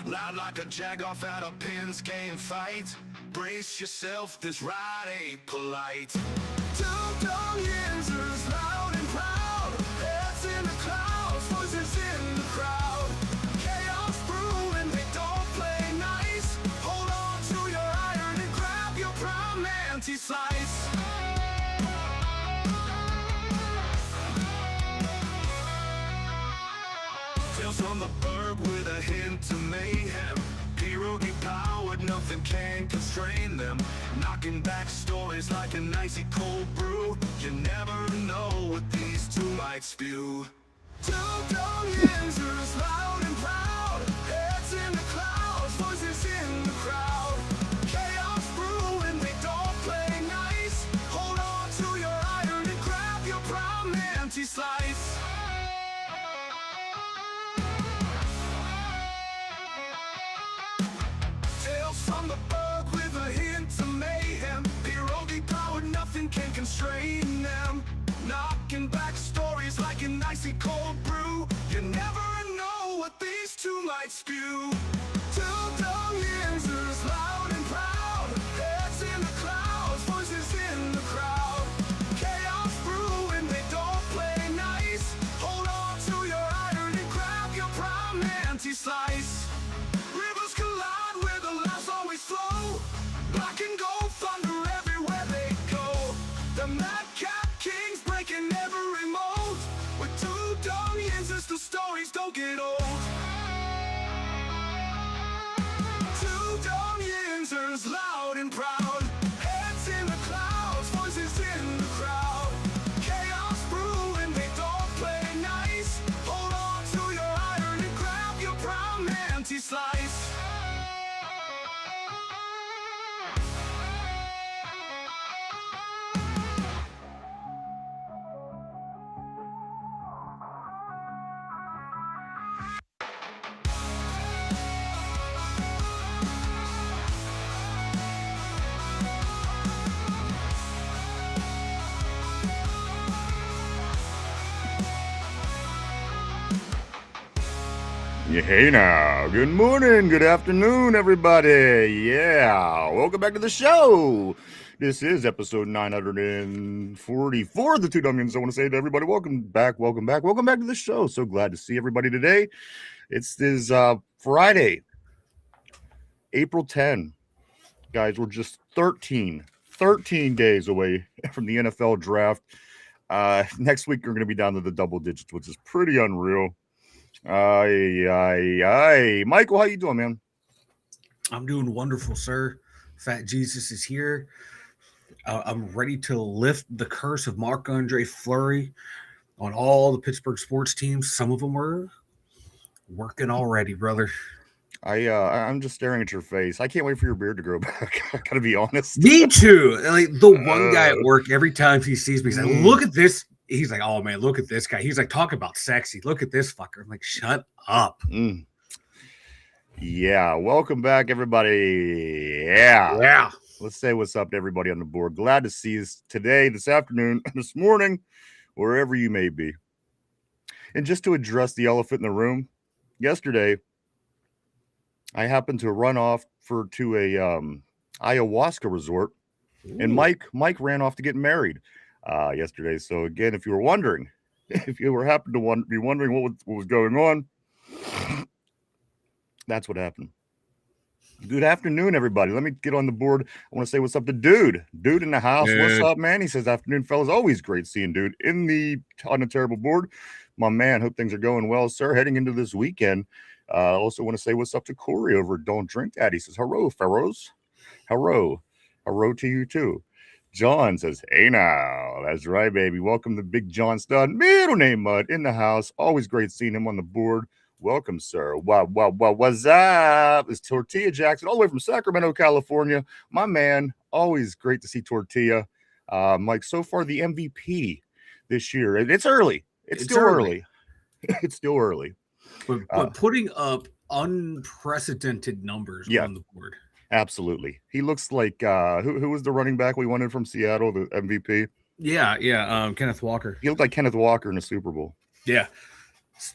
Loud like a jag off at a pins game fight. Brace yourself, this ride ain't polite. Dum Yinzers, loud and proud. Heads in the clouds, voices in the crowd. Chaos brewing, they don't play nice. Hold on to your iron and grab your prime anti-slice. Tales from the burg with a hint of mayhem. Pierogi powered, nothing can constrain them. Knocking back stories like an icy cold brew. You never know what these two might spew. Dum Yinzers, loud and proud. Heads in the clouds, voices in the crowd. Chaos brewing, they don't play nice. Hold on to your iron and grab your prime anti-slice. Tales from the burg with a hint of mayhem. Pierogi powered, nothing can constrain them. Knocking back stories like an icy cold brew. You never know what these two might spew. Dum Yinzers, loud and proud. Heads in the clouds, voices in the crowd. Chaos brewing, they don't play nice. Hold on to your iron and grab your prime anti-slice. Rivers collide where the laughs always flow. Black and gold thunder everywhere they go. The madcap kings breaking every mold. With two Dum Yinzers, the stories don't get old. Two Dum Yinzers, loud and proud. Heads in the clouds, voices in the crowd. Chaos brewing, they don't play nice. Hold on to your iron and grab your prime anti-slice. Yeah, hey now, good morning, good afternoon, everybody. Yeah, welcome back to the show. This is episode 944 of the Two Dum Yinzers. I want to say to everybody, welcome back to the show. So glad to see everybody today. It's this Friday, April 10. Guys, we're just 13 days away from the NFL draft. Next week, we're going to be down to the double digits, which is pretty unreal. Michael, how you doing, man? I'm doing wonderful, sir. Fat Jesus is here. I'm ready to lift the curse of Marc-Andre Fleury on all the Pittsburgh sports teams. Some of them were working already, brother. I'm just staring at your face. I can't wait for your beard to grow back. I gotta be honest. Me too. Like the one guy at work, every time he sees me, he's like, "Look at this." He's like, "Oh man, look at this guy." He's like, "Talk about sexy. Look at this fucker." I'm like, "Shut up." Yeah, welcome back, everybody. Yeah. Let's say what's up to everybody on the board. Glad to see you today, this afternoon, this morning, wherever you may be. And just to address the elephant in the room, yesterday I happened to run off to a ayahuasca resort, and Mike ran off to get married yesterday. So again, if you were wondering, if you were happened to be wondering what was going on, that's what happened. Good afternoon, everybody. Let me get on the board. I want to say what's up to Dude in the house. What's up, man? He says, afternoon, fellas. Always great seeing Dude on the terrible board. My man, hope things are going well, sir. Heading into this weekend. I also want to say what's up to Corey over at Don't Drink That. He says, hello, Pharaohs. Hello to you too. John says, hey now. That's right, baby. Welcome to Big John Stud, middle name Mud, in the house. Always great seeing him on the board. Welcome, sir. Wow, what's up? It's Tortilla Jackson, all the way from Sacramento, California. My man, always great to see Tortilla. Like, so far, the MVP this year. It's early. It's still early. It's still early. But putting up unprecedented numbers on the board. Absolutely. He looks like, who was the running back we wanted from Seattle, the MVP? Yeah. Kenneth Walker. He looked like Kenneth Walker in a Super Bowl. Yeah.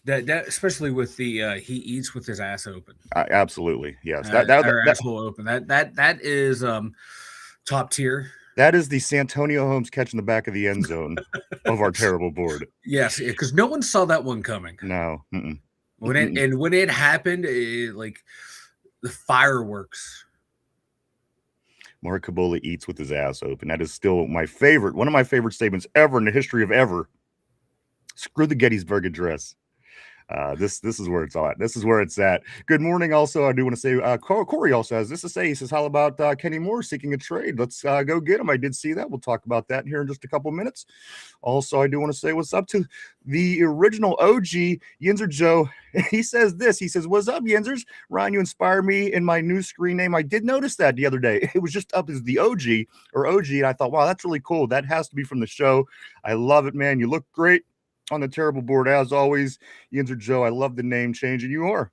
That especially with the he eats with his ass open. Absolutely, yes. Or asshole open. That is top tier. That is the Santonio Holmes catch in the back of the end zone of our terrible board. Yes, because no one saw that one coming. No. When it happened, like the fireworks. Mark Kabola eats with his ass open. That is still one of my favorite statements ever in the history of ever. Screw the Gettysburg Address. This is where it's at. This is where it's at. Good morning. Also, I do want to say, Corey also has this to say. He says, how about Kenny Moore seeking a trade? Let's go get him. I did see that. We'll talk about that here in just a couple minutes. Also, I do want to say what's up to the original OG, Yinzer Joe. He says this. He says, what's up, Yinzers? Ryan, you inspire me in my new screen name. I did notice that the other day. It was just up as the OG, and I thought, wow, that's really cool. That has to be from the show. I love it, man. You look great on the terrible board as always. Yinzer Joe, I love the name change, and you are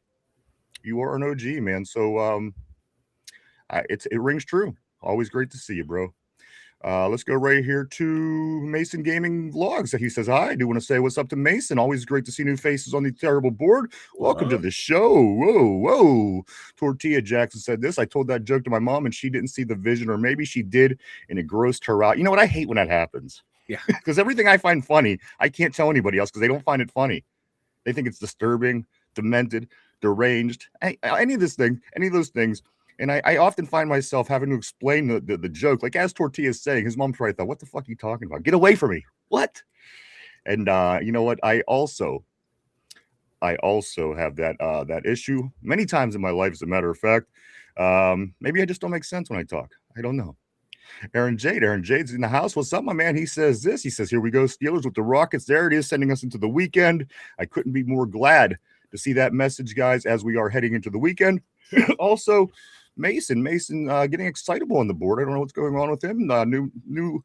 an OG, man. So it rings true. Always great to see you, bro. Let's go right here to Mason Gaming Vlogs. He says, hi, I do want to say what's up to Mason. Always great to see new faces on the terrible board. Welcome to the show. Whoa. Tortilla Jackson said this. I told that joke to my mom and she didn't see the vision, or maybe she did and it grossed her out. You know what? I hate when that happens. Yeah. Because everything I find funny, I can't tell anybody else because they don't find it funny. They think it's disturbing, demented, deranged, any of those things. And I often find myself having to explain the joke. Like as Tortilla is saying, his mom's probably thought, what the fuck are you talking about? Get away from me. What? And you know what? I also have that issue many times in my life, as a matter of fact. Maybe I just don't make sense when I talk. I don't know. Aaron Jade's in the house. What's up, my man? He says this. He says, here we go, Steelers with the Rockets. There it is, sending us into the weekend. I couldn't be more glad to see that message, guys, as we are heading into the weekend. Also, Mason getting excitable on the board. I don't know what's going on with him. New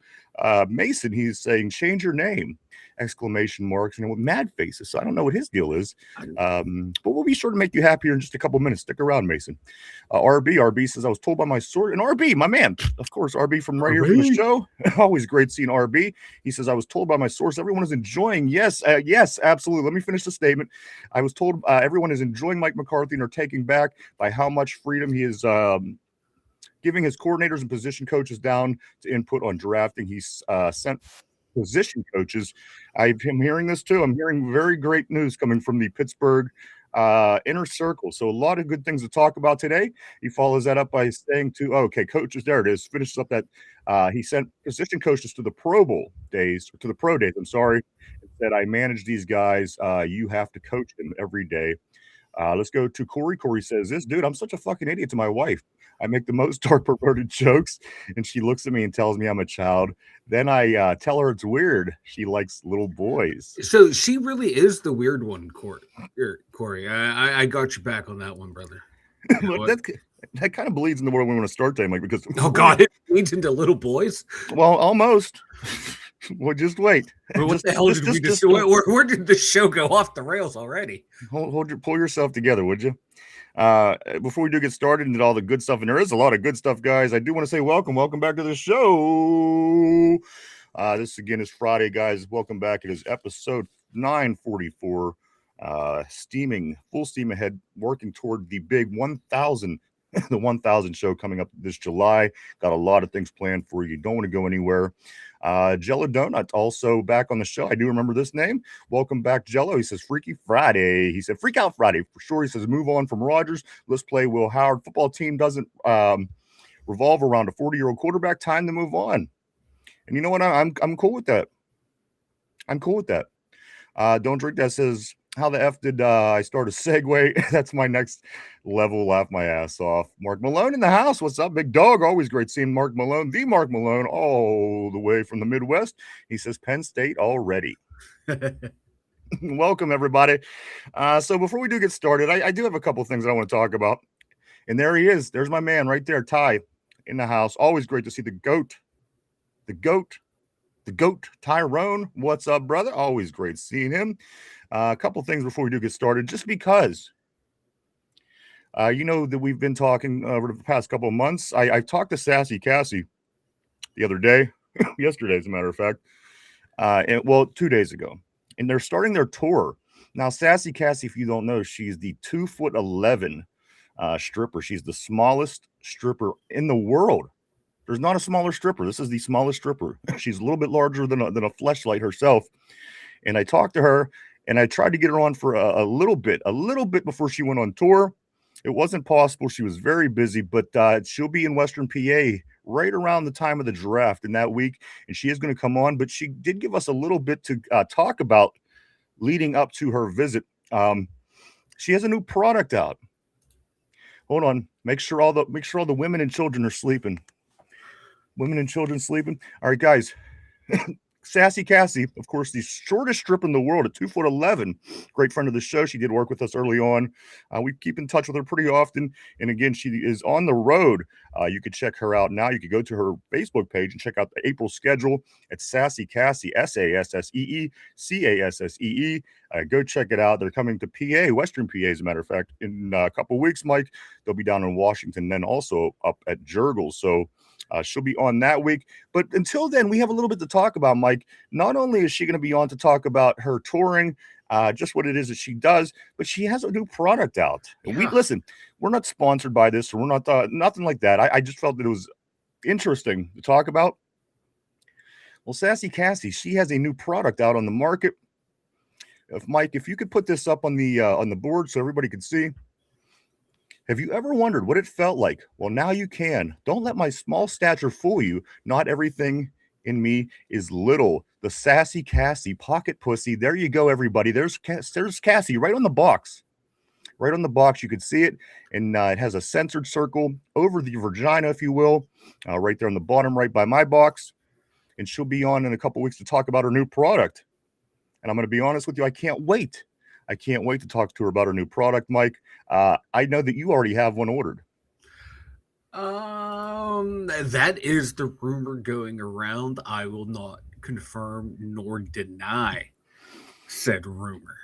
Mason, he's saying, change your name. Exclamation marks, with mad faces. So I don't know what his deal is. But we'll be sure to make you happier in just a couple minutes. Stick around, Mason. RB says, I was told by my source, and RB, my man, of course, RB from right here from the show. Always great seeing RB. He says, I was told by my source, everyone is enjoying. Yes, absolutely. Let me finish the statement. I was told everyone is enjoying Mike McCarthy and are taken back by how much freedom he is giving his coordinators and position coaches down to input on drafting. He's sent position coaches. I'm hearing this too. I'm hearing very great news coming from the Pittsburgh inner circle. So a lot of good things to talk about today. He follows that up by saying coaches, there it is. Finishes up that he sent position coaches to the Pro days. I'm sorry. And said, I manage these guys. You have to coach them every day. Let's go to Corey. Corey says this, dude, I'm such a fucking idiot to my wife. I make the most dark perverted jokes, and she looks at me and tells me I'm a child. Then I tell her it's weird. She likes little boys. So she really is the weird one, Corey. I got your back on that one, brother. That kind of bleeds into what we want to start time, like, because it bleeds into little boys. Well, almost. Well, just wait. What the hell did we just do? Where did the show go off the rails already? Pull yourself together, would you? Before we do get started into all the good stuff, and there is a lot of good stuff, guys, I do want to say welcome back to the show. This again is Friday, guys. Welcome back. It is episode 944. Full steam ahead, working toward the big 1,000. The 1,000 show coming up this July. Got a lot of things planned for you. Don't want to go anywhere. Jello Donut also back on the show. I do remember this name. Welcome back, Jello. He says Freaky Friday. He said Freak Out Friday for sure. He says move on from Rodgers. Let's play Will Howard. Football team doesn't revolve around a 40-year-old quarterback. Time to move on. And you know what? I'm cool with that. I'm cool with that. Don't Drink That says, how the F did I start a segue? That's my next level. Laugh my ass off. Mark Malone in the house. What's up, big dog? Always great seeing Mark Malone. The Mark Malone all the way from the Midwest. He says Penn State already. Welcome, everybody. So before we do get started, I do have a couple things that I want to talk about. And there he is. There's my man right there, Ty, in the house. Always great to see the goat, Tyrone. What's up, brother? Always great seeing him. A couple things before we do get started, just because you know that we've been talking over the past couple of months. I've talked to Sassy Cassie the other day, yesterday, as a matter of fact, 2 days ago, and they're starting their tour Now, Sassy Cassie, if you don't know, she's the 2'11" stripper. She's the smallest stripper in the world. There's not a smaller stripper. This is the smallest stripper. She's a little bit larger than a fleshlight herself. And I talked to her, and I tried to get her on for a little bit before she went on tour. It wasn't possible. She was very busy, but she'll be in Western PA right around the time of the draft in that week, and she is going to come on. But she did give us a little bit to talk about leading up to her visit. She has a new product out. Hold on. Make sure all the women and children are sleeping. Women and children sleeping. All right, guys. Sassy Cassie, of course, the shortest stripper in the world at 2'11". Great friend of the show. She did work with us early on. We keep in touch with her pretty often. And again, she is on the road. You can check her out now. You can go to her Facebook page and check out the April schedule at Sassy Cassie, Sassee Cassee. Go check it out. They're coming to PA, Western PA, as a matter of fact, in a couple of weeks, Mike. They'll be down in Washington, then also up at Jurgles. So she'll be on that week. But until then, we have a little bit to talk about, Mike. Not only is she going to be on to talk about her touring, just what it is that she does, but she has a new product out. Yeah. We're not sponsored by this, or we're not nothing like that. I just felt that it was interesting to talk about. Well, Sassy Cassie, she has a new product out on the market. Mike, if you could put this up on the board so everybody can see. Have you ever wondered what it felt like? Well, now you can. Don't let my small stature fool you. Not everything in me is little. The Sassy Cassie pocket pussy. There you go, everybody. There's Cassie right on the box. Right on the box, you can see it. And it has a censored circle over the vagina, if you will, right there on the bottom, right by my box. And she'll be on in a couple weeks to talk about her new product. And I'm going to be honest with you, I can't wait. I can't wait to talk to her about her new product, Mike. I know that you already have one ordered. That is the rumor going around. I will not confirm nor deny said rumor.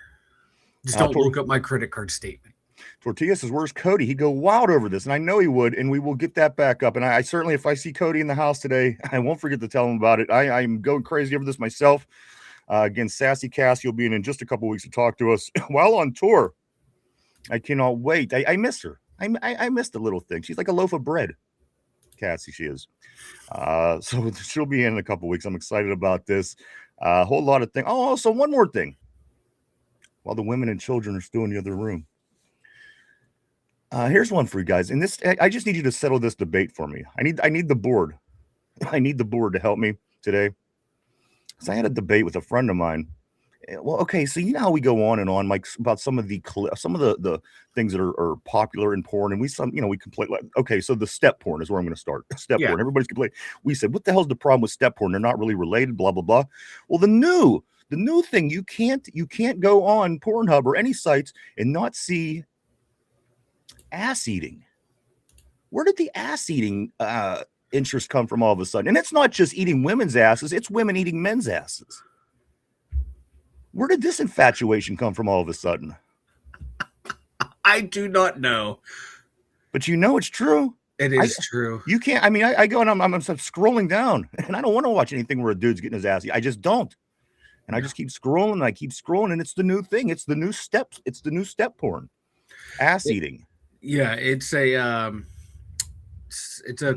Just don't look up my credit card statement. Tortilla says, "Where's Cody?" He'd go wild over this, and I know he would, and we will get that back up. And I certainly, if I see Cody in the house today, I won't forget to tell him about it. I'm going crazy over this myself. Again, Sassy Cassie will be in just a couple weeks to talk to us while on tour. I cannot wait. I miss her. I miss the little thing. She's like a loaf of bread. Cassie, she is. So she'll be in a couple weeks. I'm excited about this. A whole lot of things. Oh, also one more thing. While the women and children are still in the other room. Here's one for you guys. And this, I just need you to settle this debate for me. I need the board. I need the board to help me today. So I had a debate with a friend of mine. Well, okay, so you know how we go on and on, Mike, about some of the things that are popular in porn, and we complain. Like, okay, so the step porn is where I'm going to start. Step porn, everybody's complaining. We said, what the hell's the problem with step porn? They're not really related. Blah blah blah. Well, the new thing, you can't go on Pornhub or any sites and not see ass eating. Where did the ass eating interest come from all of a sudden? And it's not just eating women's asses, it's women eating men's asses. Where did this infatuation come from all of a sudden? I do not know. But you know it's true. It is true. You can't, I mean, I go and I'm scrolling down, and I don't want to watch anything where a dude's getting his ass eaten. I just don't. And I just keep scrolling, and I keep scrolling, and it's the new thing. It's the new step porn. Ass eating. Yeah, it's a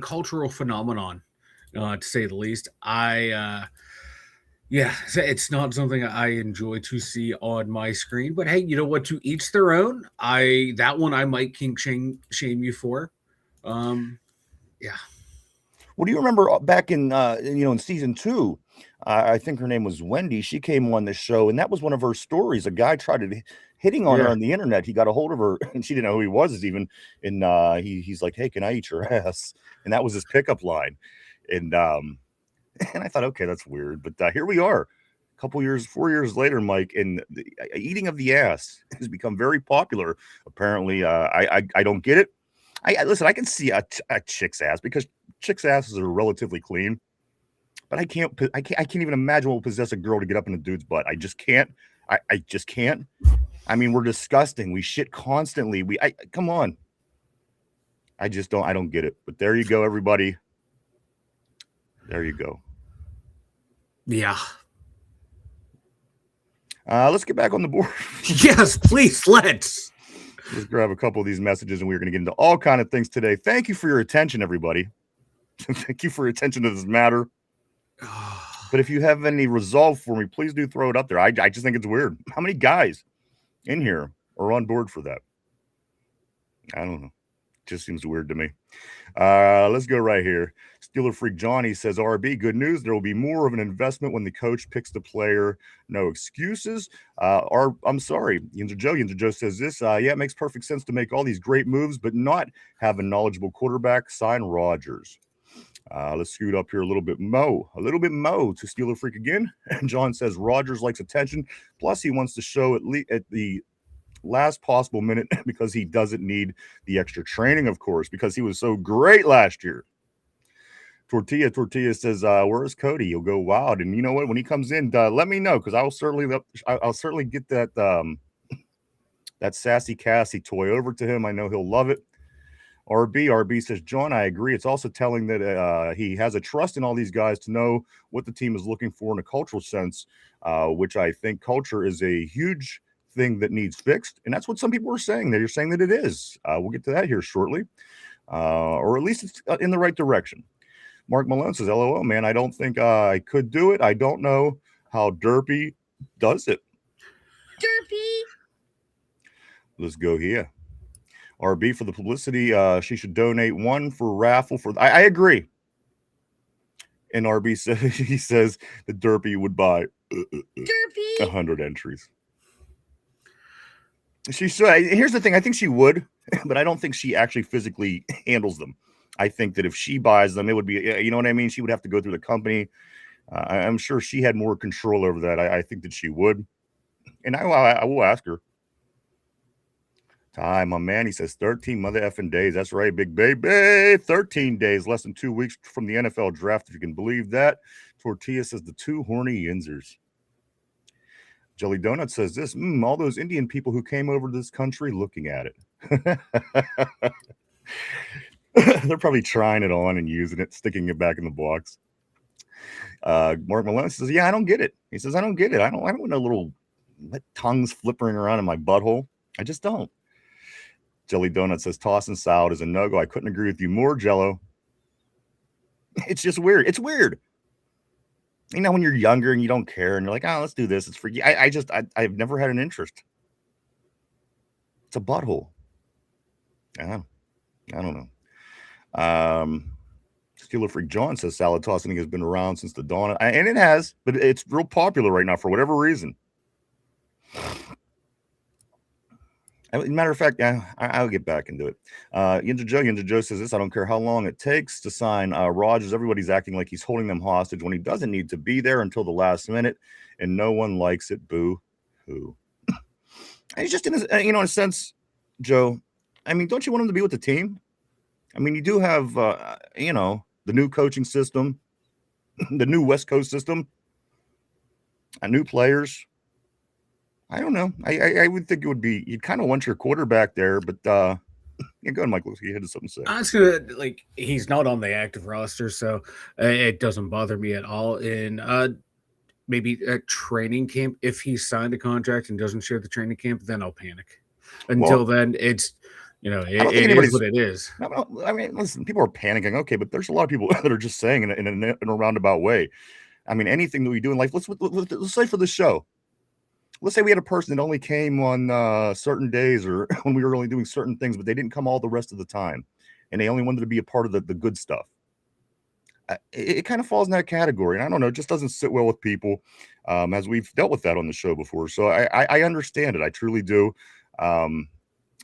cultural phenomenon, to say the least. It's not something I enjoy to see on my screen, but hey, you know what? To each their own. That one I might kink shame you for. Yeah. Well, do you remember back in in season 2? I think her name was Wendy. She came on this show, and that was one of her stories. A guy tried hitting on her on the internet. He got a hold of her, and she didn't know who he was even. And he's like, "Hey, can I eat your ass?" And that was his pickup line. And I thought, okay, that's weird. But here we are, 4 years later, Mike, and the eating of the ass has become very popular. Apparently, I don't get it. Listen, I can see a chick's ass because chicks' asses are relatively clean. But I can't even imagine what will possess a girl to get up in a dude's butt. I just can't. I just can't. I mean, we're disgusting. We shit constantly. Come on. I don't get it. But there you go, everybody. There you go. Yeah. Let's get back on the board. Yes, please, let's grab a couple of these messages, and we're going to get into all kind of things today. Thank you for your attention, everybody. Thank you for your attention to this matter. But if you have any resolve for me, please do throw it up there. I just think it's weird. How many guys in here are on board for that? I don't know. Just seems weird to me. Let's go right here. Steeler Freak Johnny says, RB, good news. There will be more of an investment when the coach picks the player. No excuses. I'm sorry. Yinzer Joe says this. Yeah, it makes perfect sense to make all these great moves, but not have a knowledgeable quarterback. Sign Rodgers. Let's scoot up here a little bit Mo to Steeler Freak again. John says Rodgers likes attention. Plus, he wants to show at the last possible minute because he doesn't need the extra training, of course, because he was so great last year. Tortilla says, where is Cody? He'll go wild. And you know what? When he comes in, let me know, because I'll certainly get that that sassy Cassie toy over to him. I know he'll love it. RB says, John, I agree. It's also telling that he has a trust in all these guys to know what the team is looking for in a cultural sense, which I think culture is a huge thing that needs fixed. And that's what some people are saying. They're saying that it is. We'll get to that here shortly, or at least it's in the right direction. Mark Malone says, LOL, man, I don't think I could do it. I don't know how Derpy does it. Derpy. Let's go here. RB for the publicity. She should donate one for raffle for. I agree. And RB says he says that Derpy would buy 100 entries. She should. Here's the thing. I think she would, but I don't think she actually physically handles them. I think that if she buys them, it would be, you know what I mean? She would have to go through the company. I'm sure she had more control over that. I think that she would. And I will ask her. Ty, my man, he says 13 mother effing days. That's right, big baby. 13 days, less than 2 weeks from the NFL draft, if you can believe that. Tortilla says the two horny Yinzers. Jelly Donut says this. All those Indian people who came over to this country looking at it. They're probably trying it on and using it, sticking it back in the box. Mark Malone says, yeah, I don't get it. He says, I don't get it. I don't want no little tongues flippering around in my butthole. I just don't. Jelly Donut says tossing salad is a no-go. I couldn't agree with you more, Jello. It's just weird. It's weird. You know, when you're younger and you don't care and you're like, oh, let's do this. It's for you. I've never had an interest. It's a butthole. I don't know. Steeler Freak John says salad tossing has been around since the dawn. And it has, but it's real popular right now for whatever reason. As a matter of fact, I'll get back into it. Yinzer Joe says this. I don't care how long it takes to sign Rodgers. Everybody's acting like he's holding them hostage when he doesn't need to be there until the last minute, and no one likes it. Boo hoo. He's just in a sense, Joe. I mean, don't you want him to be with the team? I mean, you do have, the new coaching system, the new West Coast system, new players. I don't know. I would think it would be, you'd kind of want your quarterback there, but yeah, go ahead, Michael. You had something to say. I was gonna he's not on the active roster, so it doesn't bother me at all. In maybe a training camp, if he signed a contract and doesn't share the training camp, then I'll panic. Until then, it's it is what it is. I mean, listen, people are panicking, okay, but there's a lot of people that are just saying in a roundabout way. I mean, anything that we do in life. Let's say for the show. Let's say we had a person that only came on certain days or when we were only doing certain things, but they didn't come all the rest of the time, and they only wanted to be a part of the good stuff. It kind of falls in that category, and I don't know, it just doesn't sit well with people, as we've dealt with that on the show before. So I understand it, I truly do. And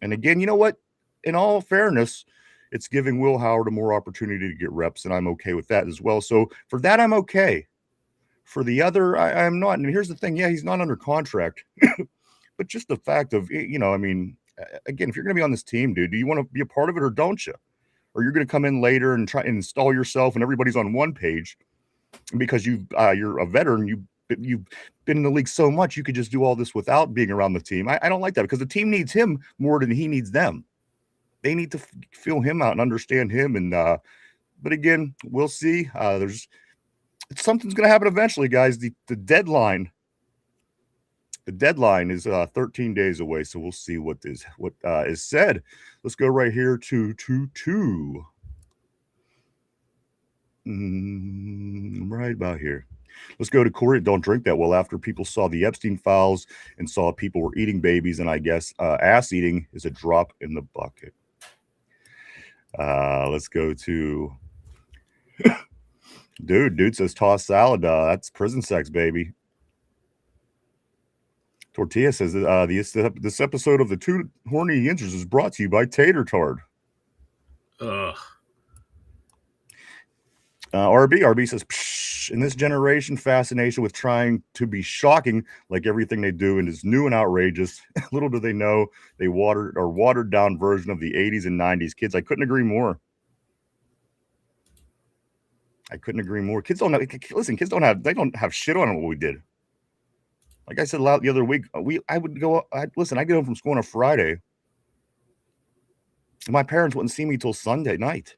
again, you know what? In all fairness, it's giving Will Howard a more opportunity to get reps, and I'm okay with that as well. So for that, I'm okay. For the other, I'm not. And here's the thing. Yeah, he's not under contract. But just the fact of, I mean, again, if you're going to be on this team, dude, do you want to be a part of it or don't you? Or you're going to come in later and try and install yourself and everybody's on one page because you're a veteran. You've been in the league so much, you could just do all this without being around the team. I don't like that because the team needs him more than he needs them. They need to feel him out and understand him. And but again, we'll see. Something's going to happen eventually, guys. The deadline The deadline is 13 days away, so we'll see what is said. Let's go right here to right about here. Let's go to Corey. Don't drink that. Well, after people saw the Epstein files and saw people were eating babies, and I guess ass eating is a drop in the bucket. Let's go to dude says toss salad. That's prison sex, baby. Tortilla says this episode of the Two Horny Yinzers is brought to you by Tater Tart. Ugh. RB says, psh, in this generation, fascination with trying to be shocking, like everything they do, and is new and outrageous. Little do they know they watered down version of the 80s and 90s. Kids, I couldn't agree more. Kids don't have shit on what we did. Like I said the other week, I get home from school on a Friday. And my parents wouldn't see me till Sunday night.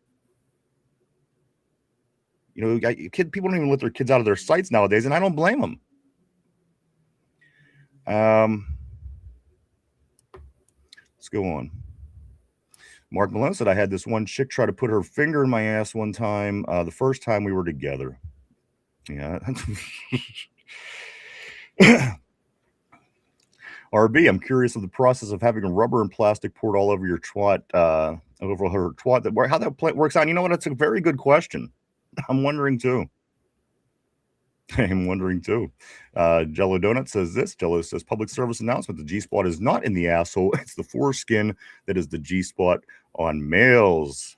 You know, people don't even let their kids out of their sights nowadays, and I don't blame them. Let's go on. Mark Malone said, I had this one chick try to put her finger in my ass one time, the first time we were together. Yeah. RB, I'm curious of the process of having a rubber and plastic poured all over your twat, over her twat, how that works out. You know what? It's a very good question. I'm wondering too. Jello Donut says this. Jello says, public service announcement. The G-spot is not in the asshole. It's the foreskin that is the G-spot on males.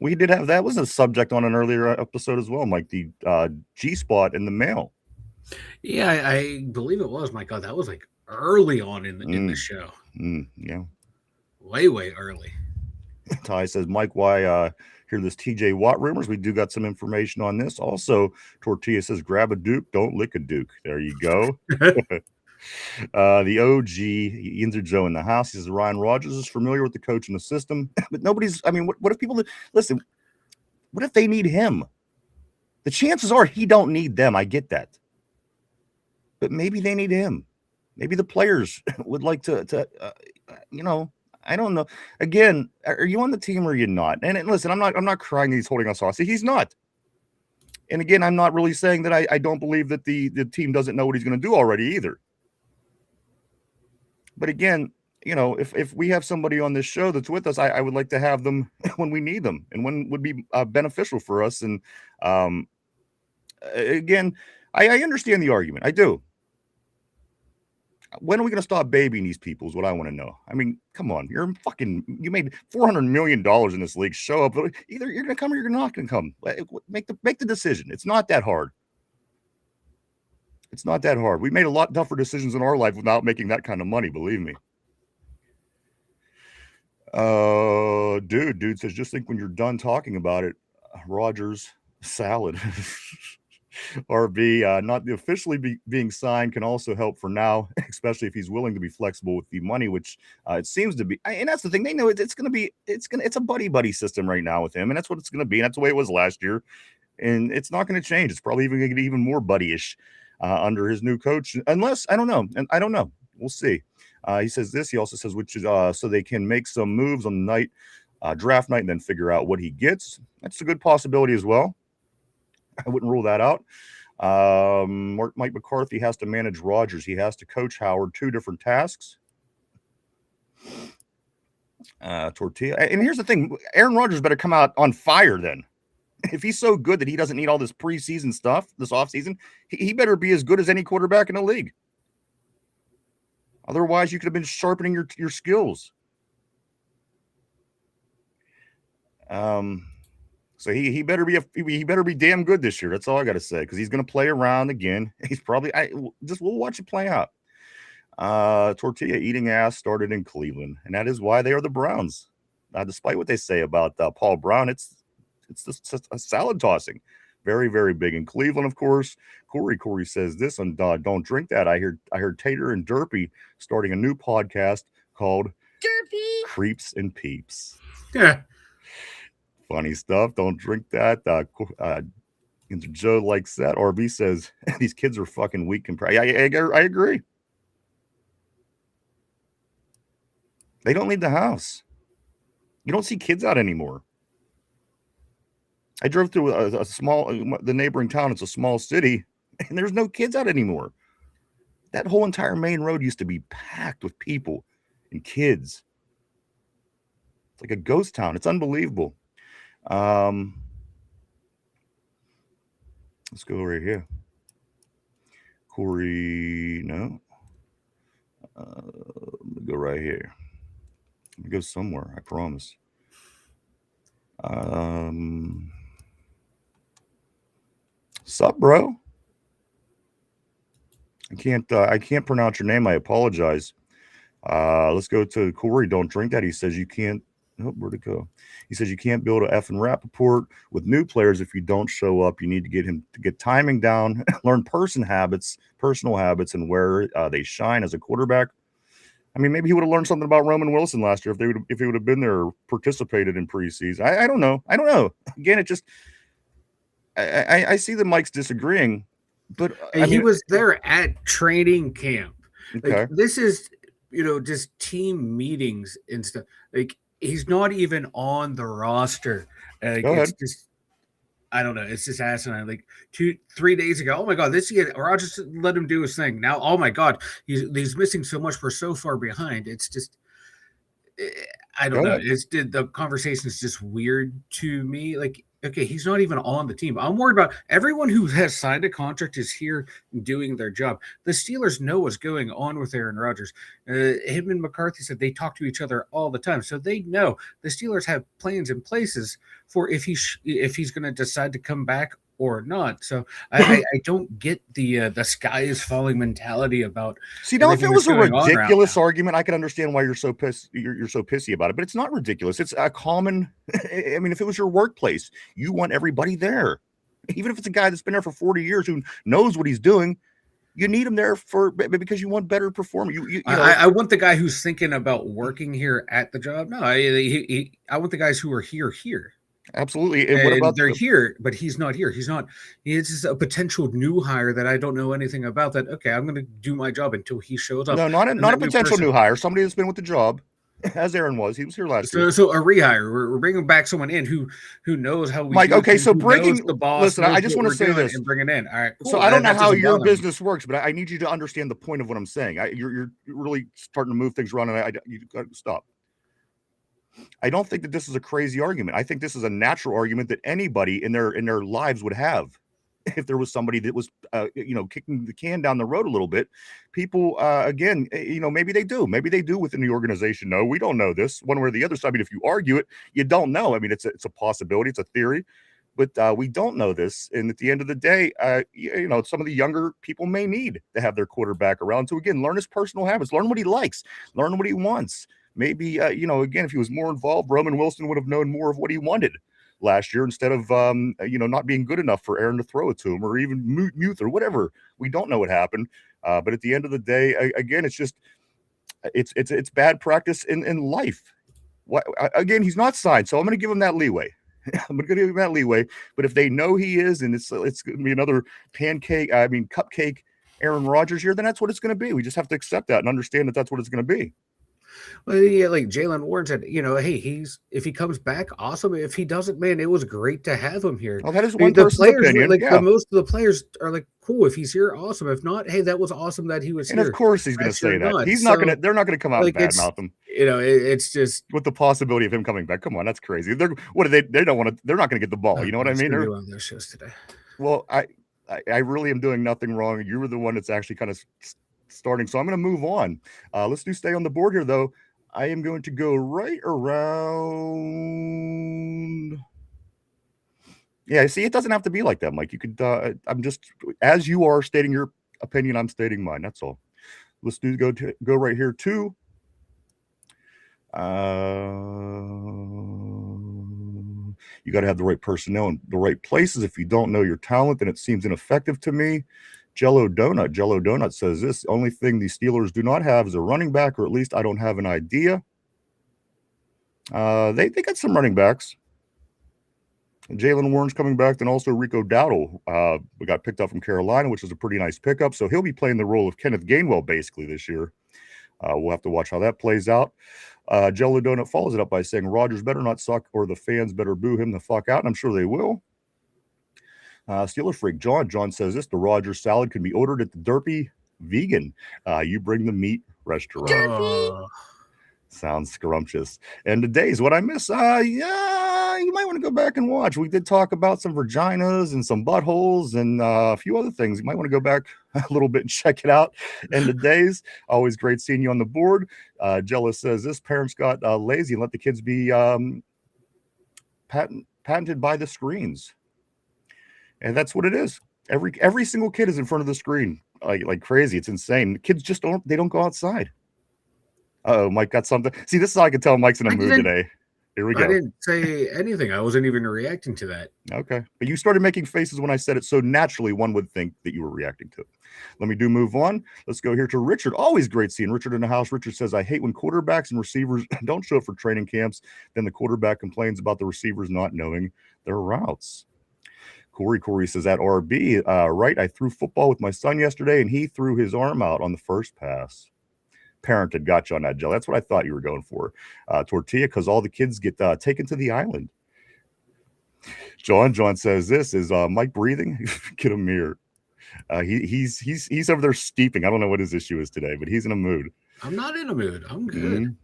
We did have that was a subject on an earlier episode as well, Mike, the G-spot in the male. Yeah, I believe it was. My God, that was like early on in the show. Yeah. Way early. Ty says, Mike, why hear this TJ Watt rumors? We do got some information on this. Also, Tortilla says, grab a Duke, don't lick a Duke. There you go. The OG, Yinzer Joe in the house. He says, Ryan Rodgers is familiar with the coach and the system. But nobody's, I mean, what if people, listen, what if they need him? The chances are he don't need them. I get that. But maybe they need him. Maybe the players would like to I don't know. Again, are you on the team or are you not? And listen, I'm not crying he's holding us hostage. He's not. And again, I'm not really saying that I don't believe that the team doesn't know what he's going to do already either. But again, you know, if we have somebody on this show that's with us, I would like to have them when we need them and when would be beneficial for us. And again, I understand the argument. I do. When are we going to stop babying these people is what I want to know. I mean, come on. You made $400 million in this league. Show up. Either you're going to come or you're not going to come. Make the decision. It's not that hard. It's not that hard. We made a lot tougher decisions in our life without making that kind of money, believe me. Dude says, just think when you're done talking about it, Rodgers salad. RB, not officially being signed can also help for now, especially if he's willing to be flexible with the money, which it seems to be. And that's the thing. They know it's a buddy system right now with him, and that's what it's going to be. And that's the way it was last year, and it's not going to change. It's probably even going to get even more buddyish under his new coach, unless I don't know. We'll see. He says this. He also says, which is so they can make some moves on the night, draft night, and then figure out what he gets. That's a good possibility as well. I wouldn't rule that out. Mike McCarthy has to manage Rodgers. He has to coach Howard, 2 different tasks. Tortilla. And here's the thing. Aaron Rodgers better come out on fire then. If he's so good that he doesn't need all this preseason stuff, this offseason, he better be as good as any quarterback in the league. Otherwise, you could have been sharpening your skills. So he better be damn good this year. That's all I got to say, because he's going to play around again. He's probably we'll watch it play out. Tortilla eating ass started in Cleveland, and that is why they are the Browns. Despite what they say about Paul Brown, it's just a salad tossing. Very, very big in Cleveland, of course. Corey says this on Don't Drink That. I heard Tater and Derpy starting a new podcast called Derpy Creeps and Peeps. Yeah. Funny stuff. Don't drink that. Joe likes that. RB says these kids are fucking weak. I agree. They don't leave the house. You don't see kids out anymore. I drove through the neighboring town. It's a small city, and there's no kids out anymore. That whole entire main road used to be packed with people and kids. It's like a ghost town. It's unbelievable. Let's go right here. Corey, no. Let me go right here. Let me go somewhere, I promise. Sup, bro? I can't pronounce your name. I apologize. Let's go to Corey. Don't drink that. He says you can't. Oh, where'd it go? He says you can't build a effing rapport with new players if you don't show up. You need to get him to get timing down, learn personal habits, and where they shine as a quarterback. I mean, maybe he would have learned something about Roman Wilson last year if he would have been there or participated in preseason. I don't know. Again, it just I see the mics disagreeing, but he was there at training camp. Okay. Like, this is just team meetings and stuff. Like, he's not even on the roster. Like, it's just, I don't know. It's just asinine. Like 2-3 days ago, oh my God, Rodgers let him do his thing. Now, oh my God, he's missing so much. We're so far behind. It's just, I don't know. The conversation is just weird to me. Like, okay, he's not even on the team. I'm worried about everyone who has signed a contract is here doing their job. The Steelers know what's going on with Aaron Rodgers. Him and McCarthy said they talk to each other all the time, so they know the Steelers have plans in places for if he's going to decide to come back or not. So I don't get the sky is falling mentality about. See, now if it was a ridiculous argument, I can understand why you're so pissed. You're so pissy about it, but it's not ridiculous. It's a common. I mean, if it was your workplace, you want everybody there, even if it's a guy that's been there for 40 years who knows what he's doing. You need him there because you want better performance. I want the guy who's thinking about working here at the job. No, I want the guys who are here. Absolutely. And what about they're here, but he's not here. He's just a potential new hire that I don't know anything about. That, okay, I'm going to do my job until he shows up. No, not a potential new hire. Somebody that's been with the job, as Aaron was. He was here last year. So a rehire. We're bringing back someone in who knows how we. Mike, okay, so bringing the boss. Listen, I just want to say this and bring it in. All right. Cool. So I don't know how your business works, but I need you to understand the point of what I'm saying. You're really starting to move things around, and you got to stop. I don't think that this is a crazy argument. I think this is a natural argument that anybody in their lives would have. If there was somebody that was, kicking the can down the road a little bit, people, again, maybe they do within the organization. No, we don't know this one way or the other. So, I mean, if you argue it, you don't know. I mean, it's a possibility. It's a theory, but we don't know this. And at the end of the day, some of the younger people may need to have their quarterback around to, again, learn his personal habits, learn what he likes, learn what he wants. Maybe, again, if he was more involved, Roman Wilson would have known more of what he wanted last year instead of, not being good enough for Aaron to throw it to him or even Muth or whatever. We don't know what happened. But at the end of the day, again, it's just it's bad practice in life. Again, he's not signed, so I'm going to give him that leeway. But if they know he is, and it's going to be another cupcake Aaron Rodgers year, then that's what it's going to be. We just have to accept that and understand that that's what it's going to be. Well, yeah, like Jalen Warren said, hey, if he comes back, awesome. If he doesn't, man, it was great to have him here. Oh, that is one person's opinion. Most of the players are like, cool. If he's here, awesome. If not, hey, that was awesome that he was here. And of course, he's going to say that. He's not going to. They're not going to come out and badmouth him. It's just with the possibility of him coming back. Come on, that's crazy. They don't want to. They're not going to get the ball. You know what I mean? They're on their shows today. Well, I really am doing nothing wrong. You were the one that's actually kind of starting. So I'm going to move on. Let's stay on the board here, though. I am going to go right around. Yeah, see, it doesn't have to be like that, Mike. You could. I'm just as you are stating your opinion. I'm stating mine. That's all. Let's go right here too. You got to have the right personnel in the right places. If you don't know your talent, then it seems ineffective to me. Jello Donut says this: the only thing the Steelers do not have is a running back, or at least I don't have an idea. They got some running backs. Jalen Warren's coming back, then also Rico Dowdle. We got picked up from Carolina, which is a pretty nice pickup. So he'll be playing the role of Kenneth Gainwell basically this year. We'll have to watch how that plays out. Jello Donut follows it up by saying Rogers better not suck or the fans better boo him the fuck out, and I'm sure they will. Steeler Freak John says this: the Rogers salad can be ordered at the Derpy Vegan. You bring the meat restaurant. Sounds scrumptious. And today's what I miss. Yeah, you might want to go back and watch. We did talk about some vaginas and some buttholes and a few other things. You might want to go back a little bit and check it out. And today's always great seeing you on the board. Jealous says this: parents got lazy and let the kids be patented by the screens. And that's what it is. Every single kid is in front of the screen like crazy. It's insane. The kids just don't go outside. Oh, Mike got something. See, this is how I can tell Mike's in a mood today. Here we go. I didn't say anything. I wasn't even reacting to that. Okay. But you started making faces when I said it, so naturally one would think that you were reacting to it. Let me move on. Let's go here to Richard. Always great seeing Richard in the house. Richard says, I hate when quarterbacks and receivers don't show up for training camps. Then the quarterback complains about the receivers not knowing their routes. Corey says at RB, right, I threw football with my son yesterday, and he threw his arm out on the first pass. Parent had got you on that, Joe. That's what I thought you were going for. Tortilla, because all the kids get taken to the island. John says this: is Mike breathing? Get a mirror. He's over there steeping. I don't know what his issue is today, but he's in a mood. I'm not in a mood. I'm good.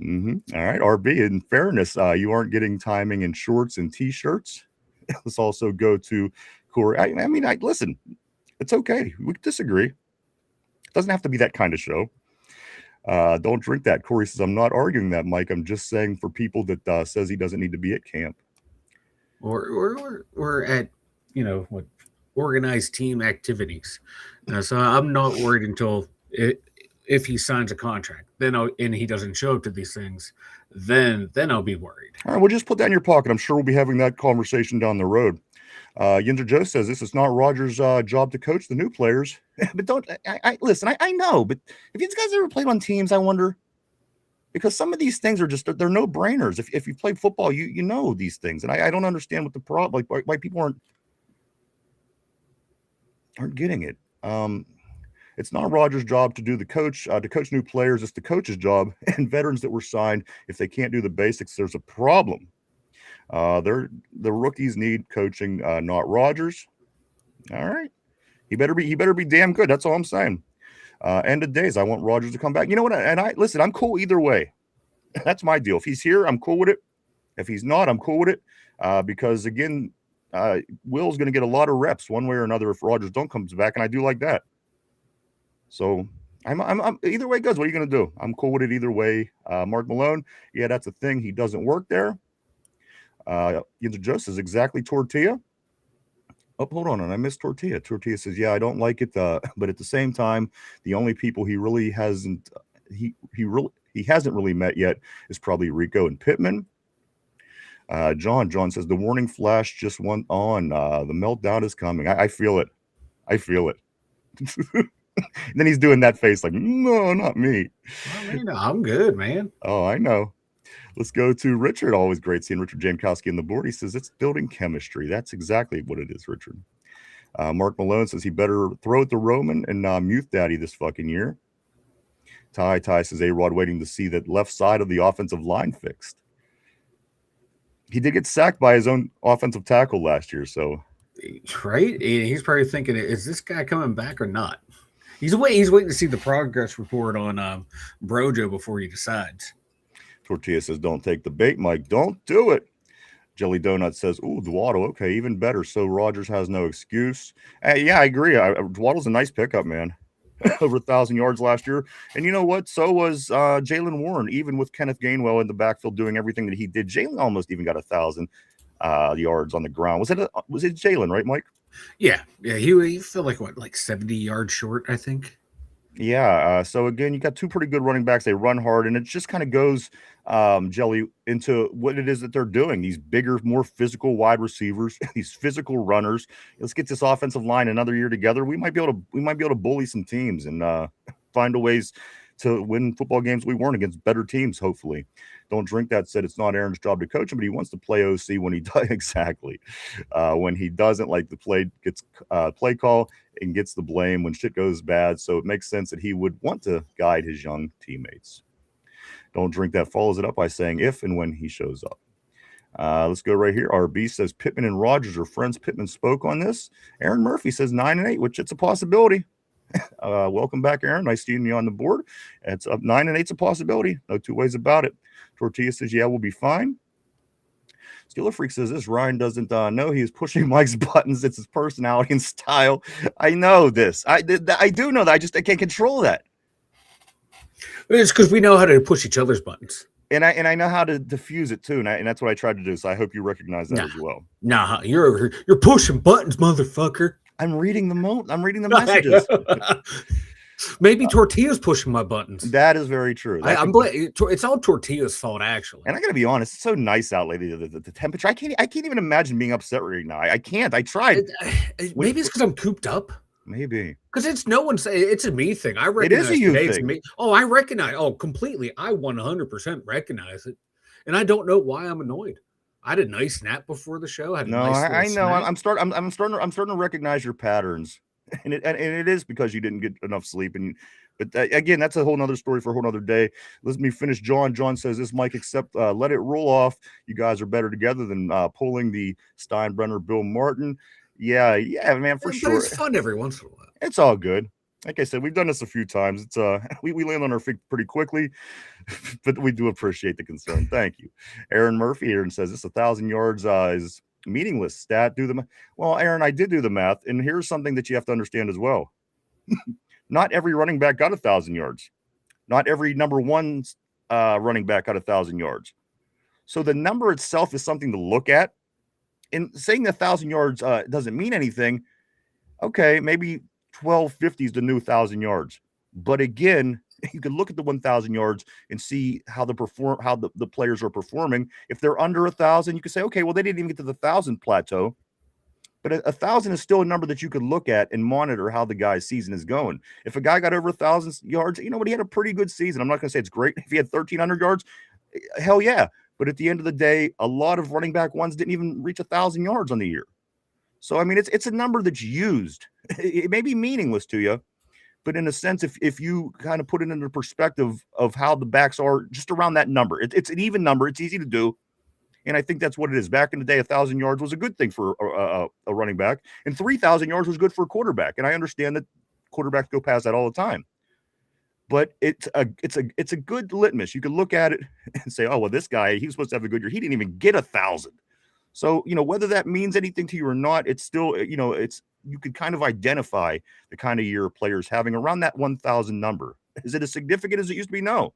All right, RB. In fairness, you aren't getting timing in shorts and t-shirts. Let's also go to Corey. I mean, listen. It's okay. We can disagree. It doesn't have to be that kind of show. Don't drink that. Corey says, I'm not arguing that, Mike. I'm just saying for people that says he doesn't need to be at camp. Or at, what organized team activities. So I'm not worried until if he signs a contract, and he doesn't show up to these things, then I'll be worried. All right, we'll just put that in your pocket. I'm sure we'll be having that conversation down the road. Yinzer Joe says this is not Rogers' job to coach the new players. But don't listen. I know, but if these guys ever played on teams, I wonder, because some of these things are they're no brainers. If you played football, you know these things, and I don't understand what the problem, like why people aren't getting it. It's not Rogers' job to do to coach new players. It's the coach's job, and veterans that were signed, if they can't do the basics, there's a problem. The rookies need coaching, not Rogers. All right, he better be damn good. That's all I'm saying. End of days, I want Rogers to come back. You know what? And listen, I'm cool either way. That's my deal. If he's here, I'm cool with it. If he's not, I'm cool with it. Because again, Will's going to get a lot of reps one way or another if Rogers don't comes back, and I do like that. So I'm either way goes. What are you going to do? I'm cool with it either way. Mark Malone, yeah, that's a thing. He doesn't work there. Yinzer Joe says exactly Tortilla. Oh, hold on, and I missed Tortilla. Tortilla says, yeah, I don't like it, but at the same time, the only people he really hasn't really met yet is probably Rico and Pittman. John says the warning flash just went on. The meltdown is coming. I feel it. Then he's doing that face like, no, not me. I mean, I'm good, man. Oh, I know. Let's go to Richard. Always great seeing Richard Jankowski on the board. He says it's building chemistry. That's exactly what it is, Richard. Mark Malone says he better throw it to Roman and mute Daddy this fucking year. Ty says A-Rod waiting to see that left side of the offensive line fixed. He did get sacked by his own offensive tackle last year, so. Right? He's probably thinking, is this guy coming back or not? He's waiting to see the progress report on Brojo before he decides. Tortilla says, don't take the bait, Mike. Don't do it. Jelly Donut says, ooh, Dwaddle. Okay, even better. So Rogers has no excuse. Yeah, I agree. Dwaddle's a nice pickup, man. Over 1,000 yards last year. And you know what? So was Jalen Warren, even with Kenneth Gainwell in the backfield doing everything that he did. Jalen almost even got 1,000 yards on the ground. Was it Jalen, right, Mike? Yeah. He felt like 70 yards short, I think. Yeah. So again, you got two pretty good running backs. They run hard, and it just kind of goes Jelly into what it is that they're doing. These bigger, more physical wide receivers, these physical runners. Let's get this offensive line another year together. We might be able to bully some teams and find a ways to win football games we weren't against better teams. Hopefully, Don't Drink That said it's not Aaron's job to coach him, but he wants to play OC when he does. Exactly. When he doesn't like the play call and gets the blame when shit goes bad. So it makes sense that he would want to guide his young teammates. Don't drink that follows it up by saying if and when he shows up. Let's go right here. RB says Pittman and Rogers are friends. Pittman spoke on this. Aaron Murphy says 9-8, which it's a possibility. Welcome back, Aaron. Nice seeing you on the board. It's up 9-8's a possibility. No two ways about it. Tortilla says, yeah, we'll be fine. Steeler Freak says this. Ryan doesn't know he is pushing Mike's buttons. It's his personality and style. I know this. I do know that. I can't control that. It's because we know how to push each other's buttons. And I know how to diffuse it too, and that's what I tried to do. So I hope you recognize that as well. Nah, you're pushing buttons, motherfucker. I'm reading the messages. Maybe Tortilla's pushing my buttons. That is very true. It's all Tortilla's fault, actually. And I gotta be honest, it's so nice out lately. The temperature, I can't even imagine being upset right now. I can't. I tried. Maybe it's because I'm cooped up. Maybe because it's a me thing. I recognize it is a you thing. Me. Oh, I recognize. Oh, completely. I 100% recognize it, and I don't know why I'm annoyed. I had a nice nap before the show. I know. I'm starting to recognize your patterns, and it is because you didn't get enough sleep. But again, that's a whole nother story for a whole nother day. Let me finish. John says this, Mike, except let it roll off. You guys are better together than pulling the Steinbrenner, Bill Martin. Yeah, man, for sure. It's fun every once in a while. It's all good. Like I said, we've done this a few times. It's we land on our feet pretty quickly, but we do appreciate the concern. Thank you. Aaron Murphy here and says this 1,000 yards is meaningless stat. Well, Aaron, I did do the math, and here's something that you have to understand as well. Not every running back got 1,000 yards. Not every number one running back got 1,000 yards. So the number itself is something to look at. And saying 1,000 yards doesn't mean anything. Okay, maybe 1,250 is the new 1,000 yards. But again, you can look at the 1,000 yards and see how the players are performing. If they're under 1,000, you can say, okay, well, they didn't even get to the 1,000 plateau. But 1,000 is still a number that you could look at and monitor how the guy's season is going. If a guy got over 1,000 yards, you know what? He had a pretty good season. I'm not going to say it's great. If he had 1,300 yards, hell yeah. But at the end of the day, a lot of running back ones didn't even reach 1,000 yards on the year. So, I mean, it's a number that's used. It may be meaningless to you, but in a sense, if you kind of put it into perspective of how the backs are just around that number, it's an even number. It's easy to do. And I think that's what it is. Back in the day, 1,000 yards was a good thing for a running back, and 3,000 yards was good for a quarterback. And I understand that quarterbacks go past that all the time. But it's a good litmus. You can look at it and say, oh, well, this guy, he was supposed to have a good year. He didn't even get 1,000. So, whether that means anything to you or not, it's still, you could kind of identify the kind of year players having around that 1,000 number. Is it as significant as it used to be? No,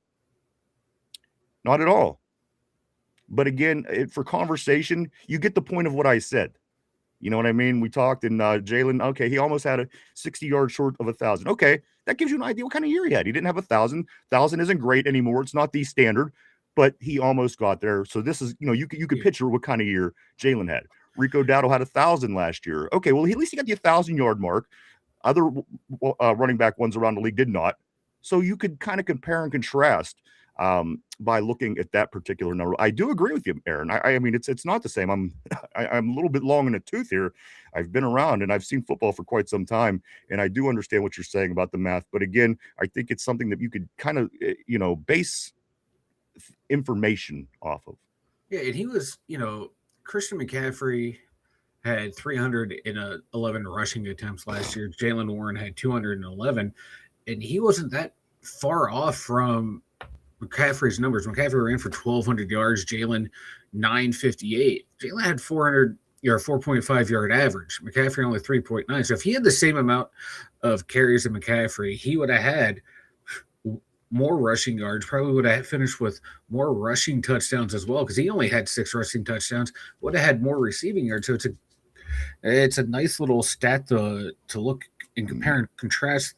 not at all. But again, for conversation, you get the point of what I said. You know what I mean? We talked, and Jalen, okay, he almost had a 60 yards short of 1,000. Okay, that gives you an idea what kind of year he had. He didn't have 1,000. 1,000 isn't great anymore. It's not the standard, but he almost got there. So this is, you could picture what kind of year Jalen had. Rico Dowdle had 1,000 last year. Okay, well, at least he got the 1,000-yard mark. Other running back ones around the league did not. So you could kind of compare and contrast by looking at that particular number. I do agree with you, Aaron. I mean, it's not the same. I'm a little bit long in the tooth here. I've been around and I've seen football for quite some time, and I do understand what you're saying about the math. But again, I think it's something that you could kind of, base information off of. Yeah, and he was, Christian McCaffrey had 311 rushing attempts last year. Jalen Warren had 211, and he wasn't that far off from McCaffrey's numbers. McCaffrey ran for 1,200 yards. Jalen 958. Jalen had 4.5 yard average. McCaffrey only 3.9. So if he had the same amount of carries than McCaffrey, he would have had more rushing yards. Probably would have finished with more rushing touchdowns as well, because he only had 6 rushing touchdowns. Would have had more receiving yards. So it's a nice little stat to look and compare and contrast.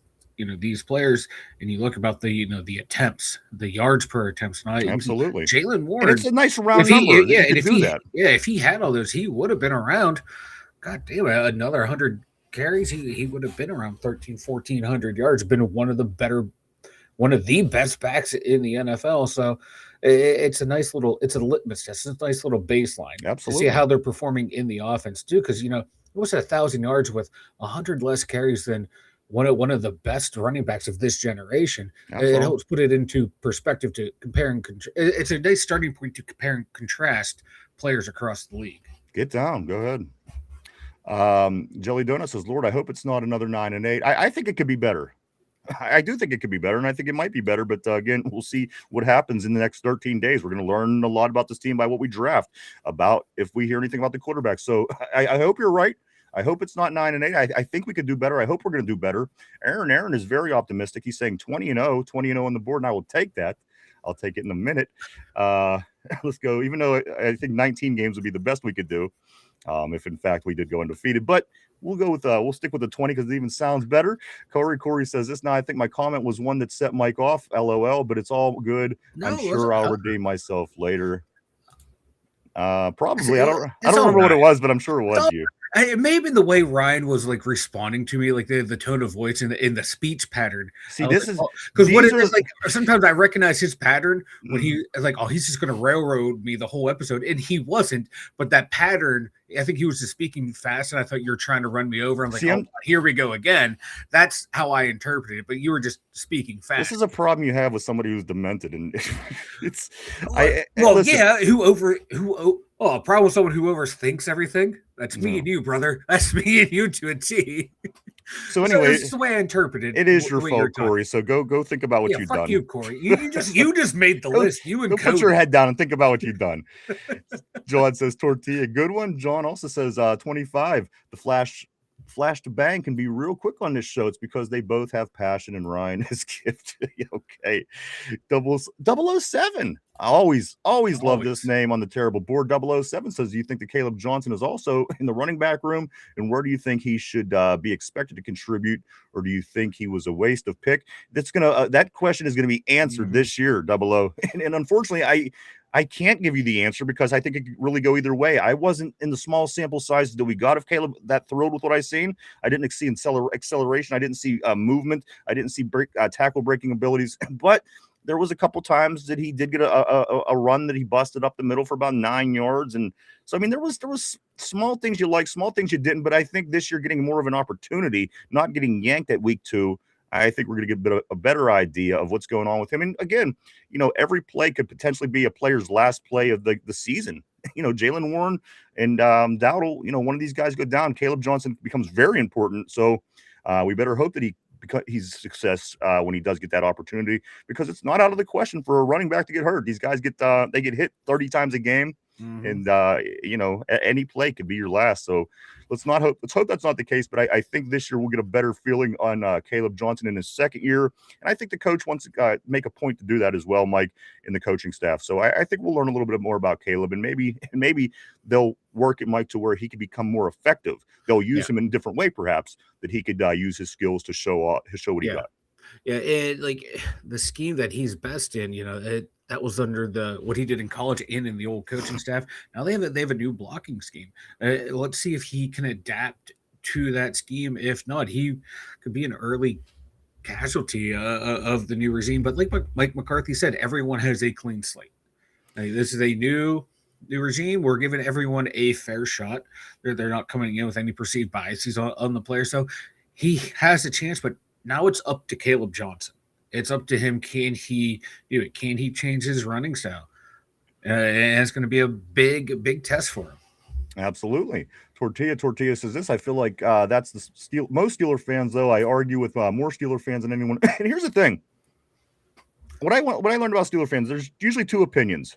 These players, and you look about the attempts, the yards per attempts. Absolutely, Jalen Warren. And it's a nice round number. If he had all those, he would have been around. God damn it, another 100 carries. He would have been around 1,400 yards. Been one of the best backs in the NFL. So it's a nice little, it's a litmus test. It's a nice little baseline. Absolutely, to see how they're performing in the offense too. Because what's 1,000 yards with 100 less carries than one of the best running backs of this generation. Absolutely. It helps put it into perspective to compare and it's a nice starting point to compare and contrast players across the league. Get down. Go ahead. Jelly Donut says, Lord, I hope it's not another 9-8. I think it could be better. I do think it could be better, and I think it might be better. But again, we'll see what happens in the next 13 days. We're going to learn a lot about this team by what we draft, about if we hear anything about the quarterback. So I hope you're right. I hope it's not 9-8. I think we could do better. I hope we're going to do better. Aaron is very optimistic. He's saying 20-0 on the board, and I will take that. I'll take it in a minute. Let's go. Even though I think 19 games would be the best we could do, if in fact we did go undefeated. But we'll go with we'll stick with the 20 because it even sounds better. Corey says this. Now I think my comment was one that set Mike off. LOL. But it's all good. No, I'm sure I'll redeem myself later. Probably. I don't remember right. what it was, but I'm sure it was you. It may have been the way Ryan was like responding to me, like the tone of voice and in the speech pattern. See, this is because what it is like. Sometimes I recognize his pattern when he is like, "Oh, he's just going to railroad me the whole episode," and he wasn't. But that pattern, I think he was just speaking fast, and I thought you were trying to run me over. I'm like, "Oh, here we go again." That's how I interpreted it. But you were just speaking fast. This is a problem you have with somebody who's demented, and it's a problem with someone who overthinks everything. That's me and you, brother. That's me and you to a T. So anyway, it's the way I interpreted it. Is your fault, Corey. So go think about what you've done. Fuck you, Corey. You just made the list. You and put your head down and think about what you've done. John says tortilla, good one. John also says 25. The flash to bang can be real quick on this show. It's because they both have passion, and Ryan is gifted. Okay. 007. I always love this name on the terrible board. 007 says, do you think that Caleb Johnson is also in the running back room? And where do you think he should be expected to contribute? Or do you think he was a waste of pick? That question is going to be answered this year, 00. And unfortunately, I can't give you the answer because I think it could really go either way. I wasn't in the small sample size that we got of Caleb that thrilled with what I seen. I didn't see acceleration. I didn't see movement. I didn't see tackle breaking abilities. But there was a couple times that he did get a run that he busted up the middle for about 9 yards. And so, I mean, there was small things you like, small things you didn't. But I think this year getting more of an opportunity, not getting yanked at week 2, I think we're going to get a better idea of what's going on with him. And again, every play could potentially be a player's last play of the season. Jaylen Warren and Dowdle, one of these guys go down. Caleb Johnson becomes very important. So we better hope that he's a success when he does get that opportunity, because it's not out of the question for a running back to get hurt. These guys get hit 30 times a game. And any play could be your last. So let's hope that's not the case. But I think this year we'll get a better feeling on Caleb Johnson in his second year. And I think the coach wants to make a point to do that as well, Mike, in the coaching staff. So I think we'll learn a little bit more about Caleb, and maybe they'll work it, Mike, to where he could become more effective. They'll use him in a different way, perhaps, that he could use his skills to show what he got. Yeah, like the scheme that he's best in, that was under what he did in college and in the old coaching staff. Now they have a new blocking scheme. Let's see if he can adapt to that scheme. If not, he could be an early casualty of the new regime. But like Mike McCarthy said, everyone has a clean slate. This is a new regime. We're giving everyone a fair shot. They're not coming in with any perceived biases on the player. So he has a chance, but now it's up to Caleb Johnson. It's up to him. Can he do it? Can he change his running style? And it's going to be a big test for him. Absolutely. Tortilla says this. I feel like that's the most Steeler fans, though. I argue with more Steeler fans than anyone. And here's the thing. What I learned about Steeler fans, there's usually two opinions.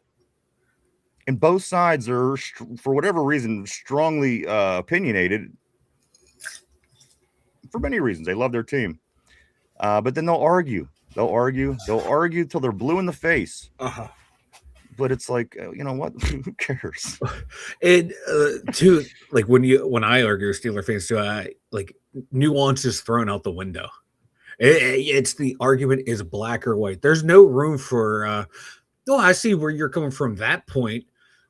And both sides are, for whatever reason, strongly opinionated. For many reasons. They love their team. But then they'll argue till they're blue in the face. But it's like, you know what? Who cares? And too, like when I argue with Steeler fans too, like nuance is thrown out the window. It's the argument is black or white. There's no room for. I see where you're coming from that point,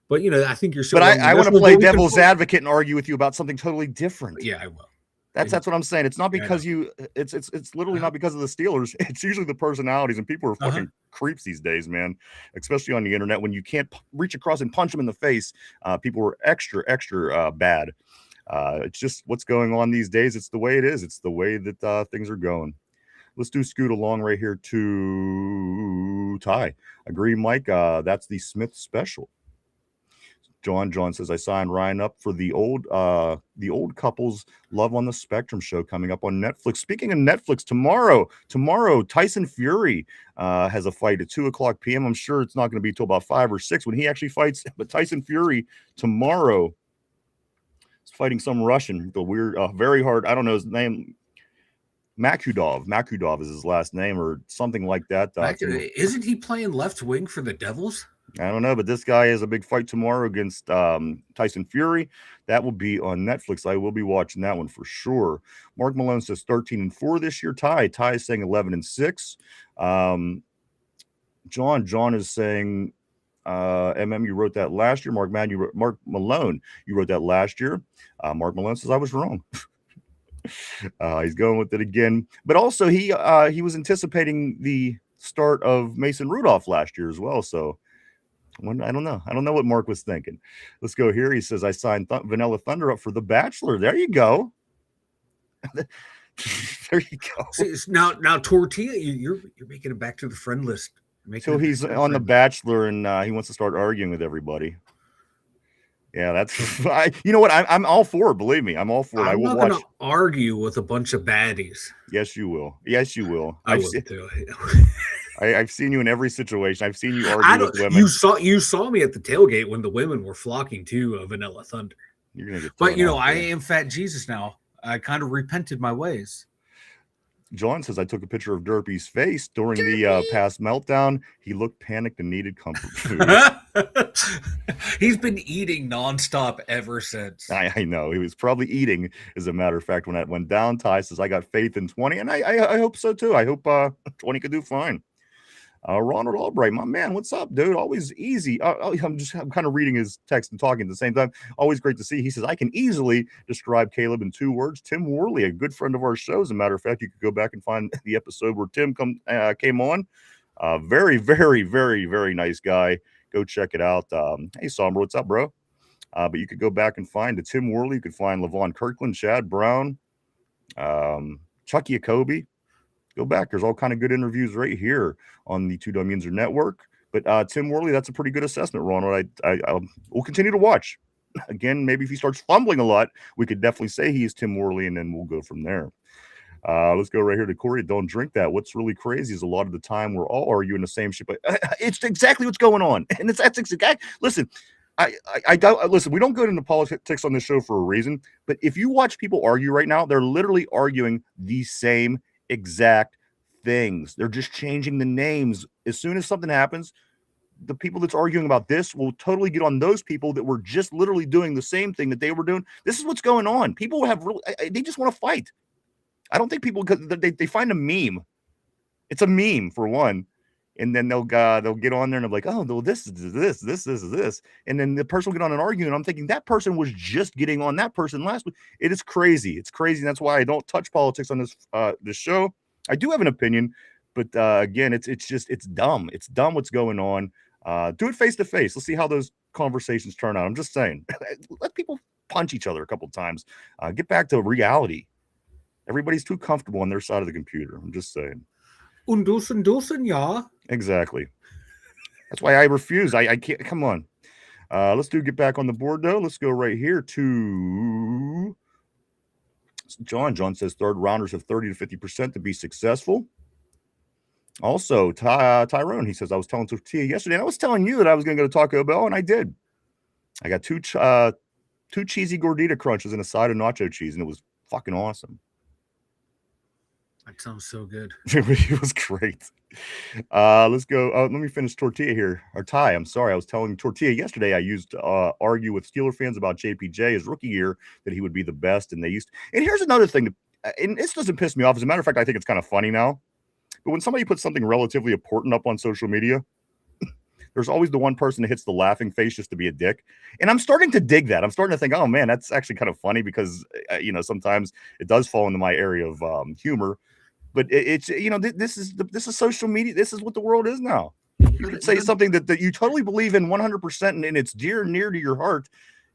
but I think you're. But I want to play devil's advocate and argue with you about something totally different. Yeah, I will. That's what I'm saying. It's not because it's literally not because of the Steelers. It's usually the personalities, and people are fucking creeps these days, man. Especially on the internet, when you can't reach across and punch them in the face. People are extra bad. It's just what's going on these days. It's the way it is. It's the way that things are going. Let's do scoot along right here to Ty. Agree, Mike. That's the Smith special. John says I signed Ryan up for the old couples Love on the Spectrum show coming up on Netflix. Speaking of Netflix, tomorrow Tyson Fury has a fight at 2:00 p.m. I'm sure it's not going to be till about 5 or 6 when he actually fights. But Tyson Fury tomorrow is fighting some Russian, the weird, very hard. I don't know his name. Makhudov is his last name or something like that. Isn't he playing left wing for the Devils? I don't know, but this guy has a big fight tomorrow against Tyson Fury. That will be on Netflix. I will be watching that one for sure. Mark Malone says 13-4 this year. Ty is saying 11-6. John is saying you wrote that last year. Mark Malone, you wrote that last year. Mark Malone says I was wrong. He's going with it again, but also he was anticipating the start of Mason Rudolph last year as well. So I don't know what Mark was thinking. Let's go here. He says I signed Vanilla Thunder up for The Bachelor. There you go. There you go. See, now Tortilla, you're making it back to the friend list. So he's on The Bachelor and he wants to start arguing with everybody. Yeah, that's you know what? I'm all for it. Believe me, I'm all for it. I will watch. Gonna argue with a bunch of baddies. Yes, you will. Yes, you will. I will do it. I've seen you in every situation. I've seen you argue with women. You saw me at the tailgate when the women were flocking to Vanilla Thunder. You're gonna get but I am Fat Jesus now. I kind of repented my ways. John says I took a picture of Derpy's face during the past meltdown. He looked panicked and needed comfort food. He's been eating nonstop ever since. I know. He was probably eating, as a matter of fact, when that went down. Ty says I got faith in 20, and I hope so too. I hope 20 could do fine. Ronald Albright, my man, what's up, dude? Always easy. I'm kind of reading his text and talking at the same time. Always great to see. He says, I can easily describe Caleb in 2 words. Tim Worley, a good friend of our show. As a matter of fact, you could go back and find the episode where Tim came on. Very, very, very, very nice guy. Go check it out. Hey, Somber, what's up, bro? But you could go back and find the Tim Worley. You could find Levon Kirkland, Chad Brown, Chucky Jacoby. Go back. There's all kind of good interviews right here on the Dum Yinzers network. But Tim Worley, that's a pretty good assessment, Ronald. I will continue to watch. Again, maybe if he starts fumbling a lot, we could definitely say he is Tim Worley, and then we'll go from there. Let's go right here to Corey. Don't drink that. What's really crazy is a lot of the time we're all arguing the same shit, but it's exactly what's going on. And that's exactly. Listen, I don't listen. We don't go into politics on this show for a reason, but if you watch people argue right now, they're literally arguing the same exact things. They're just changing the names. As soon as something happens, the people that's arguing about this will totally get on those people that were just literally doing the same thing that they were doing. This is what's going on. People have really, they just want to fight. I don't think people, because they find a meme. It's a meme for one, and then they'll get on there and they're like, oh, no, this is this, and then the person will get on and argue, and I'm thinking that person was just getting on that person last week. It is crazy. It's crazy, and that's why I don't touch politics on this show. I do have an opinion, but again, it's dumb. It's dumb what's going on. Do it face to face. Let's see how those conversations turn out. I'm just saying, let people punch each other a couple times. Get back to reality. Everybody's too comfortable on their side of the computer. I'm just saying. Undusen, ja. Exactly. That's why I refuse. I can't. Come on. Let's get back on the board, though. Let's go right here to John. John says third rounders have 30 to 50% to be successful. Also, Tyrone, he says, I was telling Tortilla yesterday, and I was telling you that I was going to go to Taco Bell, and I did. I got two cheesy gordita crunches and a side of nacho cheese, and it was fucking awesome. That sounds so good. It was great. Let's go. Let me finish Tortilla here. Or Ty, I'm sorry. I was telling Tortilla yesterday I used to argue with Steeler fans about JPJ his rookie year, that he would be the best. And they used to, and here's another thing, and this doesn't piss me off. As a matter of fact, I think it's kind of funny now. But when somebody puts something relatively important up on social media, there's always the one person that hits the laughing face just to be a dick. And I'm starting to dig that. I'm starting to think, oh, man, that's actually kind of funny because, sometimes it does fall into my area of humor. But it's, this is social media. This is what the world is now. You could say something that you totally believe in 100% and it's near to your heart.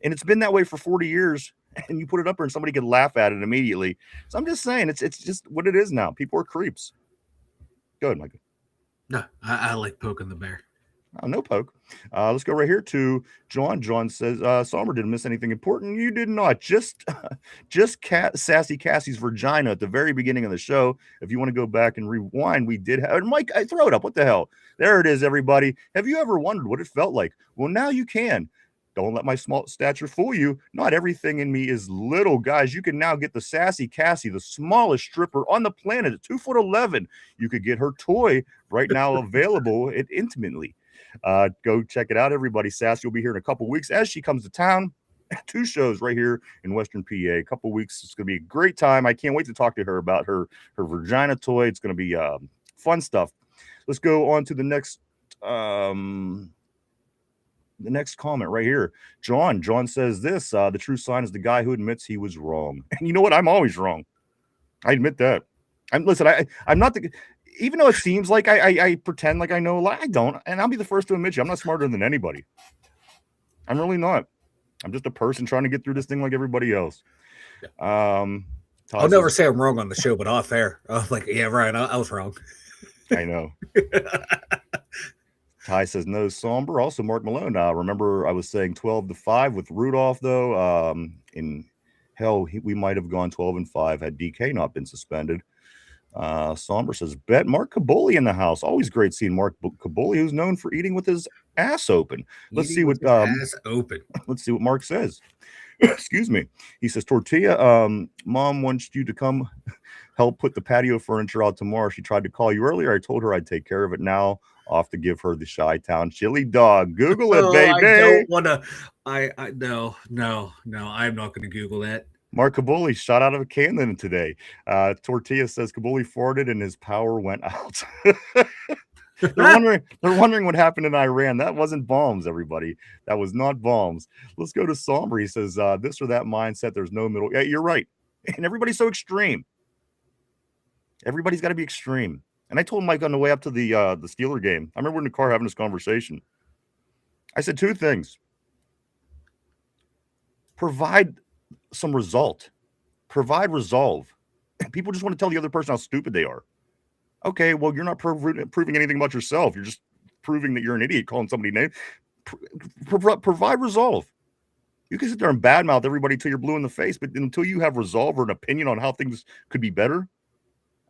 And it's been that way for 40 years. and you put it up there and somebody could laugh at it immediately. So I'm just saying, it's just what it is now. People are creeps. Go ahead, Michael. No, I like poking the bear. Oh, no poke. Let's go right here to John. John says, Sommer didn't miss anything important. You did not. Just Sassy Cassie's vagina at the very beginning of the show. If you want to go back and rewind, we did have, Mike, I throw it up. What the hell? There it is, everybody. Have you ever wondered what it felt like? Well, now you can. Don't let my small stature fool you. Not everything in me is little, guys. You can now get the Sassy Cassie, the smallest stripper on the planet at 2'11". You could get her toy right now available at Intimately. Go check it out, everybody. Sassy will be here in a couple weeks as she comes to town. 2 shows right here in Western PA. A couple weeks. It's going to be a great time. I can't wait to talk to her about her vagina toy. It's going to be fun stuff. Let's go on to the next comment right here. John says this, the true sign is the guy who admits he was wrong. And you know what? I'm always wrong. I admit that. I'm not the, even though it seems like I pretend like I know a lot, I don't. And I'll be the first to admit you, I'm not smarter than anybody. I'm really not. I'm just a person trying to get through this thing like everybody else. I'll never say I'm wrong on the show, but off air, I was like, yeah, right, I was wrong. I know. Ty says no somber. Also, Mark Malone. Remember, I was saying 12-5 with Rudolph, though. In hell, we might have gone 12-5 had DK not been suspended. Somber says, bet Mark Caboli in the house. Always great seeing Mark Caboli, who's known for eating with his ass open. Let's see what ass open. Let's see what Mark says. Excuse me. He says, Tortilla, Mom wants you to come help put the patio furniture out tomorrow. She tried to call you earlier. I told her I'd take care of it now. Off to give her the Chi-Town chili dog. Google it, baby. I don't want to. No. I'm not going to Google that. Mark Caboli shot out of a cannon today. Tortilla says Caboli farted and his power went out. They're wondering what happened in Iran. That wasn't bombs, everybody. That was not bombs. Let's go to Somber. He says, this or that mindset, there's no middle. Yeah, you're right. And everybody's so extreme. Everybody's got to be extreme. And I told Mike on the way up to the Steeler game, I remember in the car having this conversation. I said 2 things. Provide some result. Provide resolve. People just want to tell the other person how stupid they are. Okay, well, you're not proving anything about yourself. You're just proving that you're an idiot calling somebody name. Provide resolve. You can sit there and badmouth everybody till you're blue in the face, but until you have resolve or an opinion on how things could be better,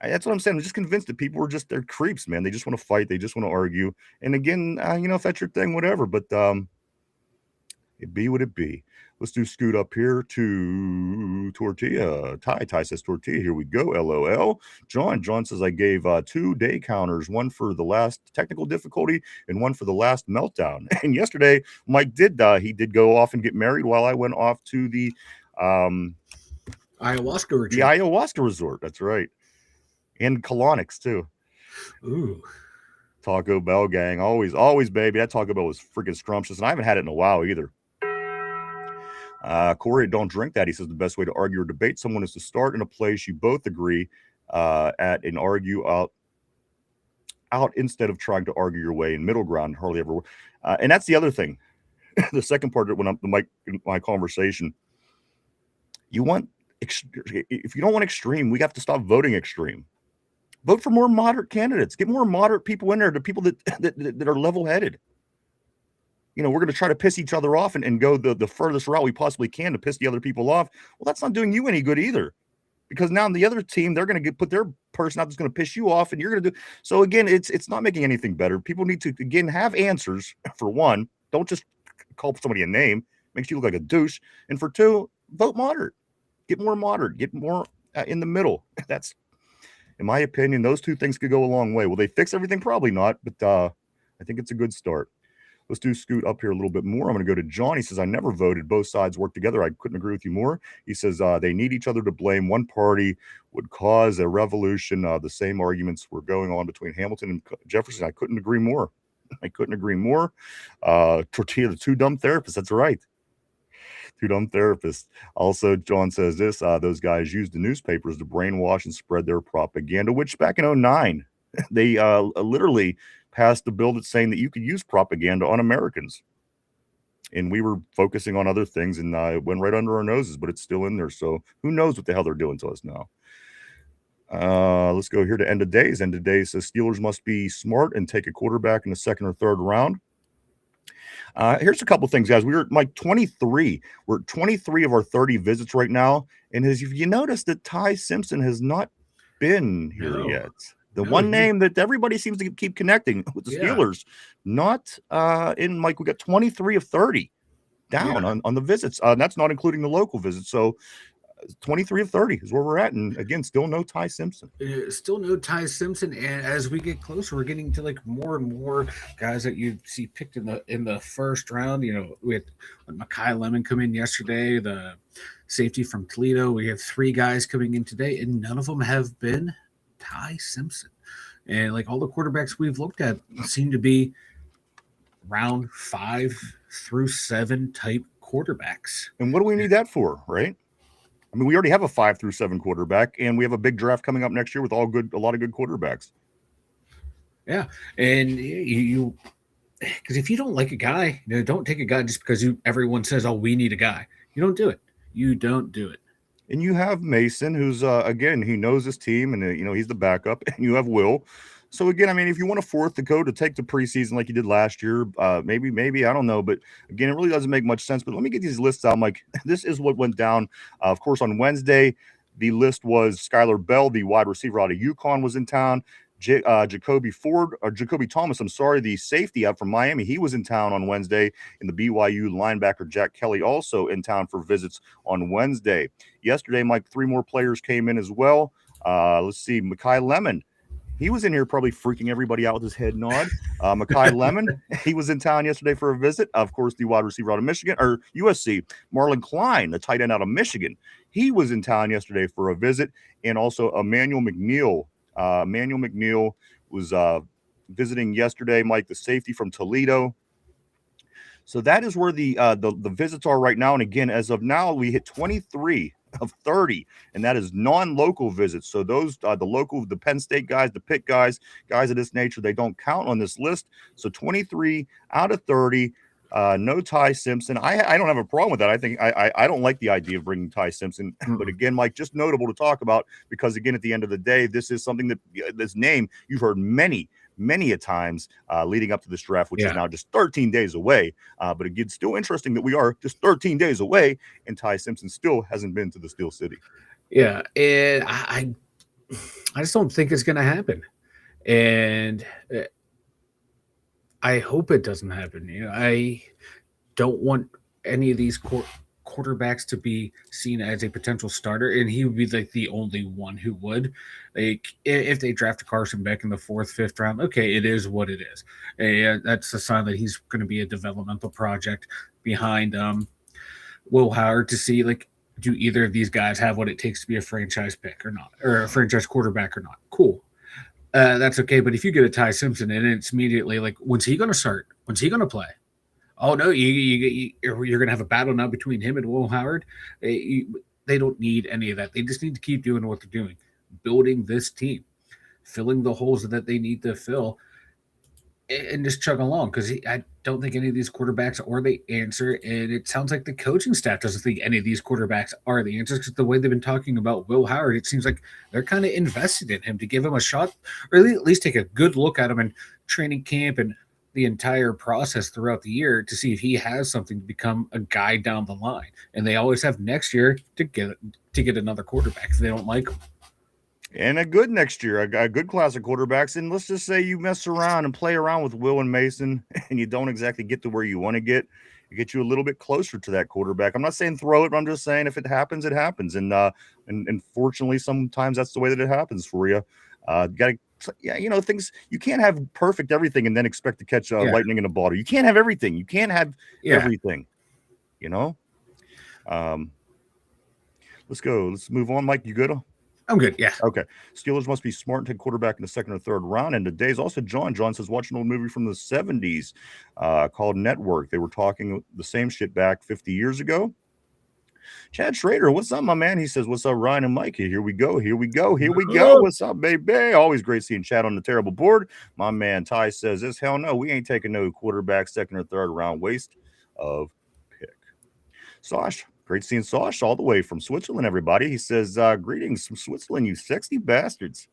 that's what I'm saying. I'm just convinced that people are they're creeps, man. They just want to fight. They just want to argue. And again, if that's your thing, whatever. But it be what it be. Let's do scoot up here to Tortilla. Ty says Tortilla. Here we go. LOL. John says I gave 2 day counters, one for the last technical difficulty and one for the last meltdown. And yesterday, Mike did go off and get married while I went off to the ayahuasca retreat. The ayahuasca resort. That's right. And colonics too. Ooh. Taco Bell gang. Always, baby. That Taco Bell was freaking scrumptious. And I haven't had it in a while either. Corey, don't drink that. He says the best way to argue or debate someone is to start in a place you both agree at and argue out instead of trying to argue your way in middle ground. Hardly ever. And that's the other thing. The second part of it, when I'm my conversation, if you don't want extreme, we have to stop voting extreme. Vote for more moderate candidates. Get more moderate people in there, the people that are level-headed. We're going to try to piss each other off and go the furthest route we possibly can to piss the other people off. Well, that's not doing you any good either. Because now the other team, they're going to put their person out that's going to piss you off, and you're going to do. So again, it's not making anything better. People need to, again, have answers, for one. Don't just call somebody a name. Makes you look like a douche. And for 2, vote moderate. Get more moderate. Get more in the middle. That's, in my opinion, those 2 things could go a long way. Will they fix everything? Probably not, but I think it's a good start. Let's do scoot up here a little bit more. I'm going to go to John. He says, I never voted. Both sides work together. I couldn't agree with you more. He says they need each other to blame. One party would cause a revolution. The same arguments were going on between Hamilton and Jefferson. I couldn't agree more. Tortilla, the 2 dumb therapists. That's right. 2 dumb therapists. Also, John says this, those guys used the newspapers to brainwash and spread their propaganda, which back in 2009, they literally passed a bill that's saying that you could use propaganda on Americans. And we were focusing on other things, and it went right under our noses, but it's still in there. So who knows what the hell they're doing to us now. Let's go here to end of days. End of days says Steelers must be smart and take a quarterback in the second or third round. Here's a couple things, guys. We were like 23. We're at 23 of our 30 visits right now. And as you notice that Ty Simpson has not been here yet. The one name that everybody seems to keep connecting with the Steelers, not in, Mike. We got 23 of 30 down on the visits. That's not including the local visits. So 23 of 30 is where we're at. And again, still no Ty Simpson. Still no Ty Simpson. And as we get closer, we're getting to like more and more guys that you see picked in the first round. You know, we had Mekhi Lemon come in yesterday, the safety from Toledo. We have 3 guys coming in today, and none of them have been Ty Simpson. And like all the quarterbacks we've looked at seem to be round 5 through 7 type quarterbacks. And what do we need that for, right? I mean, we already have a 5 through 7 quarterback, and we have a big draft coming up next year with a lot of good quarterbacks. Yeah, and you because if you don't like a guy, don't take a guy just because everyone says, "Oh, we need a guy." You don't do it. You don't do it. And you have Mason, who's again, he knows his team, and he's the backup. And you have Will. So again, I mean, if you want to force the code to take the preseason like you did last year, maybe I don't know, but again, it really doesn't make much sense. But let me get these lists out, Mike. This is what went down. Of course, on Wednesday, the list was Skylar Bell, the wide receiver out of UConn, was in town. Jacoby Thomas, the safety out from Miami, he was in town on Wednesday, and the BYU linebacker Jack Kelly also in town for visits on Wednesday. Yesterday, Mike, 3 more players came in as well. Let's see, Mekhi Lemon. He was in here probably freaking everybody out with his head nod. Mekhi Lemon, he was in town yesterday for a visit. Of course, the wide receiver out of Michigan, or USC, Marlon Klein, the tight end out of Michigan. He was in town yesterday for a visit. And also Emmanuel McNeil. Emmanuel McNeil was visiting yesterday, Mike, the safety from Toledo. So that is where the visits are right now. And again, as of now, we hit 23 of 30, and that is non-local visits. So those the Penn State guys, the Pitt guys of this nature, they don't count on this list. So 23 out of 30. No Ty Simpson. I don't have a problem with that. I think I don't like the idea of bringing Ty Simpson. But again, Mike, just notable to talk about, because again, at the end of the day, this is something that this name you've heard many a times leading up to this draft, which is now just 13 days away. But again, still interesting that we are just 13 days away, and Ty Simpson still hasn't been to the Steel City. Yeah, and I just don't think it's going to happen. And I hope it doesn't happen. I don't want any of these quarterbacks to be seen as a potential starter, and he would be like the only one who would. Like, if they draft a Carson Beck in the 4th, 5th round, okay, it is what it is. That's a sign that he's going to be a developmental project behind Will Howard, to see, like, do either of these guys have what it takes to be a franchise pick or not, or a franchise quarterback or not. Cool. That's okay. But if you get a Ty Simpson, and it's immediately like, when's he going to start? When's he going to play? Oh, no, you're going to have a battle now between him and Will Howard. They don't need any of that. They just need to keep doing what they're doing, building this team, filling the holes that they need to fill, and just chug along, because I don't think any of these quarterbacks are the answer, and it sounds like the coaching staff doesn't think any of these quarterbacks are the answers, because the way they've been talking about Will Howard, it seems like they're kind of invested in him to give him a shot, or at least take a good look at him in training camp and the entire process throughout the year to see if he has something to become a guy down the line. And they always have next year to get another quarterback if they don't like him. And a good next year, a good class of quarterbacks. And let's just say you mess around and play around with Will and Mason, and you don't exactly get to where you want to get. It gets you a little bit closer to that quarterback. I'm not saying throw it, but I'm just saying if it happens, it happens. And fortunately, sometimes that's the way that it happens for you. Things, you can't have perfect everything and then expect to catch lightning in a bottle. You can't have everything. You can't have everything. Let's go. Let's move on. Mike, you good? I'm good. Yeah. Okay. Steelers must be smart and take quarterback in the 2nd or 3rd round. And today's also John says, watch an old movie from the 70s called Network. They were talking the same shit back 50 years ago. Chad Schrader, what's up, my man? He says, what's up, Ryan and Mike? Here we go. What's up, baby? Always great seeing Chad on the terrible board. My man Ty says this. Hell no, we ain't taking no quarterback 2nd or 3rd round waste. of pick. Sosh, great seeing Sosh all the way from Switzerland, everybody. He says, greetings from Switzerland, you sexy bastards.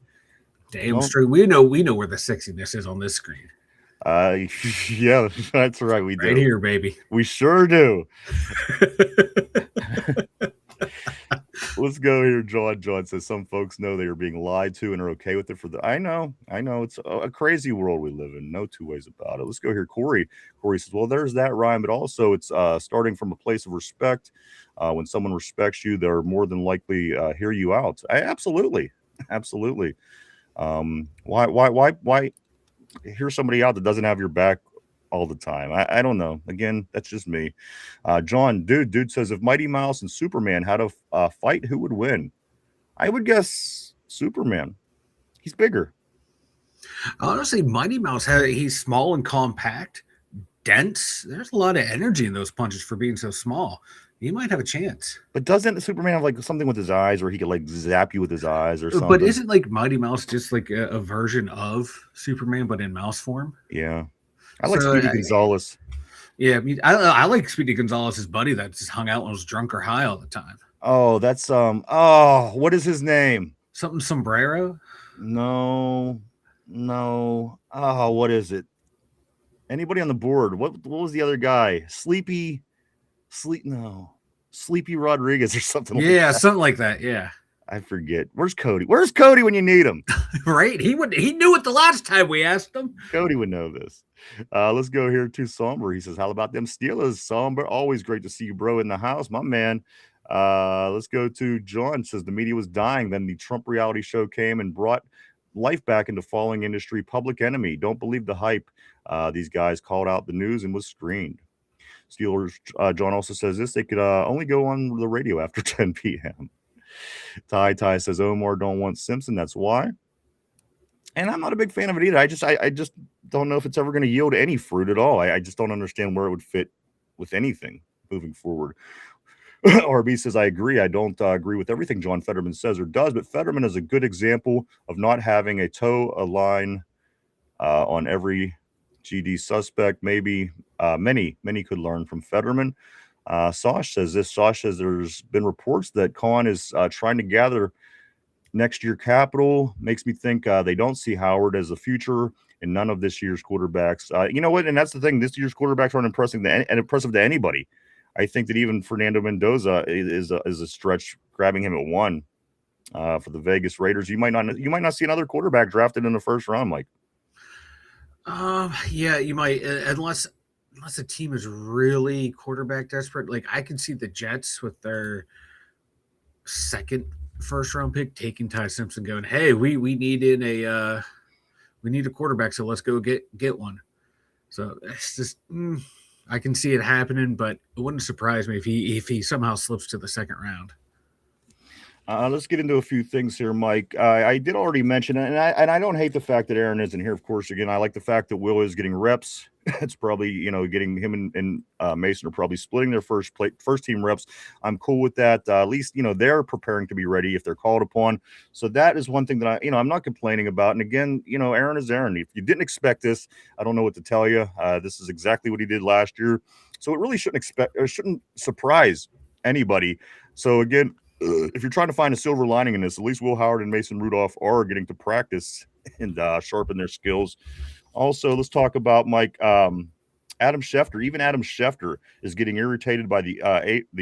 Damn straight. We know where the sexiness is on this screen. Yeah, that's right. We do. Right here, baby. We sure do. Let's go here. John says some folks know they are being lied to and are okay with it I know. It's a crazy world we live in. No two ways about it. Let's go here. Corey says, well, there's that rhyme, but also it's starting from a place of respect. When someone respects you, they're more than likely hear you out. Absolutely. Why hear somebody out that doesn't have your back all the time? I don't know. Again, that's just me. John, dude says, if Mighty Mouse and Superman had a fight, who would win? I would guess Superman. He's bigger. Honestly, Mighty Mouse, he's small and compact, dense. There's a lot of energy in those punches for being so small. He might have a chance. But doesn't Superman have like something with his eyes where he could like zap you with his eyes or something? But isn't like Mighty Mouse just like a version of Superman, but in mouse form? Yeah. I like Speedy Gonzalez. Yeah, I mean, I like Speedy Gonzalez's buddy that just hung out and was drunk or high all the time. Oh, that's what is his name? Something Sombrero? No. Oh, what is it? Anybody on the board? What was the other guy? Sleepy Rodriguez or something like that. Yeah, something like that. Yeah. I forget. Where's Cody? Where's Cody when you need him? Right. He knew it the last time we asked him. Cody would know this. Let's go here to Somber. He says, how about them Steelers, Somber? Always great to see you, bro, in the house, my man. Let's go to John. Says the media was dying. Then the Trump reality show came and brought life back into falling industry. Public Enemy. Don't believe the hype. These guys called out the news and was screened. Steelers. John also says this. They could only go on the radio after 10 p.m. Ty says Omar don't want Simpson. That's why. And I'm not a big fan of it either. I just don't know if it's ever going to yield any fruit at all. I just don't understand where it would fit with anything moving forward. RB says, I agree. I don't agree with everything John Fetterman says or does, but Fetterman is a good example of not having a line on every GD suspect. Maybe many could learn from Fetterman. Sosh says this. Sosh says there's been reports that Khan is trying to gather next year capital. Makes me think they don't see Howard as a future in none of this year's quarterbacks. You know what? And that's the thing. This year's quarterbacks aren't impressive to anybody. I think that even Fernando Mendoza is a stretch. Grabbing him at 1 for the Vegas Raiders. You might not see another quarterback drafted in the first round, Mike. Yeah, you might, unless the team is really quarterback desperate. Like I can see the Jets with their second first round pick taking Ty Simpson, going, hey, we needed a quarterback, so let's go get one. So it's just I can see it happening, but it wouldn't surprise me if he somehow slips to the second round. Let's get into a few things here, Mike. I did already mention it, and I don't hate the fact that Aaron isn't here. Of course, again, I like the fact that Will is getting reps. It's probably, getting him and Mason are probably splitting their first team reps. I'm cool with that. At least, they're preparing to be ready if they're called upon. So that is one thing that I'm not complaining about. And again, Aaron is Aaron. If you didn't expect this, I don't know what to tell you. This is exactly what he did last year. So it really shouldn't surprise anybody. So again, if you're trying to find a silver lining in this, at least Will Howard and Mason Rudolph are getting to practice and sharpen their skills. Also, let's talk about Mike. Adam Schefter. Even Adam Schefter is getting irritated by the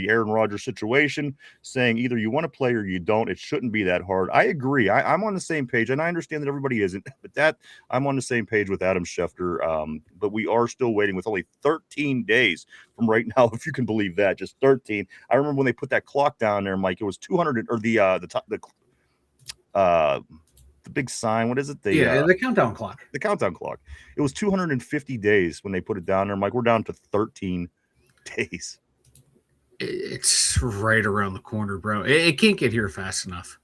Aaron Rodgers situation, saying either you want to play or you don't. It shouldn't be that hard. I agree. I'm on the same page, and I understand that everybody isn't, but I'm on the same page with Adam Schefter. But we are still waiting with only 13 days from right now, if you can believe that. Just 13. I remember when they put that clock down there, Mike. It was 200 or the big sign. What is it? The countdown clock. The countdown clock. It was 250 days when they put it down there. Mike, we're down to 13 days. It's right around the corner, bro. It can't get here fast enough.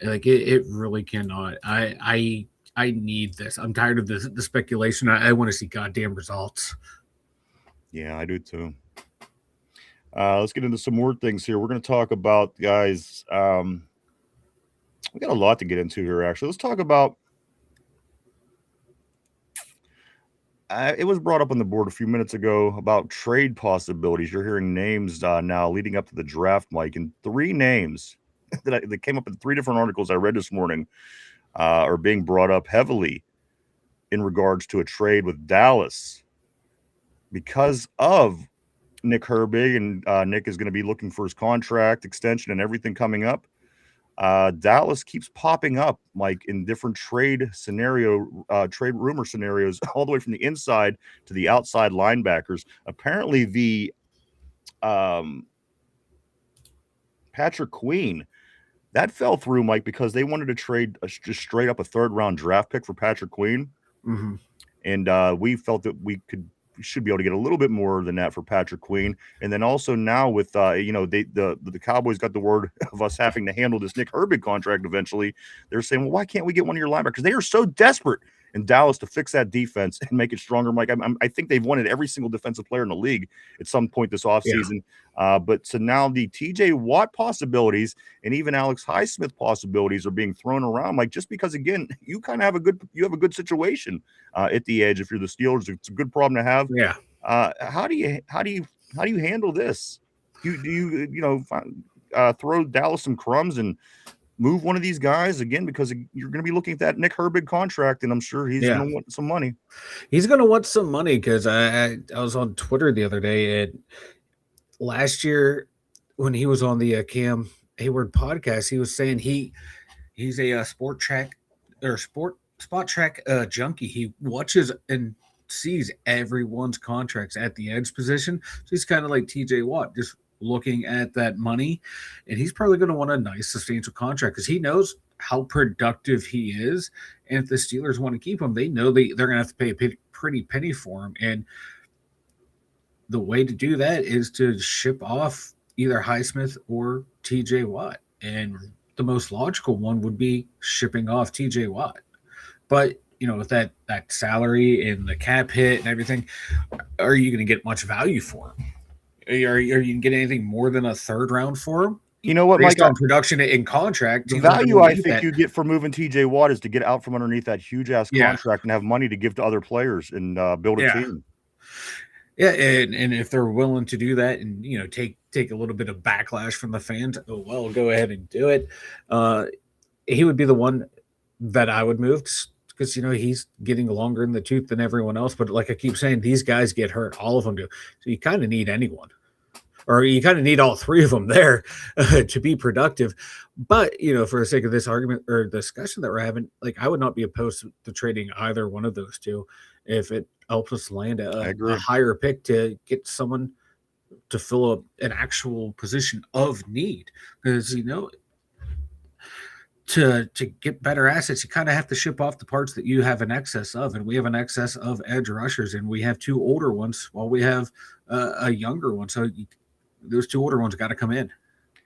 Like it really cannot. I need this. I'm tired of the speculation. I want to see goddamn results. Yeah, I do too. Let's get into some more things here. We're going to talk about, guys. We got a lot to get into here, actually. Let's talk about It was brought up on the board a few minutes ago about trade possibilities. You're hearing names now leading up to the draft, Mike, and 3 names that came up in 3 different articles I read this morning are being brought up heavily in regards to a trade with Dallas because of Nick Herbig, and Nick is going to be looking for his contract extension and everything coming up. Dallas keeps popping up, Mike, in different trade rumor scenarios, all the way from the inside to the outside linebackers. Apparently, the Patrick Queen that fell through, Mike, because they wanted to trade just straight up a 3rd-round draft pick for Patrick Queen, and we felt that we should be able to get a little bit more than that for Patrick Queen. And then also now with the Cowboys got the word of us having to handle this Nick Herbig contract eventually. They're saying, well, why can't we get one of your linebackers? They are so desperate in Dallas to fix that defense and make it stronger, Mike. I think they've wanted every single defensive player in the league at some point this offseason. But so now the TJ Watt possibilities and even Alex Highsmith possibilities are being thrown around, like, just because, again, you kind of have a good situation at the edge. If you're the Steelers, it's a good problem to have. Yeah. How do you handle this? Do you throw Dallas some crumbs and move one of these guys again, because you're going to be looking at that Nick Herbig contract, and I'm sure he's going to want some money. He's going to want some money because I was on Twitter the other day, and last year when he was on the Cam Hayward podcast, he was saying he's a spot track junkie. He watches and sees everyone's contracts at the edge position. So he's kind of like TJ Watt, just looking at that money, and he's probably going to want a nice substantial contract because he knows how productive he is. And if the Steelers want to keep him, they know they're going to have to pay a pretty penny for him. And the way to do that is to ship off either Highsmith or TJ Watt. And the most logical one would be shipping off TJ Watt. But with that salary and the cap hit and everything, are you going to get much value for him? Are you going to get anything more than a 3rd round for him? You know what, Based Mike? on production and contract, the value I think you get for moving TJ Watt is to get out from underneath that huge ass contract and have money to give to other players and build a team. Yeah, and if they're willing to do that and take a little bit of backlash from the fans, go ahead and do it. He would be the one that I would move because he's getting longer in the tooth than everyone else. But like I keep saying, these guys get hurt, all of them do. So you kind of need anyone, or you kind of need all 3 of them there to be productive. But for the sake of this argument or discussion that we're having, like, I would not be opposed to trading either one of those 2 if it helps us land a higher pick to get someone to fill an actual position of need. Because to get better assets, you kind of have to ship off the parts that you have an excess of, and we have an excess of edge rushers, and we have 2 older ones while we have a younger one. So those 2 older ones got to come in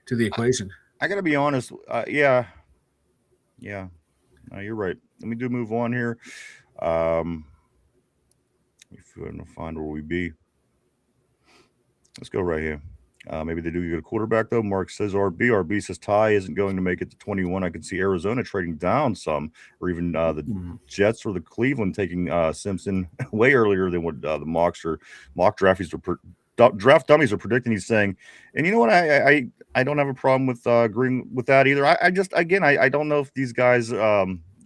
to the equation. I got to be honest. Yeah. No, you're right. Let me move on here. If you want to find where we be, let's go right here. Maybe they do get a quarterback, though. Mark says RB says Ty isn't going to make it to 21. I can see Arizona trading down some, or even the Jets or the Cleveland taking Simpson way earlier than what the mock draft dummies are predicting. He's saying, and you know what? I don't have a problem with agreeing with that either. I just, again, I don't know if these guys,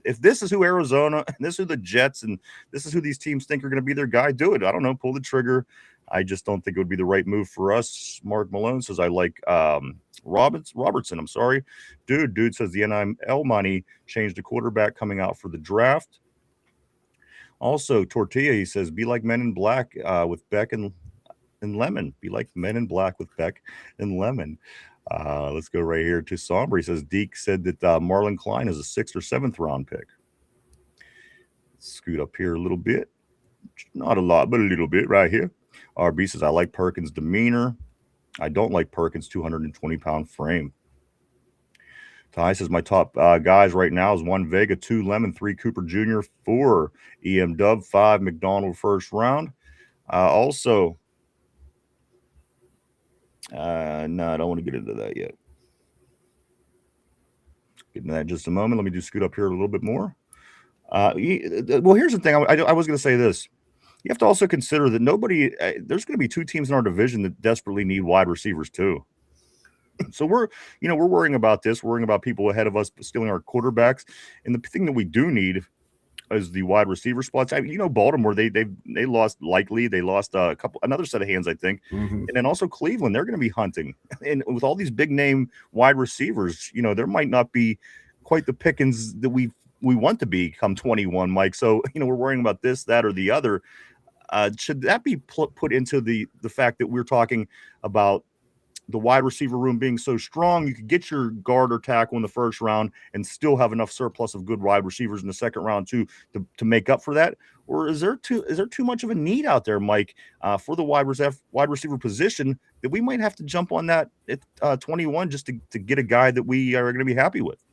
if this is who Arizona and this is who the Jets and this is who these teams think are going to be their guy, do it. I don't know. Pull the trigger. I just don't think it would be the right move for us. Mark Malone says, I like Robertson. I'm sorry. Dude says the NIL money changed the quarterback coming out for the draft. Also, Tortilla, he says, be like Men in Black with Beck and Lemon. Be like Men in Black with Beck and Lemon. Let's go right here to Somber. He says, Deke said that Marlon Klein is a 6th or 7th round pick. Let's scoot up here a little bit. Not a lot, but a little bit right here. RB says, I like Perkins' demeanor. I don't like Perkins' 220-pound frame. Ty says, my top guys right now is 1 Vega, 2 Lemon, 3 Cooper Jr., 4 EM Dub, 5 McDonald 1st round. Also, no, I don't want to get into that yet. Get into that in just a moment. Let me just scoot up here a little bit more. Well, here's the thing. I was going to say this. You have to also consider that there's going to be two teams in our division that desperately need wide receivers too. So we're worrying about this, worrying about people ahead of us stealing our quarterbacks. And the thing that we do need is the wide receiver spots. Baltimore, they lost likely. They lost another set of hands, I think. Mm-hmm. And then also Cleveland, they're going to be hunting. And with all these big name wide receivers, there might not be quite the pickings that we want to be come 21, Mike. So, we're worrying about this, that, or the other. Should that be put into the fact that we're talking about the wide receiver room being so strong, you could get your guard or tackle in the first round and still have enough surplus of good wide receivers in the second round to make up for that? Or is there too much of a need out there, Mike, for the wide receiver position that we might have to jump on that at 21 just to get a guy that we are going to be happy with?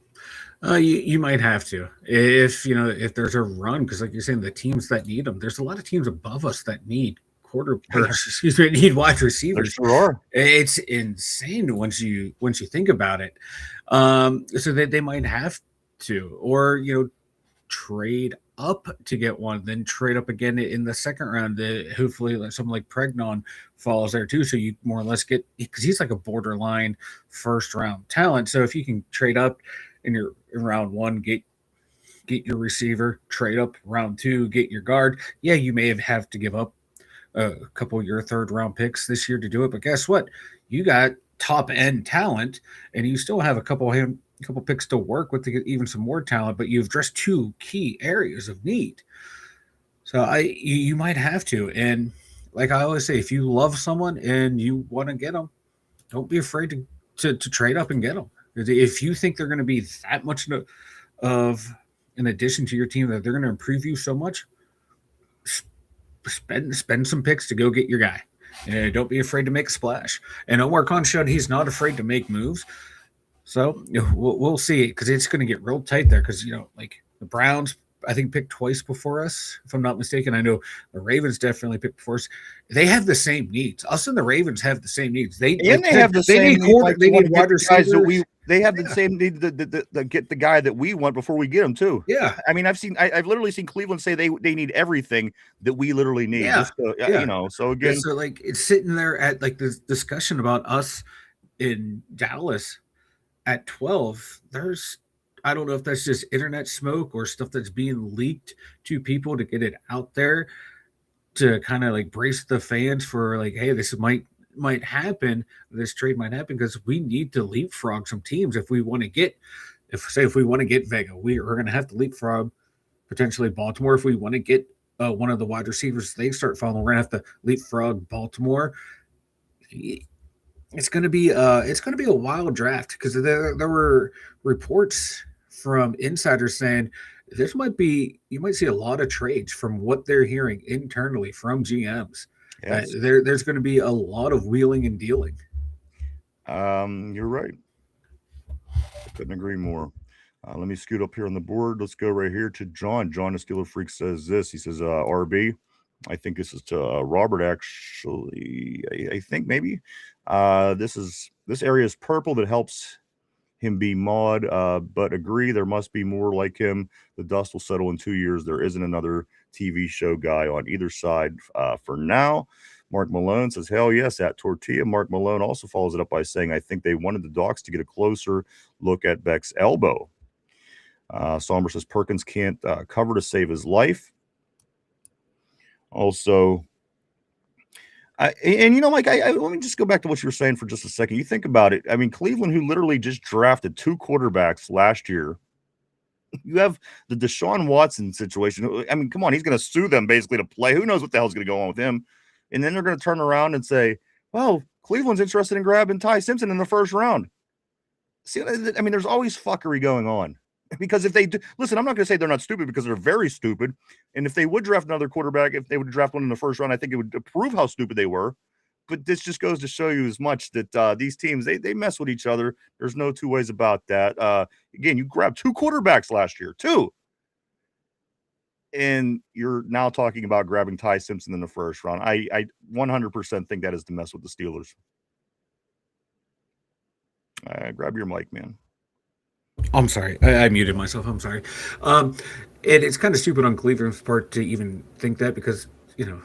You might have to if there's a run, because like you're saying, the teams that need them, there's a lot of teams above us that need need wide receivers. There sure are. It's insane once you think about it. So they might have to, or trade up to get one, then trade up again in the second round. Hopefully, something like Pregnon falls there too. So you more or less get, because he's like a borderline first round talent. So if you can trade up in round one, get your receiver, trade up round two, get your guard. Yeah, you may have to give up a couple of your third round picks this year to do it, but guess what? You got top end talent, and you still have a couple picks to work with to get even some more talent. But you've addressed two key areas of need, so you might have to. And like I always say, if you love someone and you want to get them, don't be afraid to trade up and get them. If you think they're going to be that much of an addition to your team, that they're going to improve you so much, spend some picks to go get your guy. Don't be afraid to make a splash. And Omar Khan showed he's not afraid to make moves. So we'll see, because it's going to get real tight there. Because like the Browns, I think, picked twice before us, if I'm not mistaken. I know the Ravens definitely picked before us. They have the same needs. Us and the Ravens have the same needs. They have the same need. They need wide receivers. They have the same need to get the guy that we want before we get him too. Yeah, I mean, I've literally seen Cleveland say they need everything that we literally need. Yeah. So again, so like it's sitting there at like this discussion about us in Dallas at 12. I don't know if that's just internet smoke or stuff that's being leaked to people to get it out there to kind of like brace the fans for like, hey, this might happen. This trade might happen, because we need to leapfrog some teams if we want to get, if we want to get Vega, we're going to have to leapfrog potentially Baltimore. If we want to get one of the wide receivers they start following, we're going to have to leapfrog Baltimore. It's going to be a wild draft, because there were reports from insiders saying you might see a lot of trades from what they're hearing internally from GMs. Yes. There's going to be a lot of wheeling and dealing. You're right. I couldn't agree more. Let me scoot up here on the board. Let's go right here to John. John, the Steeler Freak, says this. He says, RB. I think this is to Robert, actually. I think maybe. This area is purple that helps him be mod, but agree there must be more like him. The dust will settle in 2 years. There isn't another TV show guy on either side for now. Mark Malone says, hell yes, at Tortilla. Mark Malone also follows it up by saying, I think they wanted the Docs to get a closer look at Beck's elbow. Somber says Perkins can't cover to save his life. Also, Mike, let me just go back to what you were saying for just a second. You think about it. I mean, Cleveland, who literally just drafted 2 quarterbacks last year. You have the Deshaun Watson situation. I mean, come on, he's going to sue them basically to play. Who knows what the hell's going to go on with him? And then they're going to turn around and say, well, Cleveland's interested in grabbing Ty Simpson in the first round. See, I mean, there's always fuckery going on. Because if they do, listen, I'm not going to say they're not stupid, because they're very stupid. And if they would draft another quarterback, if they would draft one in the first round, I think it would prove how stupid they were. But this just goes to show you as much that these teams, they mess with each other. There's no two ways about that. Again, you grabbed 2 quarterbacks last year, 2. And you're now talking about grabbing Ty Simpson in the first round. I 100% think that is to mess with the Steelers. Grab your mic, man. I'm sorry. I muted myself. I'm sorry. It's kind of stupid on Cleveland's part to even think that, because you know,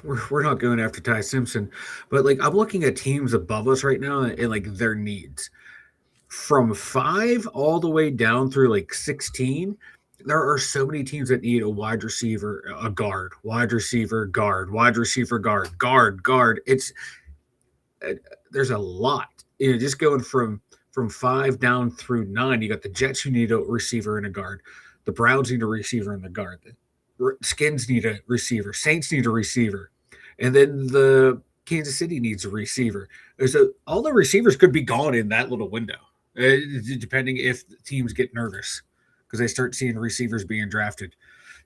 we're not going after Ty Simpson, but like I'm looking at teams above us right now and like their needs from 5 all the way down through like 16. There are so many teams that need a wide receiver, a guard, wide receiver, guard, wide receiver, guard. It's there's a lot. Just going from 5 down through 9. You got the Jets who need a receiver and a guard. The Browns need a receiver and the guard. The Skins need a receiver. Saints need a receiver, and then the Kansas City needs a receiver. So all the receivers could be gone in that little window, depending if teams get nervous because they start seeing receivers being drafted.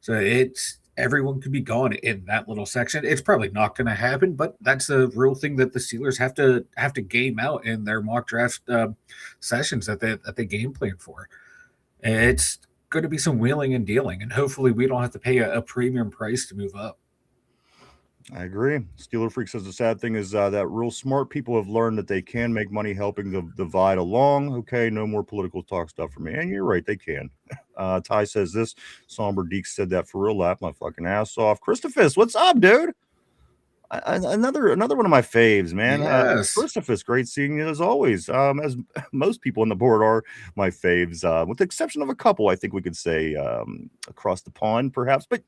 So it's everyone could be gone in that little section. It's probably not going to happen, but that's a real thing that the Steelers have to game out in their mock draft sessions that they game plan for. And it's going to be some wheeling and dealing, and hopefully we don't have to pay a premium price to move up. I agree. Steeler Freak says the sad thing is that real smart people have learned that they can make money helping the divide along. Okay, no more political talk stuff for me. And you're right, they can. Ty says this. Somber Deek said that for real. Laugh my fucking ass off. Christophus, what's up, dude? Another one of my faves, man. Yes. Christophus, great seeing you as always. As most people on the board are my faves, with the exception of a couple, I think we could say across the pond, perhaps. But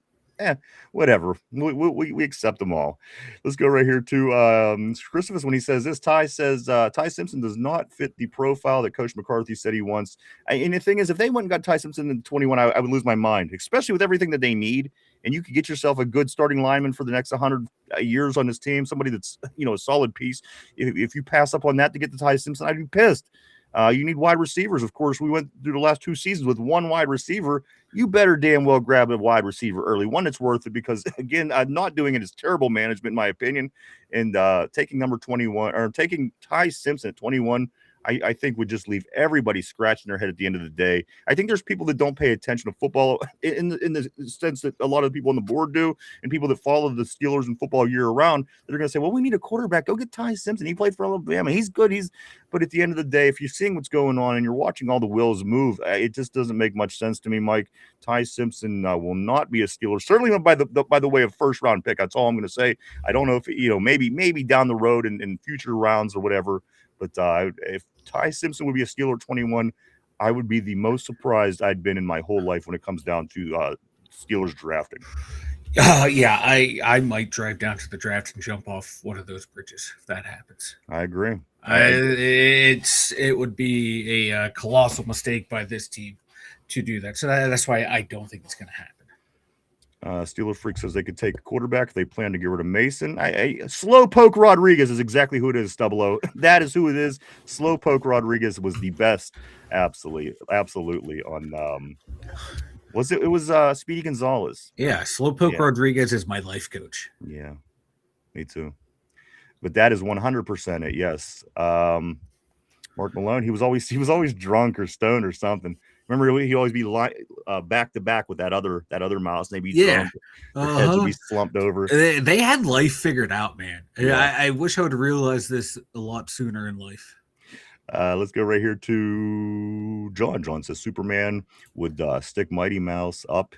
whatever. We accept them all. Let's go right here to Christopher when he says this. Ty says Ty Simpson does not fit the profile that Coach McCarthy said he wants. And the thing is, if they went and got Ty Simpson in 21, I would lose my mind, especially with everything that they need. And you could get yourself a good starting lineman for the next 100 years on this team, somebody that's a solid piece. If you pass up on that to get the Ty Simpson, I'd be pissed. You need wide receivers. Of course, we went through the last 2 seasons with one wide receiver. You better damn well grab a wide receiver early, one that's worth it, because again, not doing it is terrible management, in my opinion. And taking number 21 or taking Ty Simpson at 21, I think would just leave everybody scratching their head at the end of the day. I think there's people that don't pay attention to football in the sense that a lot of the people on the board do, and people that follow the Steelers and football year round, that are going to say, well, we need a quarterback. Go get Ty Simpson. He played for Alabama. He's good. But at the end of the day, if you're seeing what's going on and you're watching all the wheels move, it just doesn't make much sense to me, Mike. Ty Simpson will not be a Steeler. Certainly not by the way of first round pick. That's all I'm going to say. I don't know if maybe down the road in future rounds or whatever. But if Ty Simpson would be a Steeler 21, I would be the most surprised I'd been in my whole life when it comes down to Steelers drafting. Yeah, I might drive down to the draft and jump off one of those bridges if that happens. I agree. It would be a colossal mistake by this team to do that. So that's why I don't think it's going to happen. Steeler Freak says they could take a quarterback. They plan to get rid of Mason. Slowpoke Rodriguez is exactly who it is, Double O. That is who it is. Slowpoke Rodriguez was the best. Absolutely. On it was Speedy Gonzalez. Yeah, Slowpoke Rodriguez is my life coach. Yeah, me too. But that is 100% it. Yes. Mark Malone, he was always drunk or stoned or something. Remember, he'd always be back to back with that other mouse. They'd be drunk. Their heads would be slumped over. They had life figured out, man. Yeah. I wish I would realize this a lot sooner in life. Let's go right here to John. John says Superman would stick Mighty Mouse up.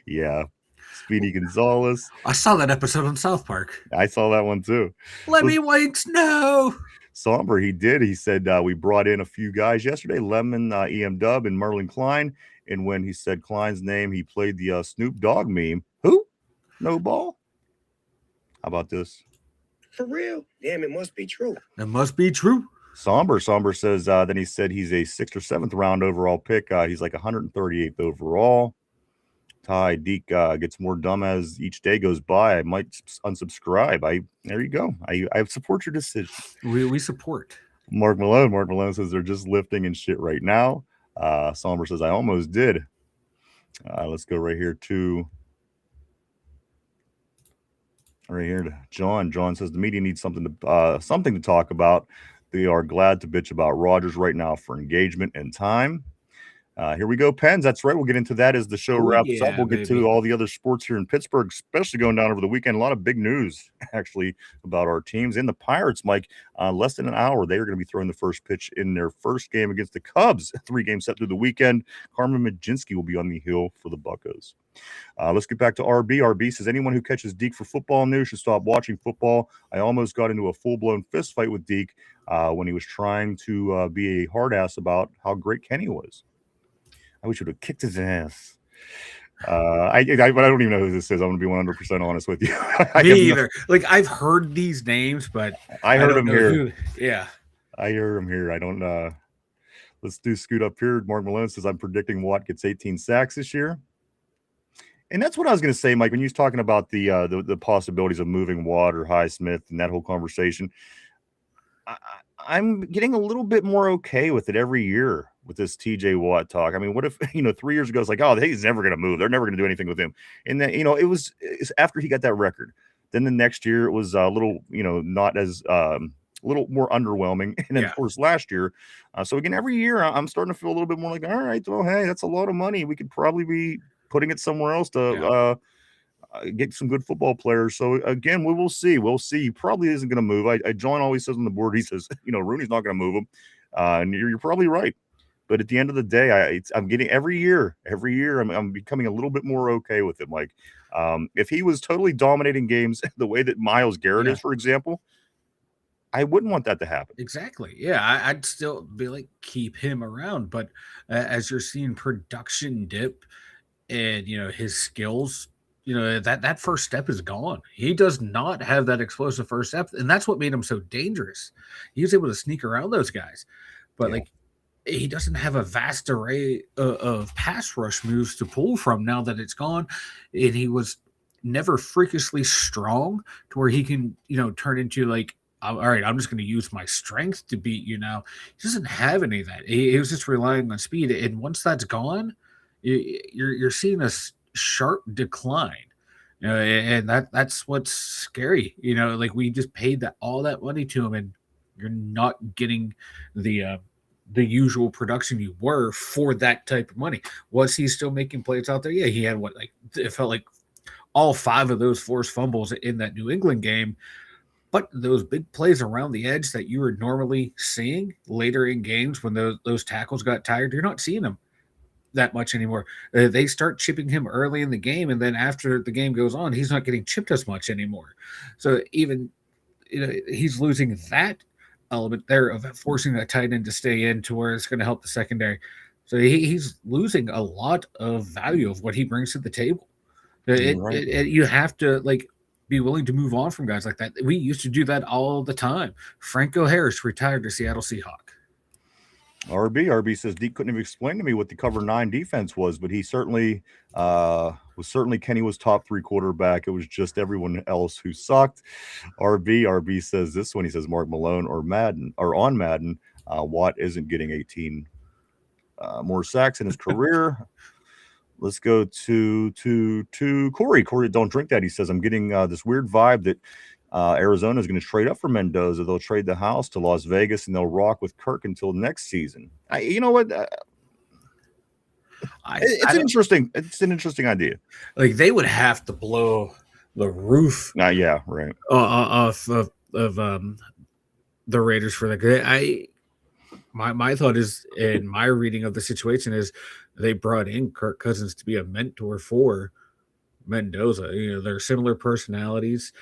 Yeah. Speedy Gonzalez. I saw that episode on South Park. I saw that one too. Lemmy Winks, no. Somber, he did. He said we brought in a few guys yesterday, Lemon, EM Dub, and Merlin Klein. And when he said Klein's name, he played the Snoop Dogg meme. Who? No ball? How about this? For real? Damn, it must be true. It must be true. Somber says then he said he's a 6th or 7th round overall pick. He's like 138th overall. Ty Deke gets more dumb as each day goes by. I might unsubscribe. There you go. I support your decision. We support. Mark Malone says they're just lifting and shit right now. Somber says I almost did. Let's go right here to John. John says the media needs something to talk about. They are glad to bitch about Rodgers right now for engagement and time. Here we go, Pens. That's right. We'll get into that as the show wraps up. We'll get to all the other sports here in Pittsburgh, especially going down over the weekend. A lot of big news, actually, about our teams. And the Pirates, Mike, less than an hour, they are going to be throwing the first pitch in their first game against the Cubs. 3 games set through the weekend. Carmen Majinski will be on the hill for the Buccos. Let's get back to RB. RB says, anyone who catches Deke for football news should stop watching football. I almost got into a full-blown fist fight with Deke when he was trying to be a hard ass about how great Kenny was. I wish he would have kicked his ass. I don't even know who this is. I'm going to be 100% honest with you. Me either. Like, I've heard these names, but I heard him here. Yeah. I heard him here. I don't let's do scoot up here. Mark Malone says, I'm predicting Watt gets 18 sacks this year. And that's what I was going to say, Mike, when you was talking about the possibilities of moving Watt or Highsmith and that whole conversation. I'm getting a little bit more okay with it every year with this TJ Watt talk. I mean, what if, 3 years ago, it's like, oh, he's never going to move. They're never going to do anything with him. And then, it's after he got that record. Then the next year it was a little, not as a little more underwhelming. And then, of course, last year. So again, every year I'm starting to feel a little bit more like, all right, well, hey, that's a lot of money. We could probably be putting it somewhere else to get some good football players. So again, we will see. We'll see. He probably isn't going to move. John always says on the board, he says, Rooney's not going to move him. And you're probably right. But at the end of the day, I'm getting every year, I'm becoming a little bit more okay with it. Like, if he was totally dominating games the way that Myles Garrett is, for example, I wouldn't want that to happen. Exactly. Yeah, I'd still be like, keep him around. But as you're seeing production dip and, his skills, that first step is gone. He does not have that explosive first step. And that's what made him so dangerous. He was able to sneak around those guys. But, he doesn't have a vast array of pass rush moves to pull from now that it's gone. And he was never freakishly strong to where he can, turn into like, all right, I'm just going to use my strength to beat you now. He doesn't have any of that. He was just relying on speed. And once that's gone, you're seeing a sharp decline. And that's what's scary. Like, we just paid all that money to him, and you're not getting the usual production you were for that type of money. Was he still making plays out there? Yeah, he had it felt like all 5 of those forced fumbles in that New England game. But those big plays around the edge that you were normally seeing later in games when those tackles got tired, you're not seeing them that much anymore. They start chipping him early in the game, and then after the game goes on, he's not getting chipped as much anymore. So even he's losing that element there of forcing that tight end to stay in to where it's going to help the secondary. So he's losing a lot of value of what he brings to the table. You have to be willing to move on from guys like that. We used to do that all the time. Franco Harris retired to Seattle Seahawks. RB says Deke couldn't have explained to me what the cover 9 defense was, but he certainly Kenny was top 3 quarterback. It was just everyone else who sucked. RB says this one. He says Mark Malone or on Madden, Watt isn't getting 18 more sacks in his career. Let's go to Corey. Corey, don't drink that. He says, I'm getting this weird vibe that Arizona is going to trade up for Mendoza. They'll trade the house to Las Vegas, and they'll rock with Kirk until next season. You know what? It's an interesting idea. Like, they would have to blow the roof. Yeah, right. Off of the Raiders for that. My thought is, and my reading of the situation is, they brought in Kirk Cousins to be a mentor for Mendoza. They're similar personalities,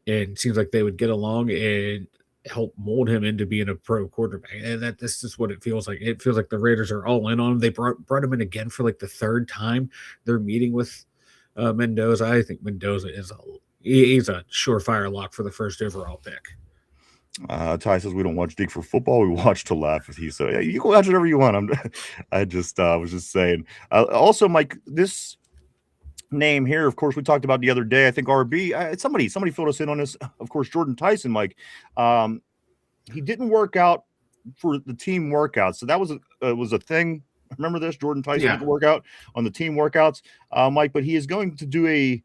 and it seems like they would get along and help mold him into being a pro quarterback. And that's just what it feels like. It feels like the Raiders are all in on him. They brought him in again for the 3rd time they're meeting with Mendoza. I think Mendoza he's a surefire lock for the 1st overall pick. Ty says we don't watch Deke for football. We watch to laugh. He said, yeah, you can watch whatever you want. I was just saying. Also, Mike, this name here, of course, we talked about the other day. I think RB. Somebody filled us in on this. Of course, Jordan Tyson, Mike. He didn't work out for the team workouts, so that was a thing. Remember this? Jordan Tyson didn't work out on the team workouts, Mike. But he is going to do a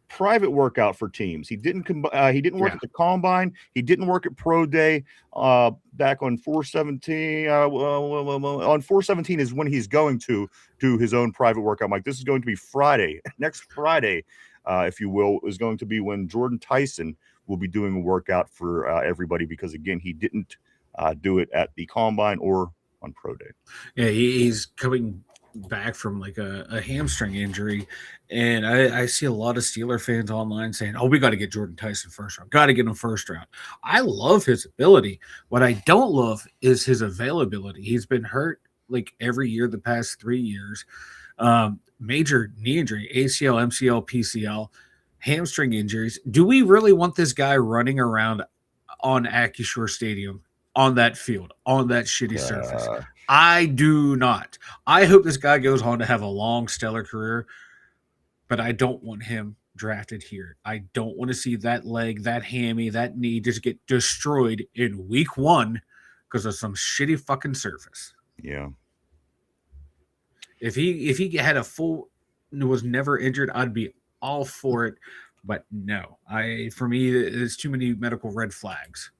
private workout for teams. He didn't work at the combine. He didn't work at pro day back on 4/17. On 4/17 is when he's going to do his own private workout. Mike, this is going to be Friday. Next Friday, if you will, is going to be when Jordan Tyson will be doing a workout for everybody, because again, he didn't do it at the combine or on pro day. Yeah, he's coming back from like a hamstring injury, and I see a lot of Steeler fans online saying, "Oh, we got to get Jordan Tyson first round. Got to get him first round." I love his ability. What I don't love is his availability. He's been hurt like every year the past 3 years. Major knee injury, ACL, MCL, PCL, hamstring injuries. Do we really want this guy running around on Acrisure Stadium on that field, on that shitty surface? I do not. I hope this guy goes on to have a long, stellar career, but I don't want him drafted here. I don't want to see that leg, that hammy, that knee just get destroyed in week 1 because of some shitty fucking surface. Yeah. If he had a full, was never injured, I'd be all for it. But no, for me, there's too many medical red flags.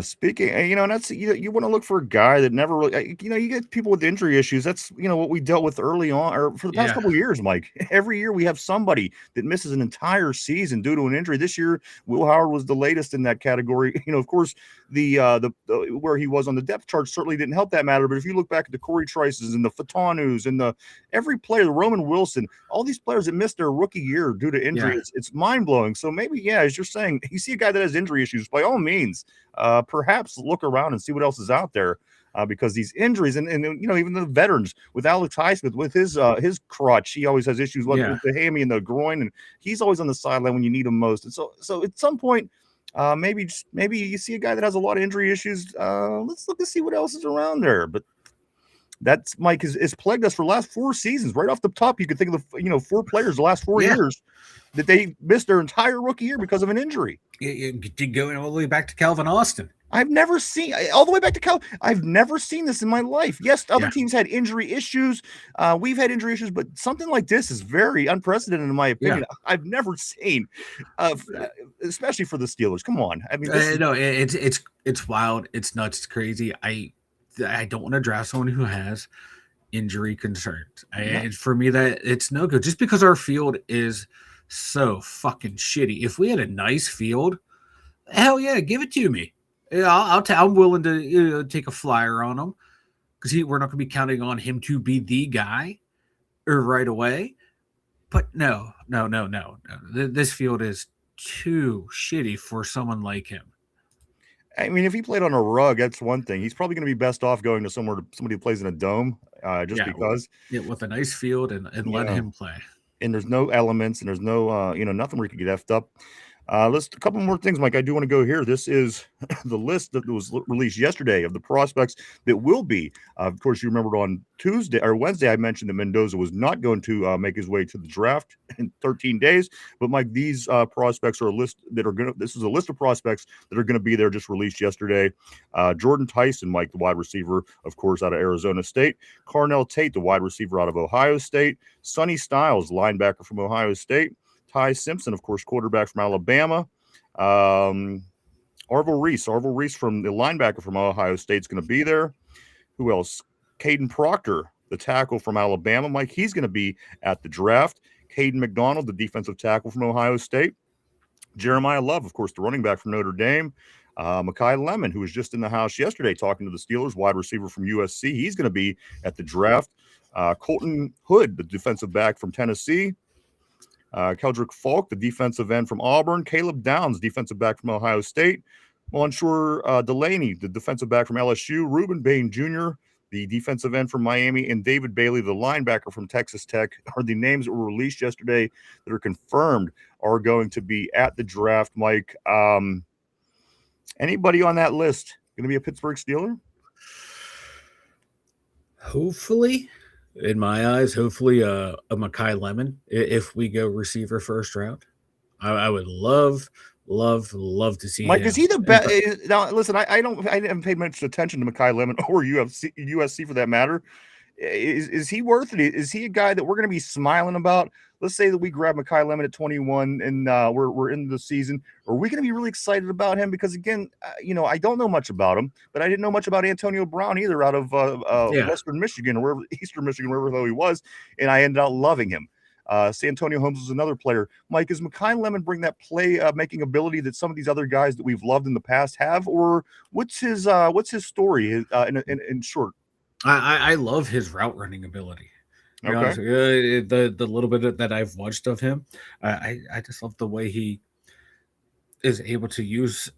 Speaking, and that's you want to look for a guy that never really, you get people with injury issues. That's what we dealt with early on, or for the past couple of years, Mike. Every year we have somebody that misses an entire season due to an injury. This year, Will Howard was the latest in that category. Of course, the where he was on the depth chart certainly didn't help that matter. But if you look back at the Corey Trices and the Fatanus and every player, the Roman Wilson, all these players that missed their rookie year due to injury, it's mind blowing. So maybe, as you're saying, you see a guy that has injury issues, by all means. Perhaps look around and see what else is out there, because these injuries and even the veterans with Alex Highsmith with his crutch, he always has issues with the hammy and the groin, and he's always on the sideline when you need him most. And so at some point, maybe you see a guy that has a lot of injury issues. Let's look to see what else is around there. But that's Mike has plagued us for the last 4 seasons. Right off the top, you could think of the 4 players the last 4 years that they missed their entire rookie year because of an injury. Going all the way back to Calvin Austin. I've never seen all the way back to Cal. I've never seen this in my life. Yes, other teams had injury issues. We've had injury issues, but something like this is very unprecedented in my opinion. I've never seen, especially for the Steelers. Come on, I mean, it's wild. It's nuts. It's crazy. I don't want to draft someone who has injury concerns. For me, that it's no good. Just because our field is so fucking shitty. If we had a nice field, hell yeah, give it to me. I'm willing to take a flyer on him, because we're not going to be counting on him to be the guy right away. But no. This field is too shitty for someone like him. I mean, if he played on a rug, that's one thing. He's probably going to be best off going to somebody who plays in a dome, because. Yeah, with a nice field and let him play. And there's no elements, and there's no, nothing where you can get effed up. A couple more things, Mike. I do want to go here. This is the list that was released yesterday of the prospects that will be. Of course, you remembered on Tuesday or Wednesday, I mentioned that Mendoza was not going to make his way to the draft in 13 days. But Mike, these prospects are a list that are going to. This is a list of prospects that are going to be there, just released yesterday. Jordan Tyson, Mike, the wide receiver, of course, out of Arizona State. Carnell Tate, the wide receiver out of Ohio State. Sonny Styles, linebacker from Ohio State. Ty Simpson, of course, quarterback from Alabama. Arvil Reese from the linebacker from Ohio State is going to be there. Who else? Caden Proctor, the tackle from Alabama. Mike, he's going to be at the draft. Caden McDonald, the defensive tackle from Ohio State. Jeremiah Love, of course, the running back from Notre Dame. Mekhi Lemon, who was just in the house yesterday talking to the Steelers, wide receiver from USC. He's going to be at the draft. Colton Hood, the defensive back from Tennessee. Keldrick Falk, the defensive end from Auburn. Caleb Downs, defensive back from Ohio State. Monsieur Delaney, the defensive back from LSU. Reuben Bain Jr., the defensive end from Miami. And David Bailey, the linebacker from Texas Tech, are the names that were released yesterday that are confirmed are going to be at the draft, Mike. Anybody on that list going to be a Pittsburgh Steeler? Hopefully. In my eyes, hopefully a Mekhi Lemon if we go receiver first round. I would love to see Mike, him. is he the best? Now, listen, I haven't paid much attention to Mekhi Lemon or USC for that matter. Is he worth it? Is he a guy that we're going to be smiling about? Let's say that we grab Mekhi Lemon at 21 and we're in the season. Are we going to be really excited about him? Because again, I don't know much about him, but I didn't know much about Antonio Brown either out of Western Michigan or Eastern Michigan, wherever the hell he was. And I ended up loving him. Santonio Holmes is another player. Mike, does Mekhi Lemon bring that play making ability that some of these other guys that we've loved in the past have, or what's his story in short? I love his route running ability. To be Okay. honest with you, the little bit that I've watched of him, I just love the way he is able to use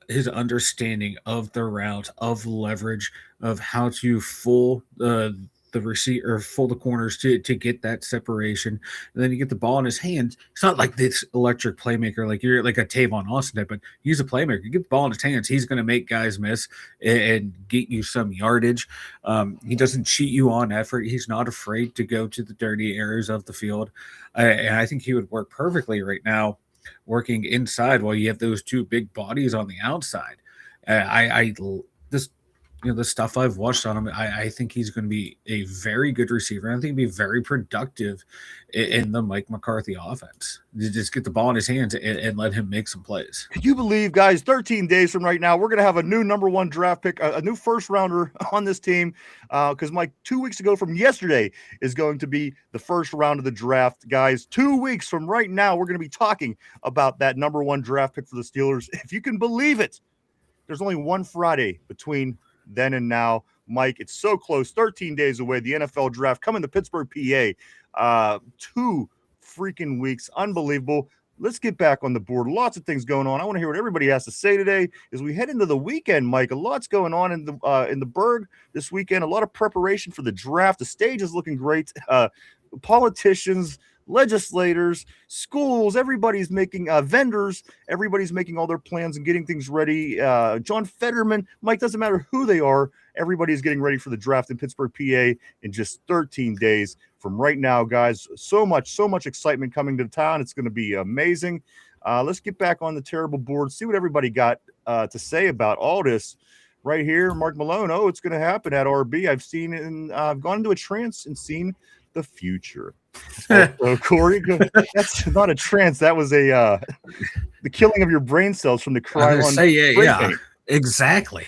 his understanding of the route, of leverage, of how to fool the receiver, or fool the corners to get that separation. And then you get the ball in his hands. It's not like this electric playmaker, like you're like a Tavon Austin type, but he's a playmaker. You get the ball in his hands, he's going to make guys miss and get you some yardage. He doesn't cheat you on effort. He's not afraid to go to the dirty areas of the field. And I think he would work perfectly right now working inside while you have those two big bodies on the outside. This, the stuff I've watched on him, I think he's going to be a very good receiver. I think he'd be very productive in the Mike McCarthy offense. You just get the ball in his hands and let him make some plays. Can you believe, guys, 13 days from right now, we're going to have a new number 1 draft pick, a new first rounder on this team. Because Mike, 2 weeks ago from yesterday is going to be the first round of the draft, guys. 2 weeks from right now, we're going to be talking about that number 1 draft pick for the Steelers. If you can believe it, there's only one Friday between then and now. Mike, it's so close, 13 days away. The NFL draft coming to Pittsburgh, PA. 2 freaking weeks. Unbelievable. Let's get back on the board. Lots of things going on. I want to hear what everybody has to say today as we head into the weekend, Mike. A lot's going on in the Berg this weekend. A lot of preparation for the draft. The stage is looking great. Politicians, legislators, schools, everybody's making vendors, everybody's making all their plans and getting things ready. John Fetterman, Mike, doesn't matter who they are, everybody's getting ready for the draft in Pittsburgh, PA in just 13 days from right now, guys. So much excitement coming to town. It's going to be amazing. Let's get back on the terrible board, see what everybody got to say about all this right here. Mark Malone, it's going to happen at RB. I've seen it, and I've gone into a trance and seen the future. Corey, that's not a trance. That was the killing of your brain cells from the Krylon. Yeah, exactly.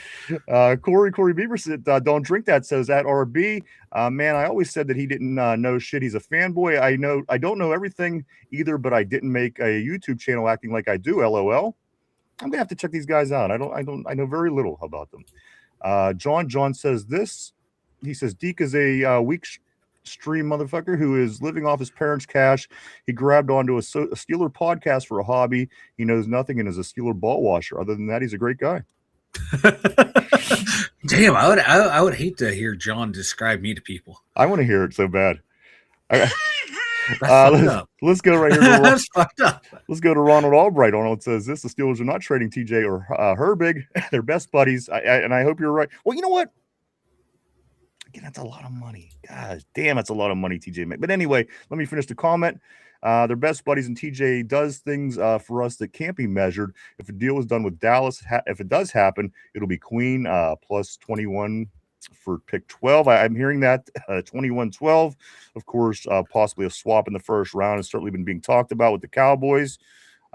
Corey Beaver said, "Don't drink that." Says at RB. Man, I always said that he didn't know shit. He's a fanboy. I don't know everything either, but I didn't make a YouTube channel acting like I do. LOL. I'm gonna have to check these guys out. I know very little about them. John says this. He says Deke is a weak stream motherfucker who is living off his parents' cash. He grabbed onto a Steeler podcast for a hobby. He knows nothing and is a Steeler ball washer. Other than that, he's a great guy. Damn, I would hate to hear John describe me to people. I want to hear it so bad. Let's go right here. That's fucked up. Let's go to Ronald Albright. Arnold says this: the Steelers are not trading TJ or Herbig. They're best buddies. And I hope you're right. Well, you know what? Again, that's a lot of money. God damn, that's a lot of money, TJ. But anyway, let me finish the comment. They're best buddies, and TJ does things for us that can't be measured. If a deal is done with Dallas, if it does happen, it'll be Queen plus 21 for pick 12. I'm hearing that 21-12. Of course, possibly a swap in the first round has certainly been being talked about with the Cowboys.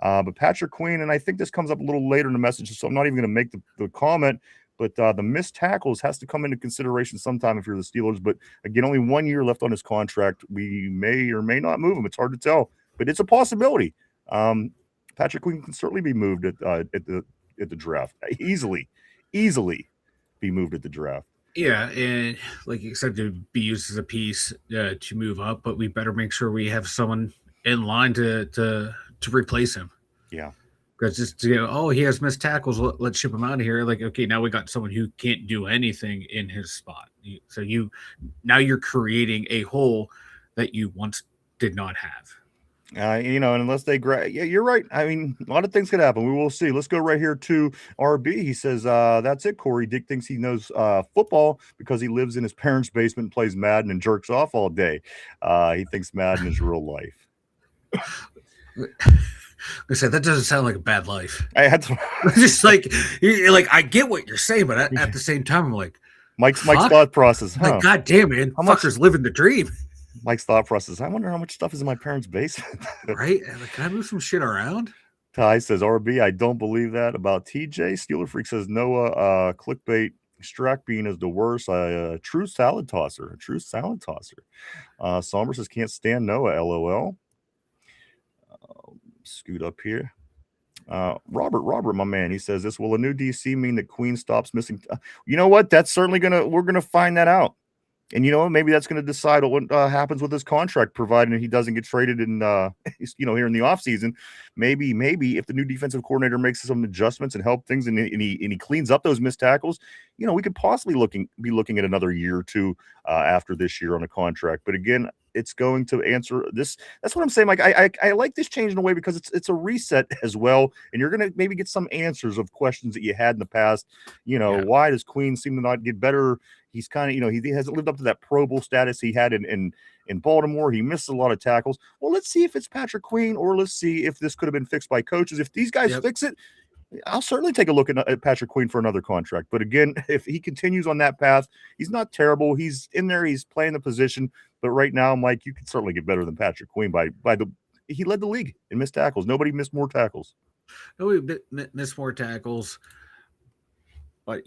But Patrick Queen, and I think this comes up a little later in the message, so I'm not even going to make the comment. But the missed tackles has to come into consideration sometime if you're the Steelers. But again, only 1 year left on his contract. We may or may not move him. It's hard to tell, but it's a possibility. Patrick Queen can certainly be moved at the draft. Easily be moved at the draft. Yeah, and like you said, to be used as a piece to move up, but we better make sure we have someone in line to replace him. Yeah. Because just to go, he has missed tackles, let's ship him out of here. Like, okay, now we got someone who can't do anything in his spot. So you're creating a hole that you once did not have. And unless they yeah, you're right. I mean, a lot of things could happen. We will see. Let's go right here to RB. He says, that's it, Corey. Dick thinks he knows football because he lives in his parents' basement and plays Madden and jerks off all day. He thinks Madden is real life. I said that doesn't sound like a bad life. I had to just like I get what you're saying, but at the same time, I'm like, Mike's thought process. Huh? Like, God damn, man, fuckers living the dream. Mike's thought process. I wonder how much stuff is in my parents' basement. Right? Like, can I move some shit around? Ty says, RB, I don't believe that about TJ. Steeler Freak says, Noah, clickbait. Strackbean is the worst. A true salad tosser. Sommer says, can't stand Noah. LOL. Scoot up here. Robert, my man, he says, this will a new DC mean that Queen stops missing? You know what? That's certainly we're gonna find that out. And maybe that's going to decide what happens with his contract, provided he doesn't get traded in, here in the offseason. Maybe if the new defensive coordinator makes some adjustments and help things, and he cleans up those missed tackles, we could possibly be looking at another year or two after this year on a contract. But again, it's going to answer this. That's what I'm saying. Like I like this change in a way because it's a reset as well, and you're going to maybe get some answers of questions that you had in the past. Why does Queen seem to not get better? He's kind of, he hasn't lived up to that Pro Bowl status he had in Baltimore. He missed a lot of tackles. Well, let's see if it's Patrick Queen, or let's see if this could have been fixed by coaches. If these guys fix it, I'll certainly take a look at Patrick Queen for another contract. But again, if he continues on that path, he's not terrible. He's in there. He's playing the position. But right now, Mike, you can certainly get better than Patrick Queen he led the league in missed tackles. Nobody missed more tackles. Nobody missed more tackles. But,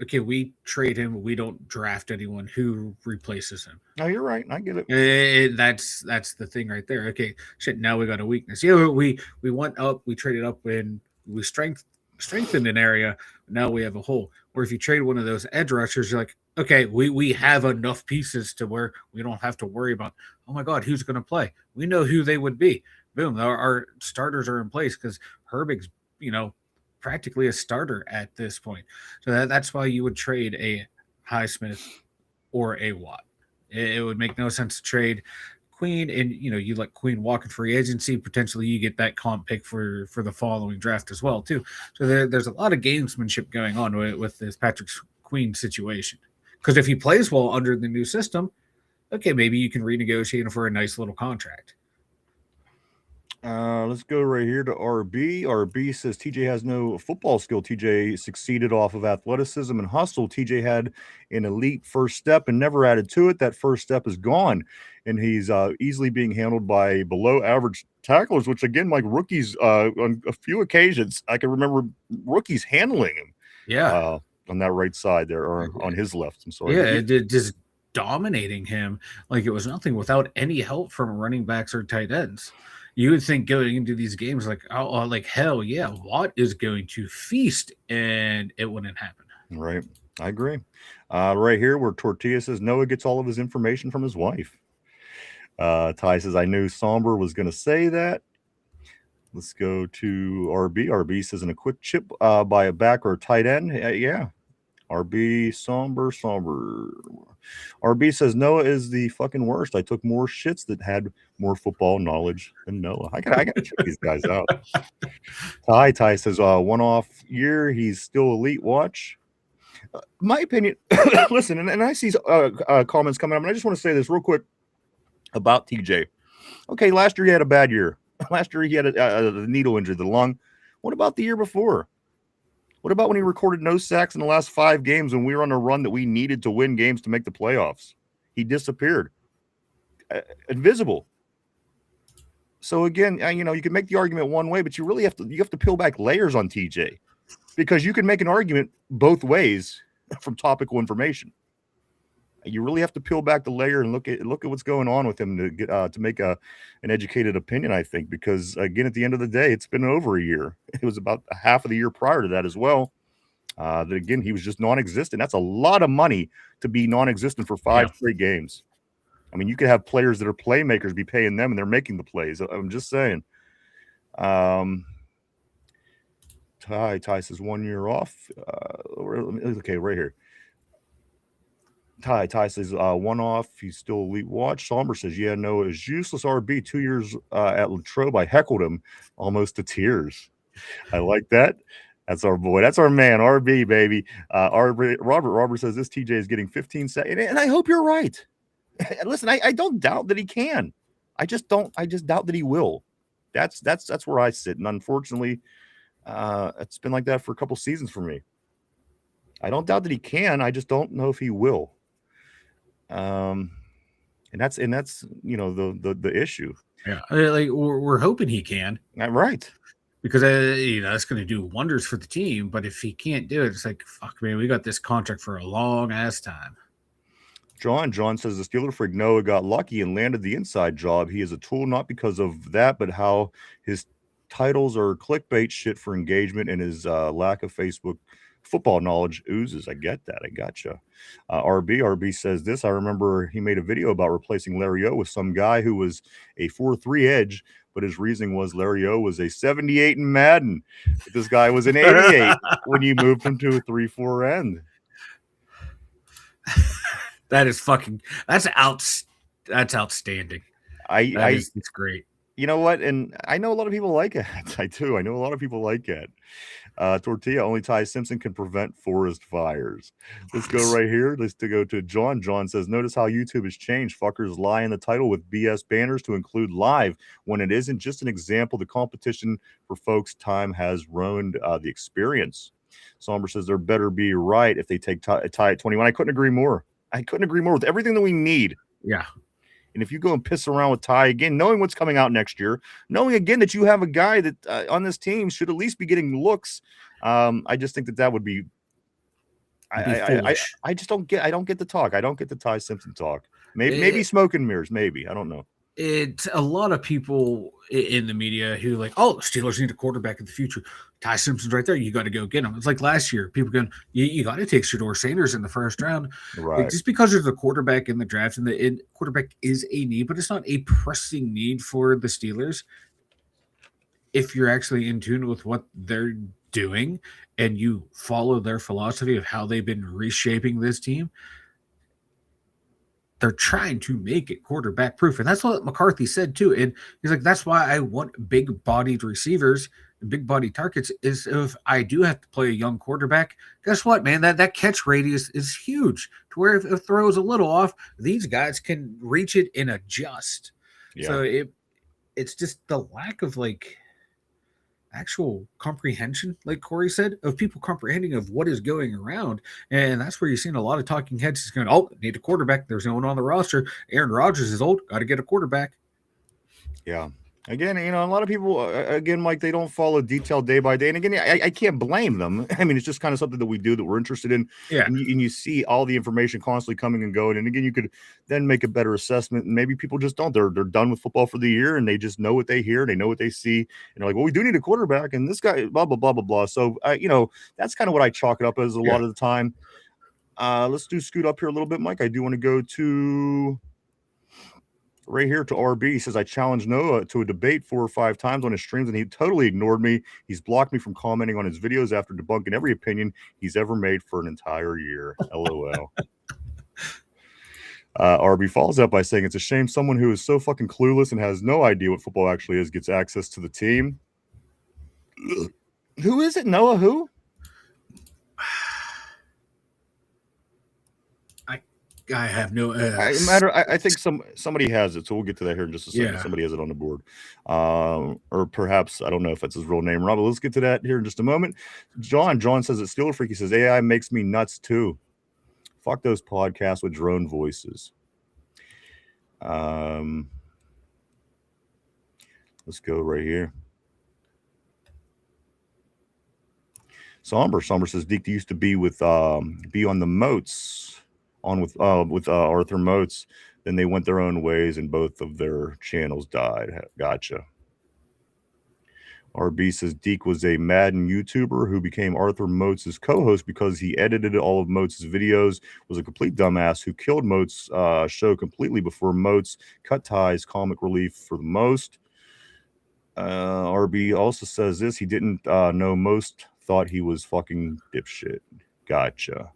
okay, we trade him. We don't draft anyone who replaces him. No, you're right. I get it. That's the thing right there. Okay, shit. Now we got a weakness. We went up. We traded up and we strengthened an area. Now we have a hole. Or if you trade one of those edge rushers, you're like, okay, we have enough pieces to where we don't have to worry about, oh my God, who's going to play? We know who they would be. Boom, our starters are in place because Herbig's, practically a starter at this point. So that's why you would trade a Highsmith or a Watt. It would make no sense to trade Queen, and you let Queen walk in free agency. Potentially you get that comp pick for the following draft as well too. So there's a lot of gamesmanship going on with this Patrick Queen situation. Because if he plays well under the new system, okay, maybe you can renegotiate him for a nice little contract. Let's go right here to RB. RB says TJ has no football skill. TJ succeeded off of athleticism and hustle. TJ had an elite first step and never added to it. That first step is gone, and he's easily being handled by below average tacklers, which again, like rookies, on a few occasions, I can remember rookies handling him. Yeah. On that right side there, or on his left. I'm sorry. Yeah, just dominating him like it was nothing without any help from running backs or tight ends. You would think going into these games like, oh, like hell yeah, Watt is going to feast, and it wouldn't happen. Right. I agree. Right here where Tortilla says Noah gets all of his information from his wife. Ty says, I knew Somber was going to say that. Let's go to RB. RB says, in a quick chip by a back or a tight end. Yeah. RB, somber. RB says Noah is the fucking worst. I took more shits that had more football knowledge than Noah. I gotta check these guys out. Ty says one-off year. He's still elite. Watch. My opinion. Listen, and I see comments coming up, and I just want to say this real quick about TJ. Okay, last year he had a bad year. Last year he had a needle injury, the lung. What about the year before? What about when he recorded no sacks in the last 5 games when we were on a run that we needed to win games to make the playoffs? He disappeared. Invisible. So again, you can make the argument one way, but you really have to peel back layers on TJ, because you can make an argument both ways from topical information. You really have to peel back the layer and look at what's going on with him to get to make an educated opinion, I think, because again, at the end of the day, it's been over a year. It was about half of the year prior to that as well. That again, he was just non-existent. That's a lot of money to be non-existent for 5 straight games. I mean, you could have players that are playmakers be paying them, and they're making the plays. I'm just saying. Ty says 1 year off. Okay, right here. Ty says one off. He's still elite. Watch. Somber says, yeah, no, it's useless RB. 2 years at Latrobe, I heckled him almost to tears. I like that. That's our boy. That's our man, RB, baby. Robert says this TJ is getting 15 seconds, and I hope you're right. Listen, I don't doubt that he can. I just doubt that he will. That's where I sit, and unfortunately, it's been like that for a couple seasons for me. I don't doubt that he can. I just don't know if he will. And that's the issue. Yeah, like we're hoping he can. Right. Because that's going to do wonders for the team. But if he can't do it, it's like, fuck, man, we got this contract for a long ass time. John says the Steeler freak Noah got lucky and landed the inside job. He is a tool not because of that, but how his titles are clickbait shit for engagement and his lack of Facebook football knowledge oozes. I get that. I gotcha. RB says this. I remember he made a video about replacing Larry O with some guy who was a 4-3 edge, but his reasoning was Larry O was a 78 in Madden. But this guy was an 88 when you moved him to a 3-4 end. That's outstanding. It's great. You know what? And I know a lot of people like it. I do. I know a lot of people like it. Tortilla, only Ty Simpson can prevent forest fires. Let's go right here. Let's go to John. John says, notice how YouTube has changed. Fuckers lie in the title with BS banners to include live when it isn't. Just an example. The competition for folks' time has ruined the experience. Somber says, there better be right if they take Ty at 21. I couldn't agree more. I couldn't agree more with everything that we need. Yeah. And if you go and piss around with Ty again, knowing what's coming out next year, knowing again that you have a guy that on this team should at least be getting looks, I just think that would be. I just don't get. I don't get the talk. I don't get the Ty Simpson talk. Maybe smoke and mirrors. Maybe I don't know. It's a lot of people in the media who like, oh, the Steelers need a quarterback in the future. Ty Simpson's right there. You got to go get him. It's like last year, people going, you got to take Shedeur Sanders in the first round. Right. Like, just because there's a quarterback in the draft and the quarterback is a need, but it's not a pressing need for the Steelers. If you're actually in tune with what they're doing and you follow their philosophy of how they've been reshaping this team, they're trying to make it quarterback proof. And that's what McCarthy said too. And he's like, that's why I want big bodied receivers, big body targets, is if I do have to play a young quarterback, guess what, man? That catch radius is huge to where if it throws a little off, these guys can reach it and adjust. Yeah. So it's just the lack of like actual comprehension, like Corey said, of people comprehending of what is going around. And that's where you're seeing a lot of talking heads is going, oh, need a quarterback. There's no one on the roster. Aaron Rodgers is old. Got to get a quarterback. Yeah. Again, a lot of people, again, Mike, they don't follow detail day by day. And again, I can't blame them. I mean, it's just kind of something that we do that we're interested in. Yeah. And you see all the information constantly coming and going. And again, you could then make a better assessment. And maybe people just don't. They're done with football for the year and they just know what they hear. They know what they see. And they're like, well, we do need a quarterback. And this guy, blah, blah, blah, blah, blah. So, that's kind of what I chalk it up as a lot of the time. Let's scoot up here a little bit, Mike. I do want to go to right here to RB. He says, I challenged Noah to a debate 4 or 5 times on his streams, and he totally ignored me. He's blocked me from commenting on his videos after debunking every opinion he's ever made for an entire year. LOL. RB follows up by saying, it's a shame someone who is so fucking clueless and has no idea what football actually is gets access to the team. Who is it, Noah? Who? I have no I think somebody has it, so we'll get to that here in just a second. Yeah. Somebody has it on the board. Or perhaps, I don't know if that's his real name, Rob, but let's get to that here in just a moment. John says that Steeler Freak, he says, AI makes me nuts too. Fuck those podcasts with drone voices. Let's go right here. Somber says Deke used to be with be on the Moats. With Arthur Moats, then they went their own ways and both of their channels died. Gotcha. RB says Deke was a Madden YouTuber who became Arthur Moats' co-host because he edited all of Moats' videos, was a complete dumbass who killed Moats' show completely before Moats cut ties, comic relief for the most. RB also says this, he didn't know most thought he was fucking dipshit. Gotcha.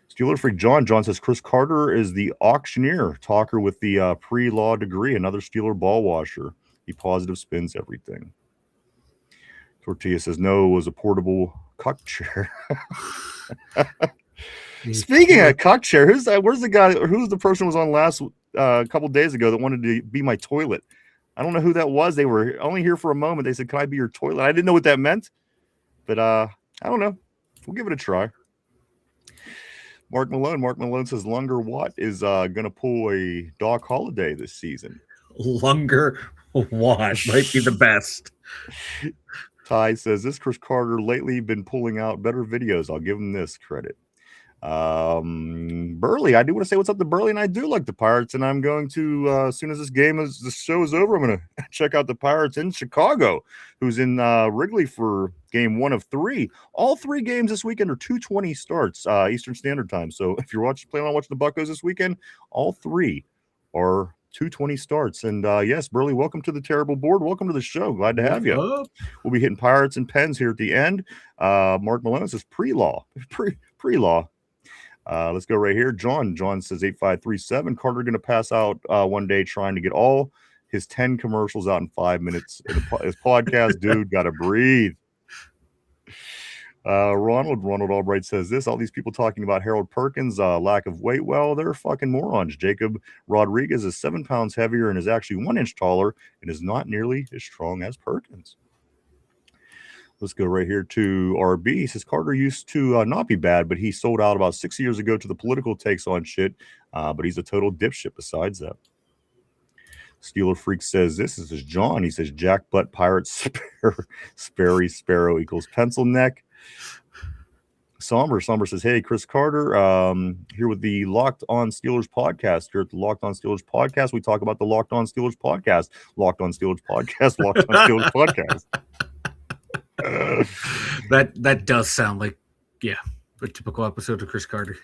Steeler Freak John says Chris Carter is the auctioneer talker with the pre-law degree, another Steeler ball washer. He positive spins everything. Tortilla says no, it was a portable cuck chair. Speaking of cuck chair, who's the guy? Who's the person who was on last couple days ago that wanted to be my toilet? I don't know who that was. They were only here for a moment. They said, "Can I be your toilet?" I didn't know what that meant, but I don't know. We'll give it a try. Mark Malone says Lunger Watt is going to pull a Doc Holliday this season. Lunger Watt might be the best. Ty says this Chris Carter lately been pulling out better videos. I'll give him this credit. Burley, I do want to say what's up to Burley, and I do like the Pirates, and I'm going to as soon as the show is over, I'm going to check out the Pirates in Chicago, who's in Wrigley for game 1 of 3. All 3 games this weekend are 2:20 starts Eastern Standard Time. So if you're planning on watching the Buccos this weekend, all 3 are 2:20 starts. And yes, Burley, welcome to the Terrible Board. Welcome to the show. Glad to have you. We'll be hitting Pirates and Pens here at the end. Mark Malone says pre-law. Let's go right here. John says 8537. Carter going to pass out one day trying to get all his 10 commercials out in 5 minutes in his podcast. Dude, got to breathe. Ronald Albright says this. All these people talking about Harold Perkins' lack of weight. Well, they're fucking morons. Jacob Rodriguez is 7 pounds heavier and is actually 1 inch taller and is not nearly as strong as Perkins. Let's go right here to RB. He says Carter used to not be bad, but he sold out about 6 years ago to the political takes on shit. But he's a total dipshit besides that. Steeler Freak says this is John. He says Jackbutt Pirate Sperry Sparrow equals pencil neck. Somber says, hey, Chris Carter, here with the Locked On Steelers podcast. Here at the Locked On Steelers podcast, we talk about the Locked On Steelers podcast. Locked On Steelers podcast. Locked On Steelers podcast. That does sound like, yeah, a typical episode of Chris Carter.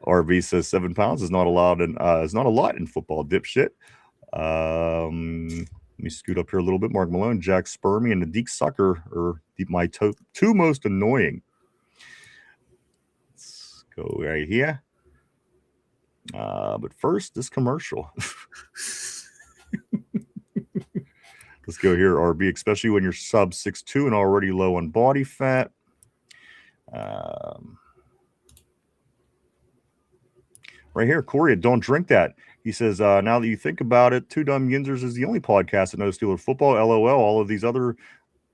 RV says 7 pounds is not allowed and is not a lot in football, dipshit. Let me scoot up here a little bit. Mark Malone, Jack Spermy, and the Deke Sucker are my two most annoying. Let's go right here. But first, this commercial. Let's go here, RB, especially when you're sub 6'2" and already low on body fat. Right here, Corey, don't drink that. He says, now that you think about it, Two Dum Yinzers is the only podcast that knows Steeler football. LOL. All of these other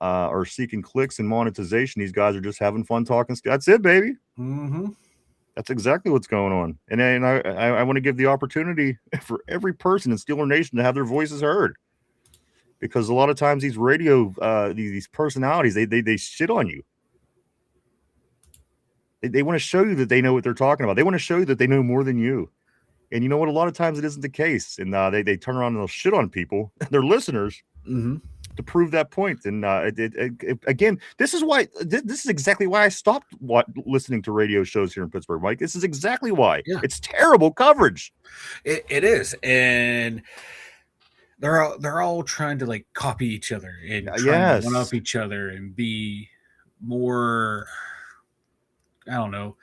are seeking clicks and monetization. These guys are just having fun talking. That's it, baby. Mm-hmm. That's exactly what's going on. And I want to give the opportunity for every person in Steeler Nation to have their voices heard. Because a lot of times these radio, these personalities, they shit on you. They want to show you that they know what they're talking about. They want to show you that they know more than you. And you know what? A lot of times it isn't the case. And they turn around and they'll shit on people, their listeners, to prove that point. And again, this is exactly why I stopped listening to radio shows here in Pittsburgh, Mike. This is exactly why. Yeah. It's terrible coverage. It is. And they're all trying to like copy each other and trying to one up each other and be more, I don't know,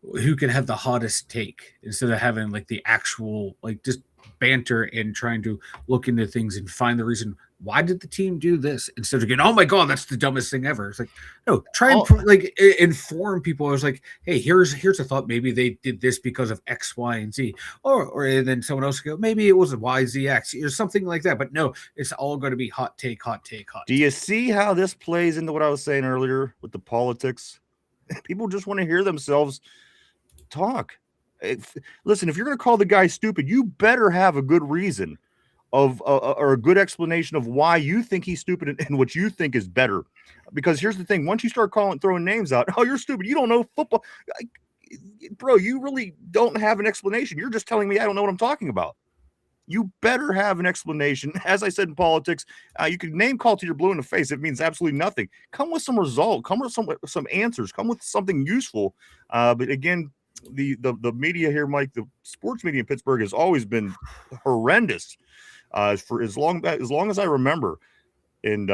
who can have the hottest take instead of having like the actual like just banter and trying to look into things and find the reason why did the team do this instead of going, oh my god, that's the dumbest thing ever. It's like, no, try and inform people. I was like, hey, here's a thought. Maybe they did this because of X, Y, and Z, or and then someone else would go, maybe it was a Y, Z, X or something like that. But no, it's all going to be hot take. Do you see how this plays into what I was saying earlier with the politics? People just want to hear themselves talk. Listen, if you're going to call the guy stupid, you better have a good reason or a good explanation of why you think he's stupid and what you think is better. Because here's the thing: once you start throwing names out, oh, you're stupid, you don't know football, bro. You really don't have an explanation. You're just telling me I don't know what I'm talking about. You better have an explanation. As I said in politics, you can name call till you're blue in the face. It means absolutely nothing. Come with some result. Come with some answers. Come with something useful. But again, the media here, Mike, the sports media in Pittsburgh has always been horrendous for as long as I remember. And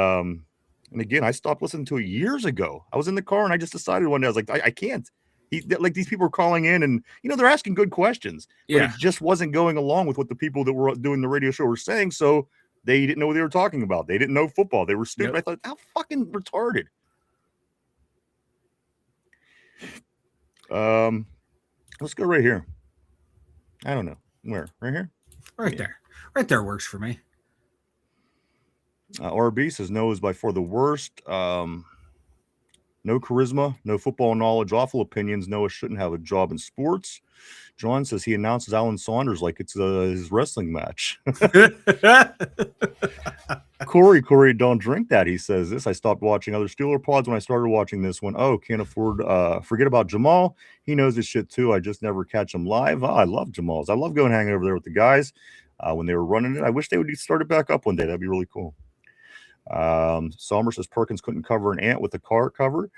again, I stopped listening to it years ago. I was in the car and I just decided one day, I was like, I can't. These people are calling in and, they're asking good questions. But it just wasn't going along with what the people that were doing the radio show were saying. So they didn't know what they were talking about. They didn't know football. They were stupid. Yep. I thought, how fucking retarded. Let's go right here. I don't know. Where? Right here? Right there. Right there works for me. RB says no is by far the worst. No charisma, no football knowledge, awful opinions. Noah shouldn't have a job in sports. John says he announces Alan Saunders like it's his wrestling match. Corey, don't drink that. He says this. I stopped watching other Steeler pods when I started watching this one. Oh, can't afford. Forget about Jamal. He knows his shit too. I just never catch him live. Oh, I love Jamal's. I love going hanging over there with the guys when they were running it. I wish they would start it back up one day. That'd be really cool. Sommer says Perkins couldn't cover an ant with the car cover.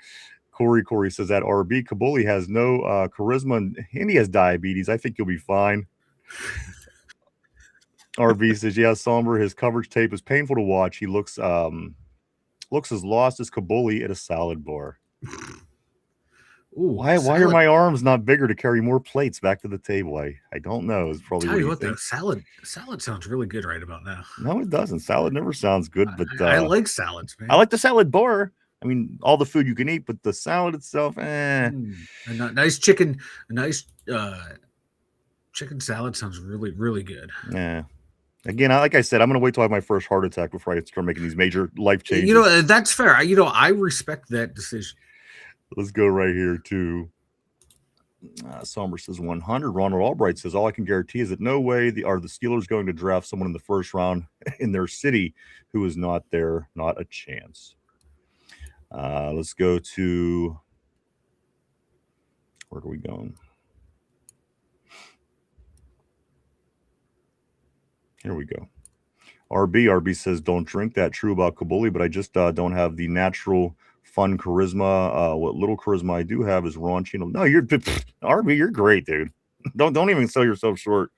Corey says that RB Kabuli has no charisma and he has diabetes. I think you'll be fine. RB says, yeah, Somber, his coverage tape is painful to watch. He looks as lost as Kabuli at a salad bar. Ooh, why are my arms not bigger to carry more plates back to the table? I don't know. It's probably tell you what, though, salad sounds really good right about now. No, it doesn't. Salad never sounds good, but I like salads, man. I like the salad bar. I mean, all the food you can eat, but the salad itself, A nice chicken salad sounds really, really good. Yeah. Again, like I said, I'm going to wait till I have my first heart attack before I start making these major life changes. You know, that's fair. I respect that decision. Let's go right here to Sommer says 100. Ronald Albright says, all I can guarantee is that no way are the Steelers going to draft someone in the first round in their city who is not there. Not a chance. Let's go to, where are we going? Here we go. RB says, don't drink that. True about Kabuli, but I just don't have the natural fun charisma. What little charisma I do have is raunchy. No, RB, you're great, dude. Don't even sell yourself short.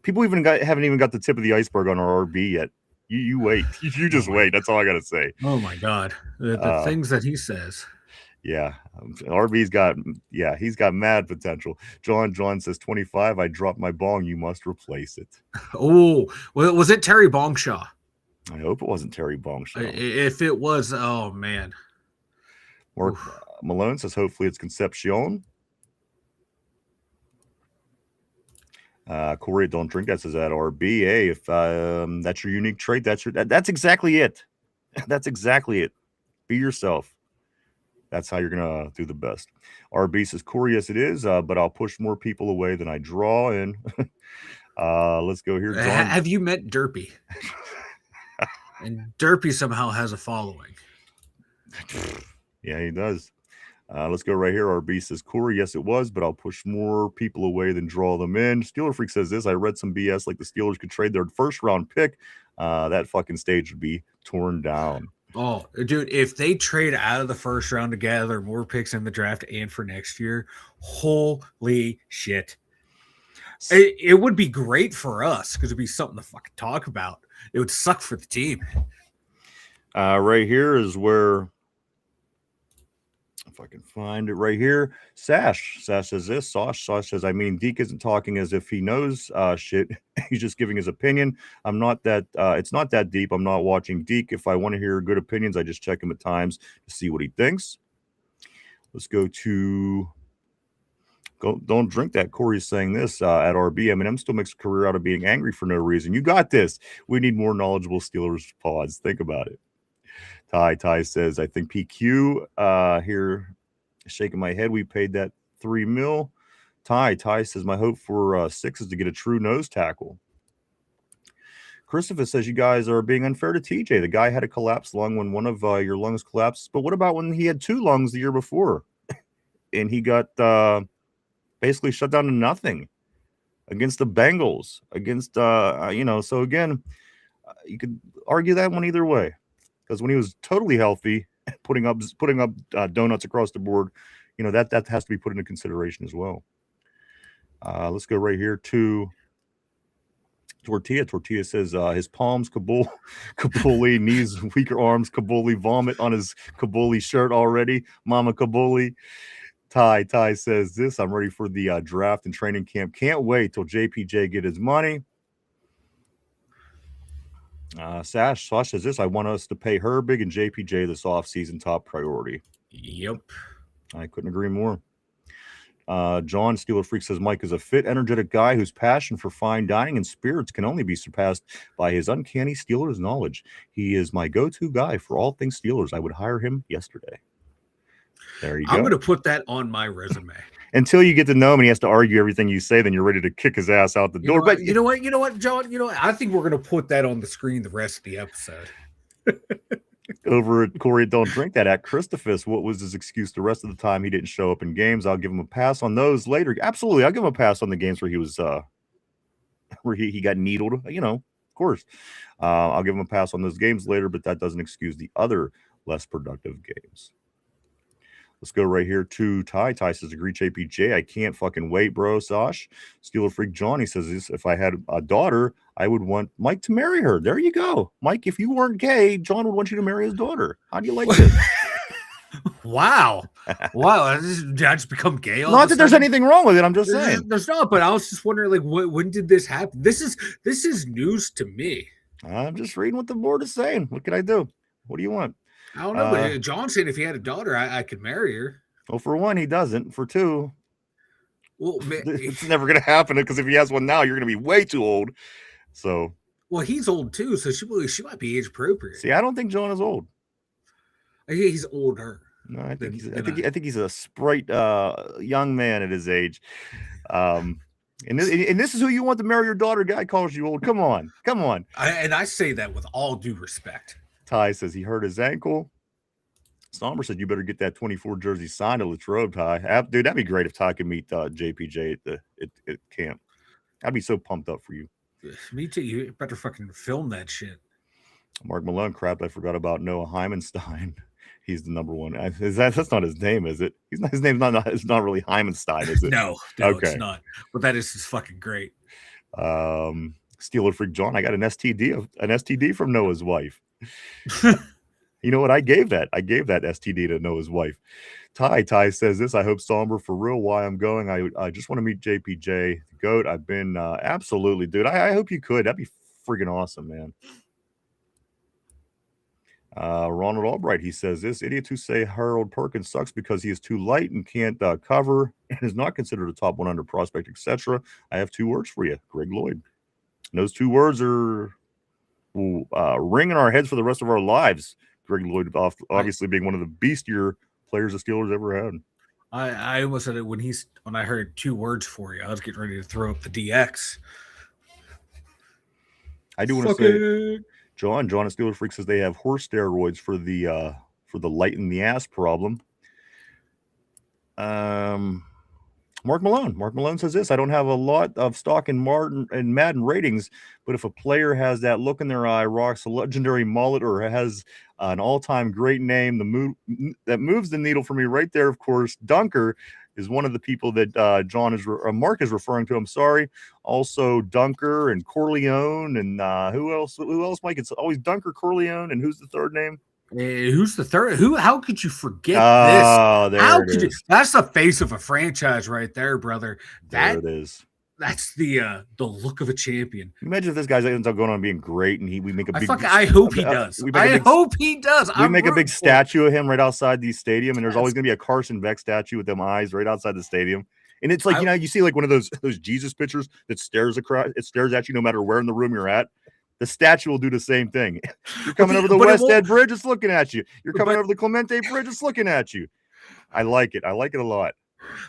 People haven't even got the tip of the iceberg on our RB yet. You wait. You just wait. That's all I gotta say. Oh my God, the things that he says. Yeah, RB's he's got mad potential. John says 25. I dropped my bong. You must replace it. Oh, well, was it Terry Bongshaw? I hope it wasn't Terry Bongshaw. If it was, oh man. Mark Malone says hopefully it's Concepcion. Corey, don't drink that, says that RB. Hey, if that's your unique trait, that's exactly it. That's exactly it. Be yourself. That's how you're gonna do the best. RB says, Corey, yes, it is, but I'll push more people away than I draw in. Let's go here. John. Have you met Derpy? And Derpy somehow has a following. Yeah, he does. Let's go right here. RB says, Corey, yes, it was, but I'll push more people away than draw them in. Steeler Freak says this. I read some BS like the Steelers could trade their first round pick. That fucking stage would be torn down. Oh, dude, if they trade out of the first round to gather more picks in the draft and for next year, holy shit. It would be great for us because it'd be something to fucking talk about. It would suck for the team. Right here is where, if I can find it right here, Sash says this. Sash says, I mean, Deke isn't talking as if he knows shit. He's just giving his opinion. I'm not that, it's not that deep. I'm not watching Deke. If I want to hear good opinions, I just check him at times to see what he thinks. Let's go to, don't drink that. Corey's saying this at RB. Eminem still makes a career out of being angry for no reason. You got this. We need more knowledgeable Steelers pods. Think about it. Ty says, I think PQ here, shaking my head. We paid that $3 million. Ty says, my hope for 6 is to get a true nose tackle. Christopher says, you guys are being unfair to TJ. The guy had a collapsed lung when one of your lungs collapsed. But what about when he had 2 lungs the year before? And he got basically shut down to nothing against the Bengals. So again, you could argue that one either way. Because when he was totally healthy, putting up donuts across the board, that has to be put into consideration as well. Let's go right here to Tortilla. Tortilla says his palms, Kabuli, knees, weaker arms, Kabuli, vomit on his Kabuli shirt already. Mama Kabuli. Ty says this. I'm ready for the draft and training camp. Can't wait till JPJ get his money. Sash says this. I want us to pay Herbig and JPJ this offseason top priority. Yep. I couldn't agree more. John Steeler Freak says Mike is a fit, energetic guy whose passion for fine dining and spirits can only be surpassed by his uncanny Steelers knowledge. He is my go-to guy for all things Steelers. I would hire him yesterday. There you go. I'm going to put that on my resume. Until you get to know him and he has to argue everything you say, then you're ready to kick his ass out the door. But you know what, John? You know what? I think we're going to put that on the screen the rest of the episode. Over at Corey, don't drink that at Christophus. What was his excuse the rest of the time he didn't show up in games? I'll give him a pass on those later. Absolutely. I'll give him a pass on the games where he was where he got needled, of course. I'll give him a pass on those games later, but that doesn't excuse the other less productive games. Let's go right here to Ty. Ty says, agree, JPJ. I can't fucking wait, bro. Sash. Steeler Freak Johnny says, if I had a daughter, I would want Mike to marry her. There you go. Mike, if you weren't gay, John would want you to marry his daughter. How do you like this? Wow. Wow. Did I just become gay? Not that there's anything wrong with it. I'm just saying. There's not, but I was just wondering, like, when did this happen? This is news to me. I'm just reading what the board is saying. What can I do? What do you want? I don't know, but John said if he had a daughter, I could marry her. Well, for one, he doesn't. For two, well, it's never going to happen because if he has one now, you're going to be way too old. So, well, he's old too, so she might be age appropriate. See, I don't think John is old. He's older. No, I think he's a sprite young man at his age. And this is who you want to marry your daughter. Guy calls you old. Come on. I say that with all due respect. Ty says he hurt his ankle. Somber said you better get that 24 jersey signed at Latrobe, Ty. Dude, that'd be great if Ty could meet JPJ at camp. I'd be so pumped up for you. Me too. You better fucking film that shit. Mark Malone, crap, I forgot about Noah Hymanstein. He's the number one. That's not his name, is it? His name's not really Hymanstein, is it? No, okay. It's not. But that is just fucking great. Steeler Freak John, I got an STD from Noah's wife. You know what? I gave that STD to Noah's wife. Ty says this. I hope Somber for real. Why I'm going. I just want to meet JPJ, the GOAT. I've been absolutely, dude. I hope you could. That'd be freaking awesome, man. Ronald Albright, he says this. Idiots who say Harold Perkins sucks because he is too light and can't cover and is not considered a top 100 prospect, etc. I have 2 words for you. Greg Lloyd. And those 2 words will ring in our heads for the rest of our lives. Greg Lloyd, obviously being one of the beastier players the Steelers ever had. I almost said it when I heard 2 words for you. I was getting ready to throw up the DX. I do want to say, John at Steelers Freak says they have horse steroids for the light in the ass problem. Mark Malone says this. I don't have a lot of stock in Madden ratings, but if a player has that look in their eye, rocks a legendary mullet, or has an all-time great name, that moves the needle for me right there. Of course, Dunker is one of the people that Mark is referring to. I'm sorry. Also Dunker and Corleone and who else, Mike? It's always Dunker, Corleone, and who's the third name? Who's the third? How could you forget this? How could you? That's the face of a franchise right there, brother. There it is. That's the look of a champion. Imagine if this guy ends up going on being great, and we make a big. I hope he does. I hope he does. We make a big statue of him right outside the stadium, and there's always going to be a Carson Beck statue with them eyes right outside the stadium. And it's like you see like one of those Jesus pictures that stares at you no matter where in the room you're at. The statue will do the same thing. You're coming over the West End Bridge, it's looking at you. You're coming over the Clemente Bridge, it's looking at you. I like it. I like it a lot.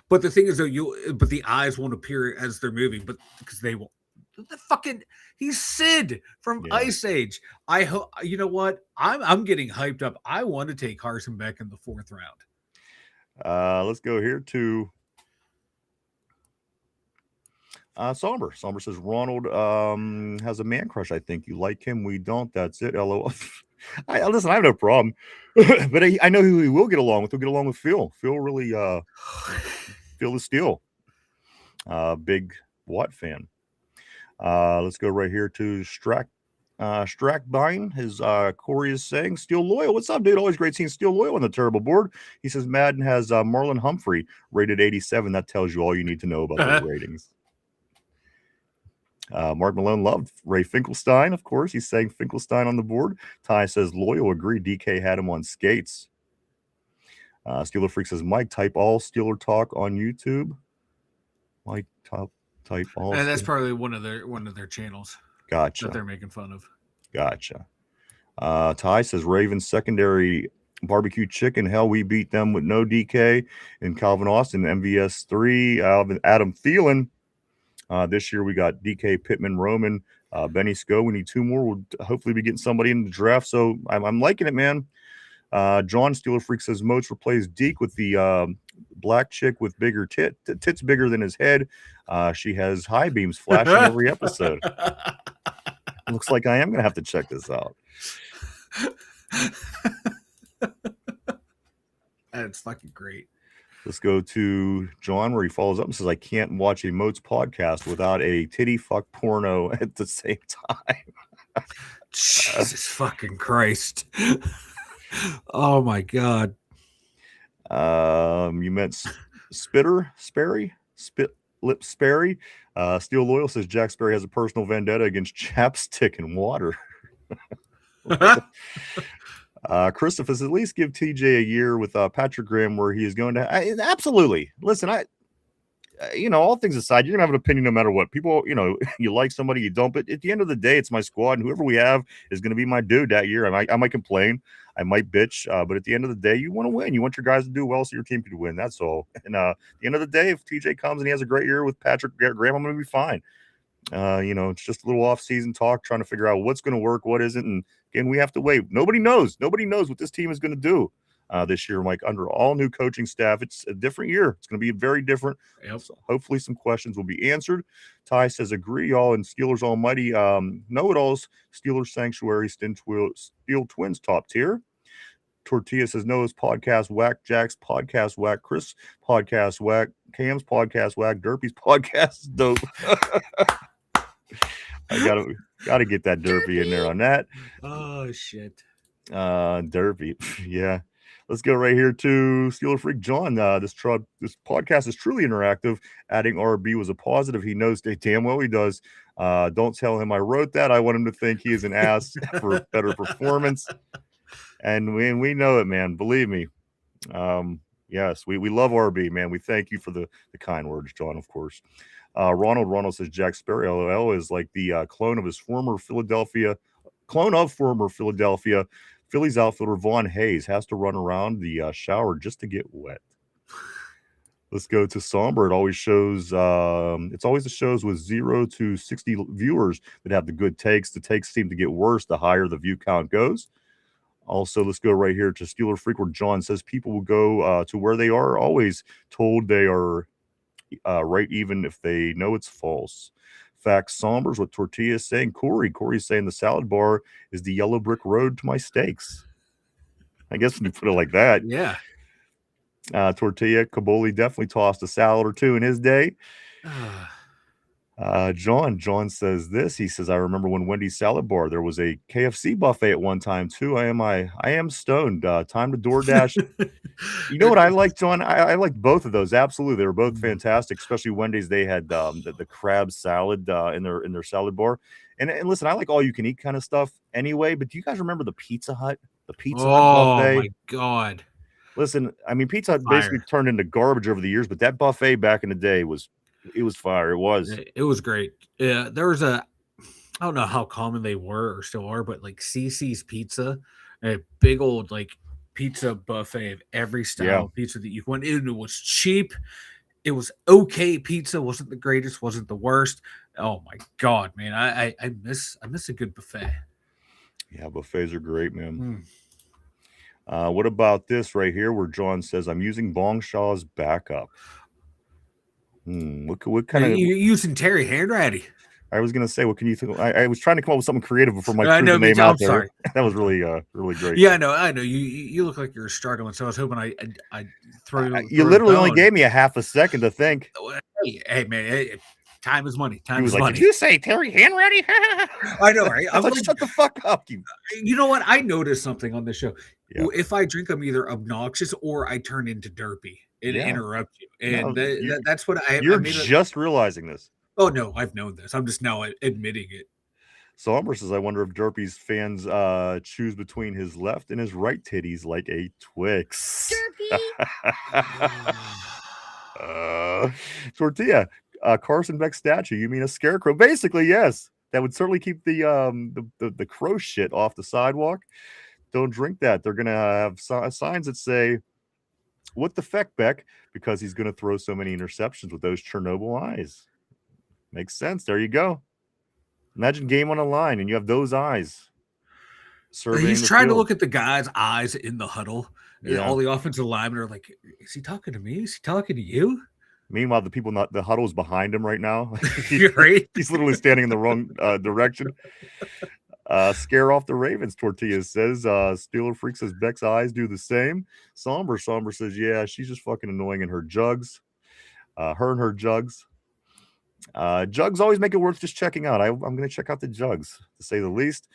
But the thing is, though, but the eyes won't appear as they're moving, but because they won't. He's Sid from Ice Age. I hope. You know what? I'm getting hyped up. I want to take Carson Beck in the 4th round. Let's go here to Somber. Somber says Ronald has a man crush. I think you like him. We don't. That's it. LOL. Listen, I have no problem, but I know who he will get along with. He'll get along with Phil. Phil really, Phil is Steel. Big Watt fan. Let's go right here to Strackbine. His Corey is saying Steel Loyal. What's up, dude? Always great seeing Steel Loyal on the terrible board. He says Madden has Marlon Humphrey rated 87. That tells you all you need to know about those ratings. Mark Malone loved Ray Finkelstein, of course. He's saying Finkelstein on the board. Ty says Loyal, agree. DK had him on skates. Steeler Freak says Mike, type all Steeler talk on YouTube. Mike, type all. And that's probably one of their channels. Gotcha. That they're making fun of. Gotcha. Ty says Ravens secondary Barbecue Chicken, hell, we beat them with no DK. And Calvin Austin, MVS 3, Adam Thielen. This year we got DK, Pittman, Roman, Benny Sko. We need 2 more. We'll hopefully be getting somebody in the draft. So I'm liking it, man. John Steeler Freak says Moats replaced Deke with the black chick with bigger tits bigger than his head. She has high beams flashing every episode. Looks like I am going to have to check this out. That's fucking great. Let's go to John, where he follows up and says, I can't watch a Moats podcast without a titty fuck porno at the same time. Jesus fucking Christ. Oh my God. You meant Sparry? Lip Sperry. Steel Loyal says Jack Sperry has a personal vendetta against chapstick and water. Christopher says, at least give TJ a year with Patrick Graham where he is going to. Absolutely. Listen, all things aside, you're going to have an opinion no matter what. People, you like somebody, you don't. But at the end of the day, it's my squad, and whoever we have is going to be my dude that year. I might complain. I might bitch. But at the end of the day, you want to win. You want your guys to do well so your team can win. That's all. And at the end of the day, if TJ comes and he has a great year with Patrick Graham, I'm going to be fine. It's just a little off-season talk, trying to figure out what's going to work, what isn't. And again, we have to wait. Nobody knows what this team is going to do this year, Mike. Under all new coaching staff, it's a different year. It's going to be very different. Yep. So hopefully some questions will be answered. Ty says, agree, y'all, and Steelers Almighty know-it-alls, Steelers Sanctuary, Steel Twins top tier. Tortilla says, Noah's podcast whack, Jack's podcast whack, Chris podcast whack, Cam's podcast whack, Derpy's podcast dope. I gotta get that Derpy in there on that. Oh shit. Derpy. Yeah. Let's go right here to Steeler Freak John. This podcast is truly interactive. Adding RB was a positive. He knows damn well he does. Don't tell him I wrote that. I want him to think he is an ass for better performance. And we know it, man. Believe me. Yes, we love RB, man. We thank you for the kind words, John, of course. Ronald says Jack Sperry, LOL, is like the clone of former Philadelphia Phillies outfielder Vaughn Hayes. Has to run around the shower just to get wet. Let's go to Somber. It always shows. It's always the shows with 0 to 60 viewers that have the good takes. The takes seem to get worse the higher the view count goes. Also, let's go right here to Steeler Freak, where John says people will go to where they are always told they are right, even if they know it's false. Facts Sombers, what Tortilla is saying. Corey's saying the salad bar is the yellow brick road to my steaks. I guess when you put it like that. Yeah. Tortilla, Caboli definitely tossed a salad or two in his day. John says this. He says, I remember when Wendy's salad bar, there was a KFC buffet at one time too. I am stoned. Time to DoorDash. You know what I like, John? I liked both of those. Absolutely. They were both fantastic, especially Wendy's. They had the crab salad in their salad bar. And listen, I like all you can eat kind of stuff anyway, but do you guys remember the Pizza Hut? The Pizza Hut buffet? Oh my God. Listen, I mean, Pizza Hut basically turned into garbage over the years, but that buffet back in the day was fire. It was great. Yeah, there was I don't know how common they were or still are, but like CC's Pizza, a big old like pizza buffet of every style of pizza that you went in. It was cheap. It was okay pizza. Wasn't the greatest. Wasn't the worst. Oh my God, man! I miss a good buffet. Yeah, buffets are great, man. What about this right here, where John says, "I'm using Bong Shaw's backup." What kind of you're using Terry Hanratty? I was gonna say, what can you think? I was trying to come up with something creative before my name out there. Sorry. That was really great. Yeah, I know. You look like you're struggling, so I was hoping I throw. You literally only gave me a half a second to think. Hey man, time is money. He was like, did you say Terry Hanratty? I know, right? I'm like, shut the fuck up, You know what? I noticed something on this show. Yeah. If I drink, I'm either obnoxious or I turn into derpy and interrupt you. And that's what You're just realizing this. Oh, no, I've known this. I'm just now admitting it. Somber says, I wonder if Derpy's fans choose between his left and his right titties like a Twix. Derpy! Tortilla, Carson Beck statue. You mean a scarecrow? Basically, yes. That would certainly keep the crow shit off the sidewalk. don't drink that. They're going to have signs that say, what the feck, Beck? Because he's going to throw so many interceptions with those Chernobyl eyes. Makes sense. There you go. Imagine game on a line and you have those eyes. He's trying to look at the guy's eyes in the huddle. Yeah. All the offensive linemen are like, is he talking to me? Is he talking to you? Meanwhile, the people not the huddle's behind him right now. Right? He's literally standing in the wrong direction. Scare off the Ravens, Tortillas says. Steeler Freak says Beck's eyes do the same. Somber says, yeah, she's just fucking annoying in her jugs. Her and her jugs. Jugs always make it worth just checking out. I'm going to check out the jugs, to say the least.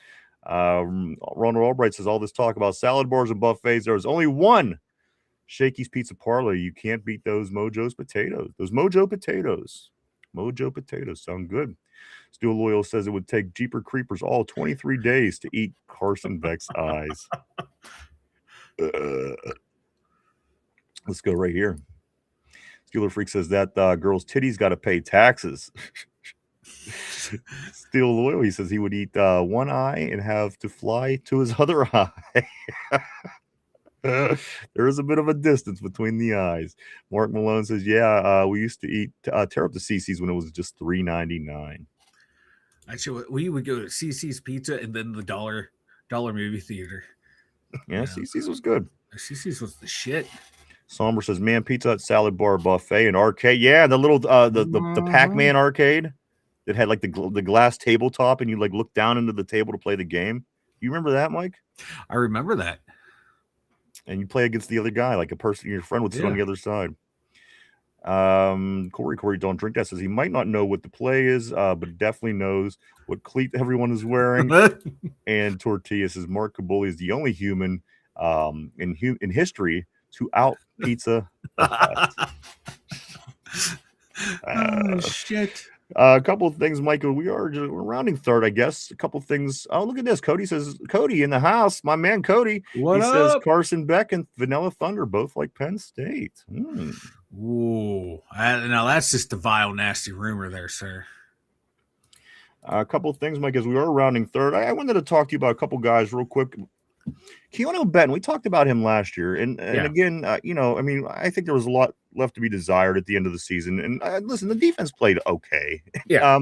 Ronald Albright says, all this talk about salad bars and buffets, there was only one Shakey's Pizza Parlor. You can't beat those Mojo's potatoes. Those Mojo potatoes. Mojo potatoes sound good. Steel Loyal says it would take Jeeper Creepers all 23 days to eat Carson Beck's eyes. Let's go right here. Steeler Freak says that girl's titties got to pay taxes. Steel Loyal, he says he would eat one eye and have to fly to his other eye. There is a bit of a distance between the eyes. Mark Malone says, yeah, we used to eat tear up the CC's when it was just $3.99. Actually, we would go to CC's Pizza and then the dollar movie theater. Yeah, CC's was good. CC's was the shit. Somber says, man, Pizza Hut salad bar buffet and arcade. Yeah, the little the Pac-Man arcade that had like the glass tabletop and you like look down into the table to play the game. You remember that, Mike? I remember that. And you play against the other guy, like a person your friend would sit on the other side. Corey Don't Drink That says he might not know what the play is, but definitely knows what cleat everyone is wearing. And Tortilla says Mark Kabuli is the only human in history to out pizza. Oh shit. A couple of things, Michael. We're rounding third, I guess. A couple of things. Oh, look at this. Cody says, Cody in the house. My man Cody. What he up? says Carson Beck and Vanilla Thunder both like Penn State. Ooh. Now that's just a vile, nasty rumor there, sir. A couple of things, Mike, as we are rounding third. I wanted to talk to you about a couple guys real quick. Keanu Benton, we talked about him last year. And again, I think there was a lot left to be desired at the end of the season. And listen, the defense played okay. Yeah.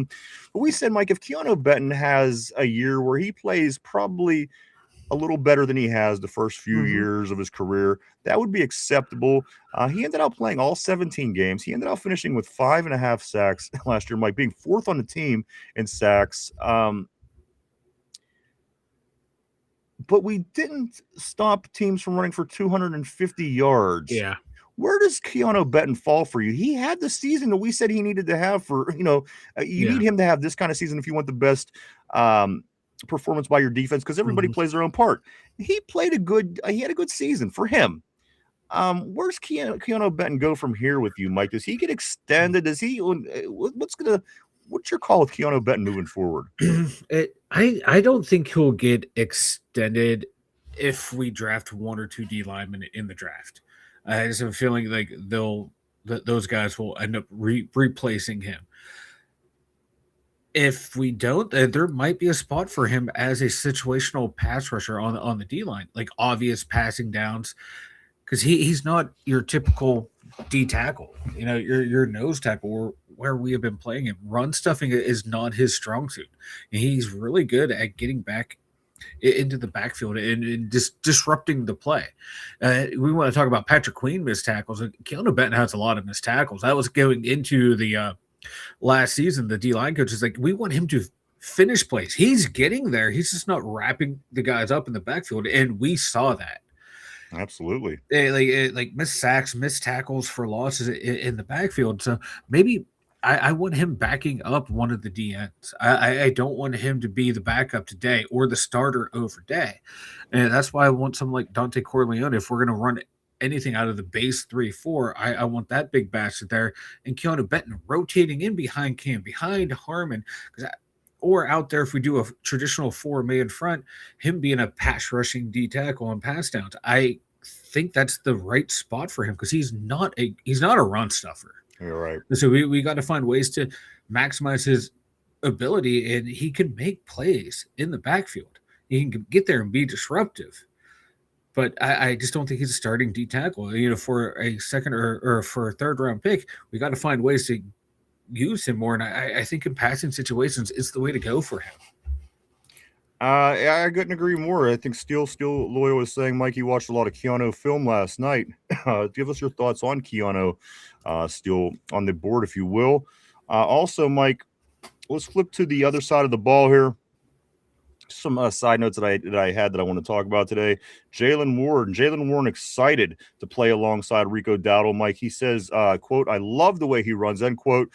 But we said, Mike, if Keanu Benton has a year where he plays probably a little better than he has the first few years of his career, that would be acceptable. He ended up playing all 17 games. He ended up finishing with 5.5 sacks last year, Mike, being fourth on the team in sacks. But we didn't stop teams from running for 250 yards. Yeah. Where does Keanu Benton fall for you? He had the season that we said he needed to have for, you need him to have this kind of season if you want the best performance by your defense, because everybody plays their own part. He had a good season for him. Where's Keanu Benton go from here with you, Mike? Does he get extended? Does he, what's your call with Keanu Benton moving forward? I don't think he'll get extended if we draft one or two D linemen in the draft. I just have a feeling like those guys will end up replacing him. If we don't, there might be a spot for him as a situational pass rusher on the D line, like obvious passing downs, because he's not your typical D tackle. Your nose tackle, or where we have been playing him. Run stuffing is not his strong suit. And he's really good at getting back into the backfield and just disrupting the play. We want to talk about Patrick Queen missed tackles. Keanu Benton has a lot of missed tackles. That was going into the last season. The D-line coach is like, we want him to finish plays. He's getting there. He's just not wrapping the guys up in the backfield, and we saw that. Absolutely. Like missed sacks, missed tackles for losses in the backfield. So maybe I want him backing up one of the DNs. I don't want him to be the backup today or the starter over day. And that's why I want someone like Dante Corleone. If we're going to run anything out of the base 3-4, I want that big bastard there. And Keanu Benton rotating in behind Cam, behind Harmon. Or out there, if we do a traditional 4-man front, him being a pass rushing D tackle on pass downs. I think that's the right spot for him because he's not a run stuffer. You're right. So we got to find ways to maximize his ability, and he can make plays in the backfield. He can get there and be disruptive. but I just don't think he's a starting D tackle. For a second or for a third round pick, we got to find ways to use him more. And I think in passing situations, it's the way to go for him. I couldn't agree more. I think Steele Loyal was saying, Mike, you watched a lot of Keanu film last night. Give us your thoughts on Keanu Steele on the board, if you will. Also, Mike, let's flip to the other side of the ball here. Some side notes that I had that I want to talk about today. Jalen Warren excited to play alongside Rico Dowdle. Mike, he says, quote, I love the way he runs, end quote.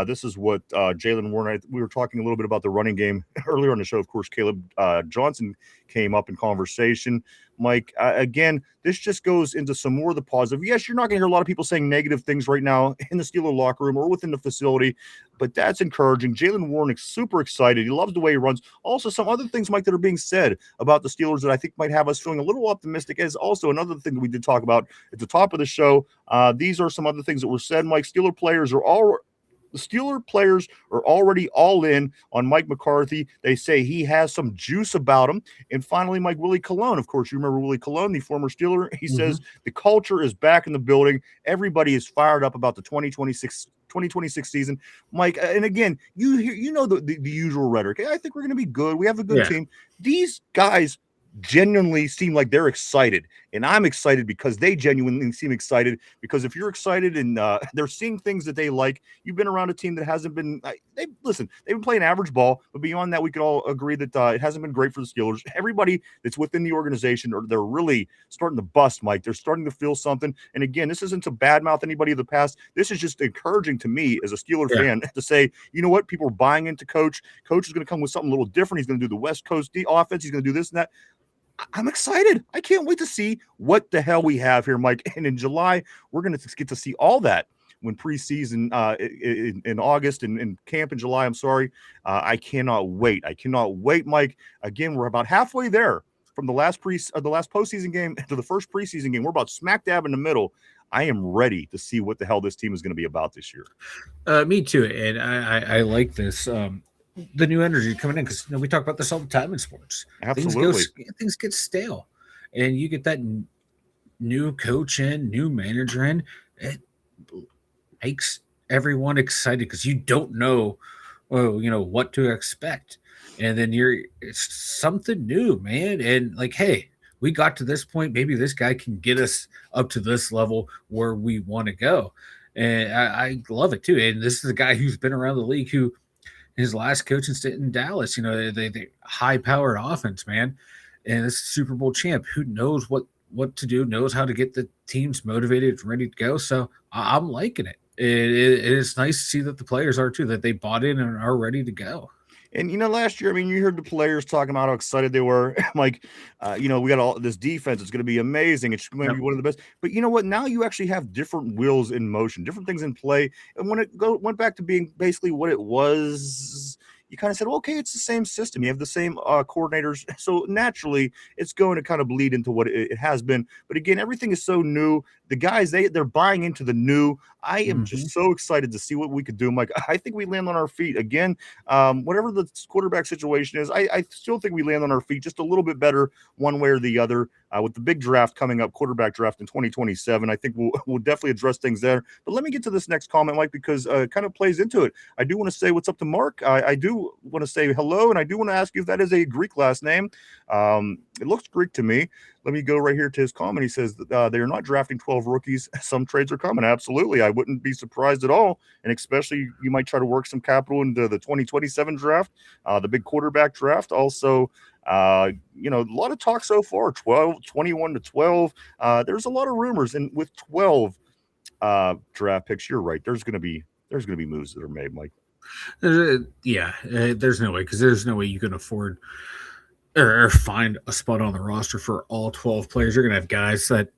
This is what Jalen Warren, we were talking a little bit about the running game earlier on the show. Of course, Caleb Johnson came up in conversation. Mike, again, this just goes into some more of the positive. Yes, you're not going to hear a lot of people saying negative things right now in the Steeler locker room or within the facility, but that's encouraging. Jalen Warren is super excited. He loves the way he runs. Also, some other things, Mike, that are being said about the Steelers that I think might have us feeling a little optimistic is also another thing that we did talk about at the top of the show. These are some other things that were said, Mike. The Steeler players are already all in on Mike McCarthy. They say he has some juice about him. And finally, Mike, Willie Colon. Of course, you remember Willie Colon, the former Steeler. He says the culture is back in the building. Everybody is fired up about the 2026 season. Mike, and again, you know the usual rhetoric. I think we're going to be good. We have a good team. These guys genuinely seem like they're excited, and I'm excited because they genuinely seem excited. Because if you're excited and they're seeing things that they like, you've been around a team that hasn't been they've been playing average ball, but beyond that, we could all agree that it hasn't been great for the Steelers. Everybody that's within the organization, or they're really starting to bust, Mike. They're starting to feel something. And again, this isn't to badmouth anybody of the past. This is just encouraging to me as a Steeler fan to say, you know what, people are buying into Coach is going to come with something a little different. He's going to do the West Coast offense. He's going to do this and that. I'm excited. I can't wait to see what the hell we have here, Mike. And in July, we're going to get to see all that when preseason in August and in camp in July. I'm sorry. I cannot wait, Mike. Again, we're about halfway there from the last postseason game to the first preseason game. We're about smack dab in the middle. I am ready to see what the hell this team is going to be about this year. Me too. And I like this. The new energy coming in, because we talk about this all the time in sports. Absolutely, things get stale, and you get that new coach in, new manager in. It makes everyone excited because you don't know, what to expect, and then it's something new, man. And like, hey, we got to this point. Maybe this guy can get us up to this level where we want to go, and I love it too. And this is a guy who's been around the league who. His last coaching stint in Dallas, they high-powered offense, man, and this Super Bowl champ who knows what to do, knows how to get the teams motivated, ready to go. So I'm liking it. It is nice to see that the players are too, that they bought in and are ready to go. And, last year, I mean, you heard the players talking about how excited they were. Like, we got all this defense. It's going to be amazing. It's going to be one of the best. But you know what? Now you actually have different wheels in motion, different things in play. And when it went back to being basically what it was, you kind of said, well, okay, it's the same system. You have the same coordinators. So naturally, it's going to kind of bleed into what it has been. But again, everything is so new. The guys, they're buying into the new. I am just so excited to see what we could do, Mike. I think we land on our feet again. Whatever the quarterback situation is, I still think we land on our feet just a little bit better one way or the other. With the big draft coming up, quarterback draft in 2027, I think we'll definitely address things there. But let me get to this next comment, Mike, because it kind of plays into it. I do want to say what's up to Mark. I do want to say hello, and I do want to ask you if that is a Greek last name. It looks Greek to me. Let me go right here to his comment. He says that they are not drafting 12 rookies. Some trades are coming. Absolutely. I wouldn't be surprised at all. And especially you might try to work some capital into the 2027 draft, the big quarterback draft. Also, a lot of talk so far, 21 to 12. There's a lot of rumors. And with 12 draft picks, you're right. There's going to be moves that are made, Mike. There's no way, because there's no way you can afford or find a spot on the roster for all 12 players. You're going to have guys that,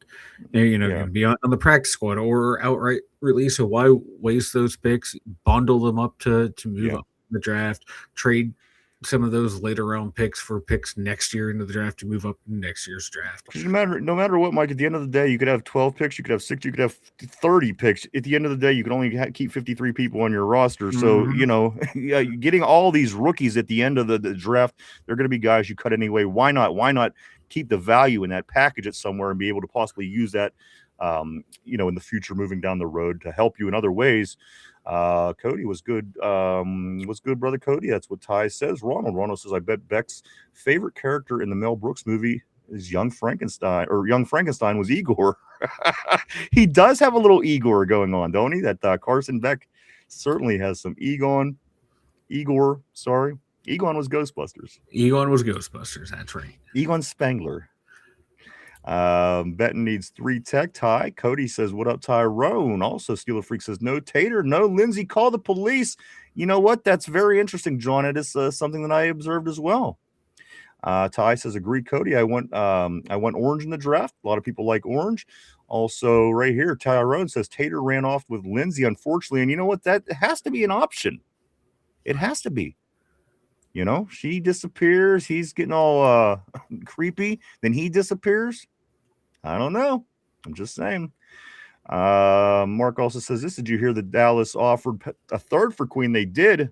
going to be on the practice squad or outright release. So why waste those picks, bundle them up to move up the draft, trade some of those later round picks for picks next year into the draft to move up in next year's draft. Because no matter what, Mike, at the end of the day, you could have 12 picks, you could have 6, you could have 30 picks. At the end of the day, you can only keep 53 people on your roster. So, you know, getting all these rookies at the end of the draft, they're going to be guys you cut anyway. Why not? Why not keep the value in that, package it somewhere, and be able to possibly use that, you know, in the future, moving down the road to help you in other ways. Cody was good. Was good, brother Cody. That's what Ty says. Ronald says, I bet Beck's favorite character in the Mel Brooks movie is Young Frankenstein, or Young Frankenstein was Igor. He does have a little Igor going on, don't he? That Carson Beck certainly has some Igor, sorry. Egon was Ghostbusters. Egon was Ghostbusters, that's right. Egon Spangler. Benton needs 3 tech. Ty. Cody says, what up, Tyrone? Also, Steeler Freak says, no Tater, no Lindsay, call the police. You know what? That's very interesting, John. It is something that I observed as well. Ty says, agree, Cody. I want orange in the draft. A lot of people like orange. Also, right here, Tyrone says Tater ran off with Lindsay, unfortunately. And you know what? That has to be an option. It has to be. You know, she disappears. He's getting all creepy. Then he disappears. I don't know. I'm just saying. Mark also says this. Did you hear that Dallas offered a third for Queen? They did.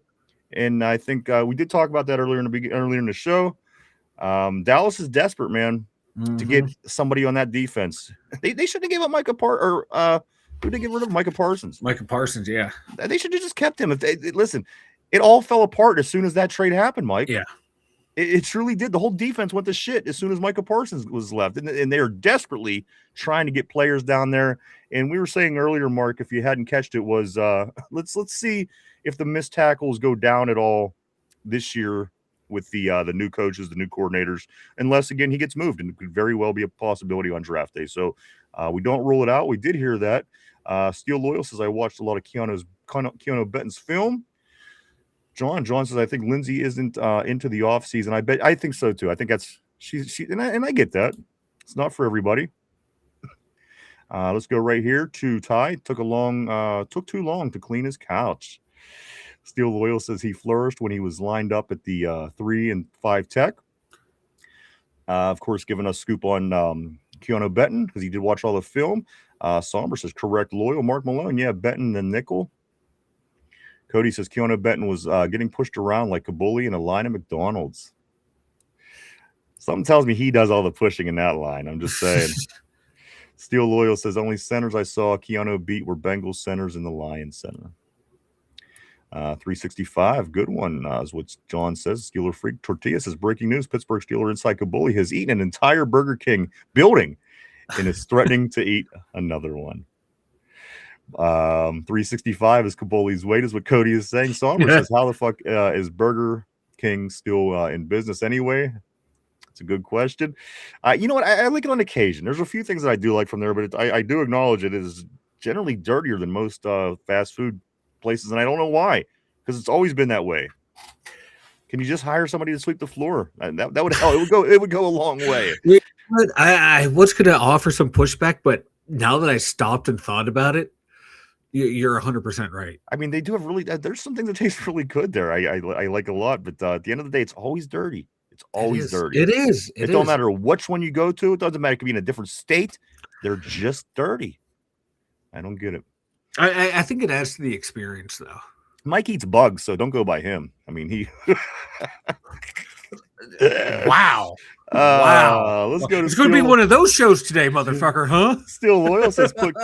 And I think we did talk about that earlier in the show. Dallas is desperate, man, to get somebody on that defense. They shouldn't have gave up Micah who did they get rid of? Micah Parsons. Micah Parsons, yeah. They should have just kept him. Listen, it all fell apart as soon as that trade happened, Mike. Yeah. It truly did. The whole defense went to shit as soon as Micah Parsons was left. And they are desperately trying to get players down there. And we were saying earlier, Mark, if you hadn't catched it, was let's see if the missed tackles go down at all this year with the new coaches, the new coordinators, unless, again, he gets moved. And it could very well be a possibility on draft day. So we don't rule it out. We did hear that. Steel Loyal says, I watched a lot of Keanu Benton's film. John says, I think Lindsay isn't into the off season. I think so too. I think that's she and I get that. It's not for everybody. Let's go right here to Ty. Took too long to clean his couch. Steel Loyal says he flourished when he was lined up at the 3 and 5 tech. Of course, giving us scoop on Keanu Benton because he did watch all the film. Somber says correct. Loyal. Mark Malone, yeah, Benton the nickel. Cody says Keanu Benton was getting pushed around like Kabuli in a line of McDonald's. Something tells me he does all the pushing in that line. I'm just saying. Steel Loyal says only centers I saw Keanu beat were Bengals centers in the Lions center. 365, good one, is what John says. Steeler Freak Tortilla says breaking news: Pittsburgh Steeler inside Kabuli has eaten an entire Burger King building and is threatening to eat another one. 365 is Kabuli's weight, is what Cody is saying. Somber says, how the fuck is Burger King still in business anyway? It's a good question. You know what? I like it on occasion. There's a few things that I do like from there, but I do acknowledge it is generally dirtier than most fast food places, and I don't know why, because it's always been that way. Can you just hire somebody to sweep the floor? That would help. It would go a long way. I was going to offer some pushback, but now that I stopped and thought about it, you're 100% right. I mean, they do have really. There's some things that taste really good there. I like a lot, but at the end of the day, it's always dirty. It's always dirty. It is. It don't matter which one you go to. It doesn't matter. It could be in a different state. They're just dirty. I don't get it. I think it adds to the experience, though. Mike eats bugs, so don't go by him. I mean, he. Wow. Wow. Let's go. It's going to be one of those shows today, motherfucker, huh? Still Loyal says put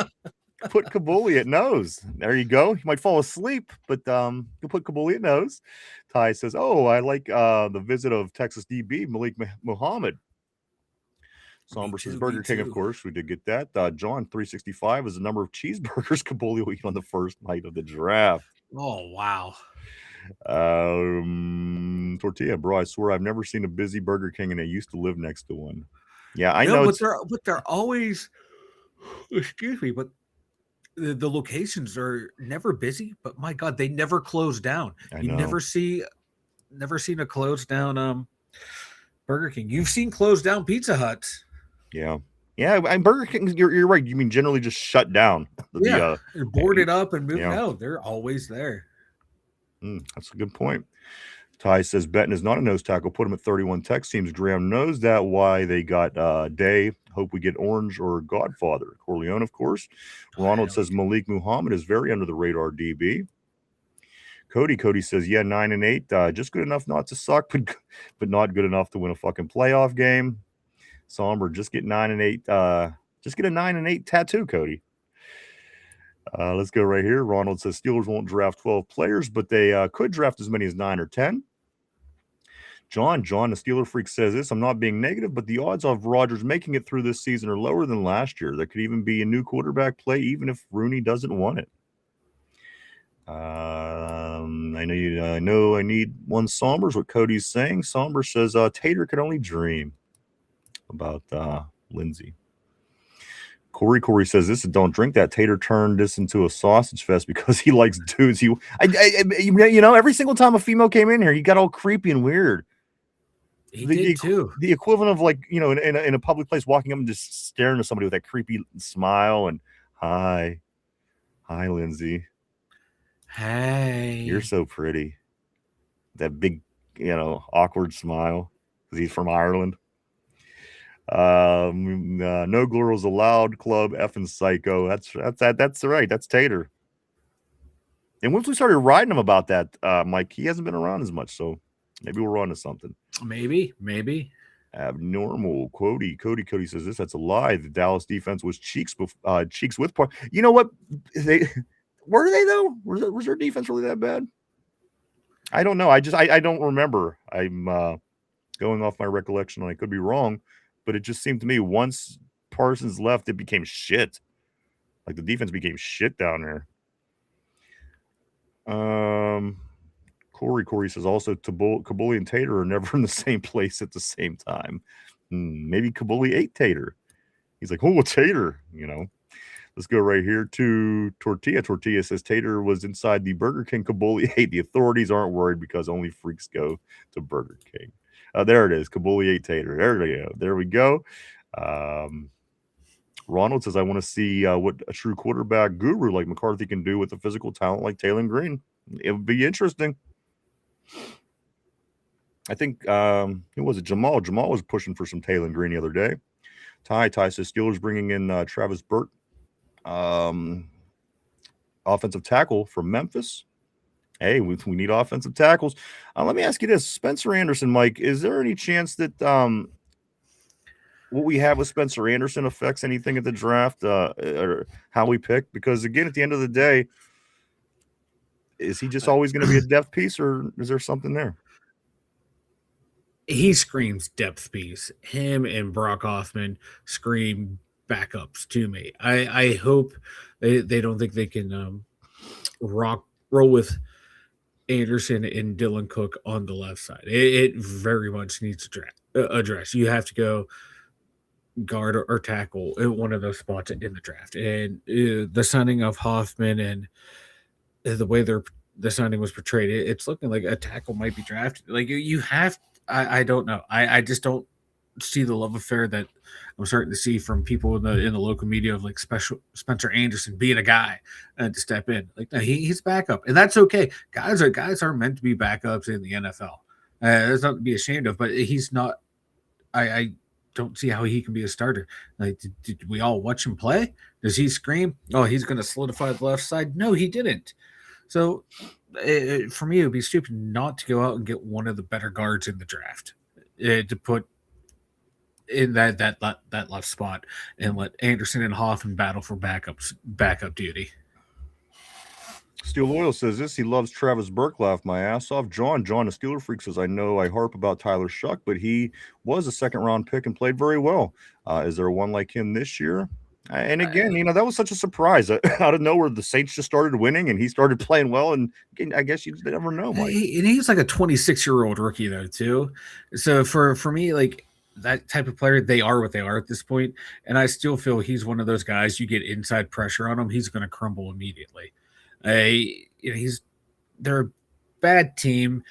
Kabuli at nose. There you go. He might fall asleep, but you put Kabuli at nose. Ty says, oh, I like the visit of Texas DB Malik Muhammad. Somber says Burger King, of course. We did get that. John 365 is the number of cheeseburgers Kabuli will eat on the first night of the draft. Oh, wow. Tortilla, bro, I swear I've never seen a busy Burger King, and I used to live next to one. Yeah, I know. But they're always, excuse me, but the locations are never busy, but my God, they never close down. You never seen a closed down Burger King. You've seen closed down Pizza Huts. Yeah. Yeah, and Burger King, you're right. You mean generally just shut down. You're boarded up and moved out. They're always there. That's a good point. Ty says Benton is not a nose tackle. Put him at 31 text. Seems Graham knows that. Why they got Day. Hope we get Orange or Godfather. Corleone, of course. Ronald says Malik Muhammad is very under the radar DB. Cody says, yeah, 9 and 8. Just good enough not to suck, but not good enough to win a fucking playoff game. Somber, just get 9 and 8. Just get a 9 and 8 tattoo, Cody. Let's go right here. Ronald says Steelers won't draft 12 players, but they could draft as many as 9 or 10. John, the Steeler Freak says this. I'm not being negative, but the odds of Rodgers making it through this season are lower than last year. There could even be a new quarterback play, even if Rooney doesn't want it. I know I need one Sombers, what Cody's saying. Sombers says Tater could only dream about Lindsay. Corey says this. Don't drink that. Tater turned this into a sausage fest because he likes dudes. Every single time a female came in here, he got all creepy and weird. He did too. The equivalent of in a public place, walking up and just staring at somebody with that creepy smile and hi, Lindsay. Hey, you're so pretty. That big, awkward smile because he's from Ireland. No girls allowed. Club effing psycho. That's right. That's Tater. And once we started riding him about that, Mike, he hasn't been around as much, so maybe we're on to something. Maybe. Abnormal. Cody says this. That's a lie. The Dallas defense was cheeks with part. You know what? Were they though? Was their defense really that bad? I don't know. I don't remember. I'm going off my recollection, and I could be wrong, but it just seemed to me once Parsons left, it became shit. Like the defense became shit down there. Corey says also Kabuli and Tater are never in the same place at the same time. Maybe Kabuli ate Tater. He's like, oh, a Tater, Let's go right here to Tortilla. Tortilla says Tater was inside the Burger King. Kabuli ate. The authorities aren't worried because only freaks go to Burger King. There it is. Kabuli ate Tater. There we go. Ronald says, I want to see what a true quarterback guru like McCarthy can do with a physical talent like Taylor Green. It would be interesting. I think, who was it? Jamal. Jamal was pushing for some Taylor Green the other day. Ty says Steelers bringing in Travis Burt. Offensive tackle from Memphis. Hey, we need offensive tackles. Let me ask you this. Spencer Anderson, Mike, is there any chance that what we have with Spencer Anderson affects anything at the draft or how we pick? Because, again, at the end of the day, is he just always going to be a depth piece, or is there something there? He screams depth piece. Him and Brock Hoffman scream backups to me. I hope they don't think they can roll with Anderson and Dylan Cook on the left side. It very much needs to address. You have to go guard or tackle at one of those spots in the draft. And the signing of Hoffman and the way the signing was portrayed, it's looking like a tackle might be drafted. Like you have. I don't know. I just don't see the love affair that I'm starting to see from people in the local media of like Spencer Anderson being a guy to step in. Like he's backup, and that's okay. Guys are meant to be backups in the NFL. That's not to be ashamed of, but he's not. I don't see how he can be a starter. Like, did we all watch him play? Does he scream, "Oh, he's going to solidify the left side"? No, he didn't. So for me, it would be stupid not to go out and get one of the better guards in the draft to put in that left spot and let Anderson and Hoffman battle for backup duty. Steel Oil says this. He loves Travis Burke. Laughed my ass off. John, a Steeler Freak, says, I know I harp about Tyler Shuck, but he was a second-round pick and played very well. Is there one like him this year? And again, that was such a surprise. Out of nowhere, the Saints just started winning, and he started playing well. And I guess you never know, Mike. And he's like a 26-year-old rookie, though, too. So for me, like, that type of player, they are what they are at this point. And I still feel he's one of those guys, you get inside pressure on him, he's going to crumble immediately. They're a bad team,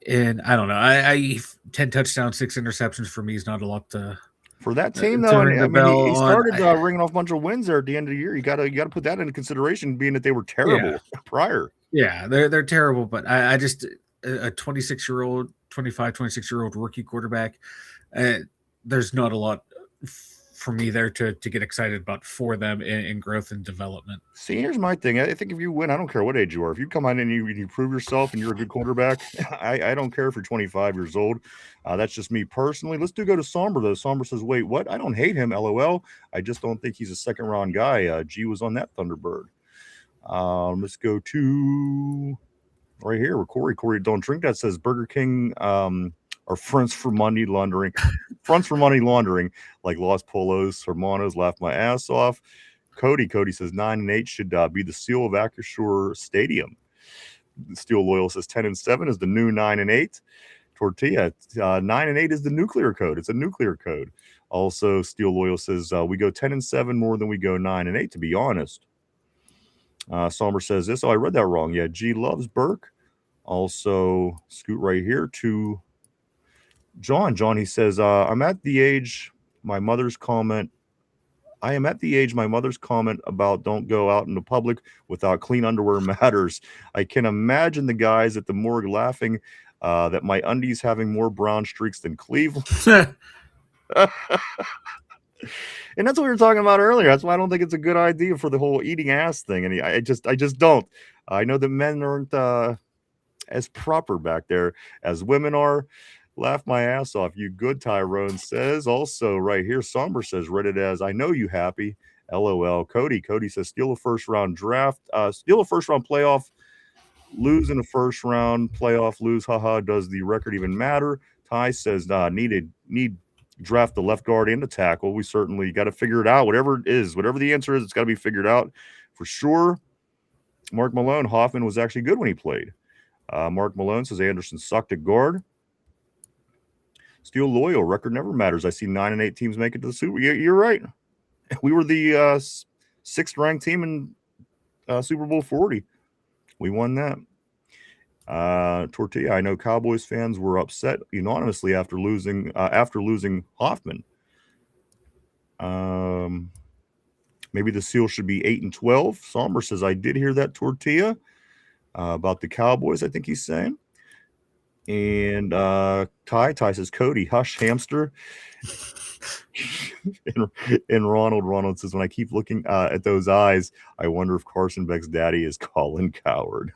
and I don't know. 10 touchdowns, 6 interceptions for me is not a lot to for that team, though. He started ringing off a bunch of wins there at the end of the year. You got to put that into consideration, being that they were terrible prior. Yeah, they're terrible, but I just a 26-year-old, 26-year-old rookie quarterback. There's not a lot for me there to get excited about for them in growth and development. See, here's my thing. I think if you win, I don't care what age you are. If you come on and you prove yourself and you're a good quarterback, I don't care if you're 25 years old. That's just me personally. Let's go to Somber, though. Somber says, wait, what? I don't hate him, LOL. I just don't think he's a second-round guy. G was on that Thunderbird. Let's go to right here with Corey. Corey, don't drink that, says Burger King are fronts for money laundering. Fronts for money laundering, like Los Polos, Hermanos, laugh my ass off. Cody says 9-8 should be the seal of Acrisure Stadium. Steel Loyal says 10-7 is the new 9-8. Tortilla, 9-8 is the nuclear code. It's a nuclear code. Also, Steel Loyal says we go 10-7 more than we go 9-8, to be honest. Somber says this. Oh, I read that wrong. Yeah, G loves Burke. Also, scoot right here to John. John, he says, I am at the age my mother's comment about don't go out in the public without clean underwear matters. I can imagine the guys at the morgue laughing that my undies having more brown streaks than Cleveland. And that's what we were talking about earlier. That's why I don't think it's a good idea for the whole eating ass thing. And I just don't. I know that men aren't as proper back there as women are. Laugh my ass off. You good, Tyrone says. Also, right here, Somber says, read it as I know you happy. LOL. Cody says, steal a first round draft. Steal a first round playoff. Lose in a first round playoff. Lose. Haha. Does the record even matter? Ty says, need draft the left guard and the tackle. We certainly got to figure it out. Whatever it is, whatever the answer is, it's got to be figured out for sure. Mark Malone, Hoffman was actually good when he played. Mark Malone says Anderson sucked at guard. Steel Loyal, record never matters. I see 9-8 teams make it to the Super. You're right. We were the sixth ranked team in Super Bowl 40. We won that. Tortilla, I know Cowboys fans were upset unanimously after losing Hoffman. Maybe the seal should be 8-12. Somber says I did hear that, Tortilla, about the Cowboys. I think he's saying. And Ty says Cody, hush hamster. and Ronald says when I keep looking at those eyes, I wonder if Carson Beck's daddy is Colin Coward.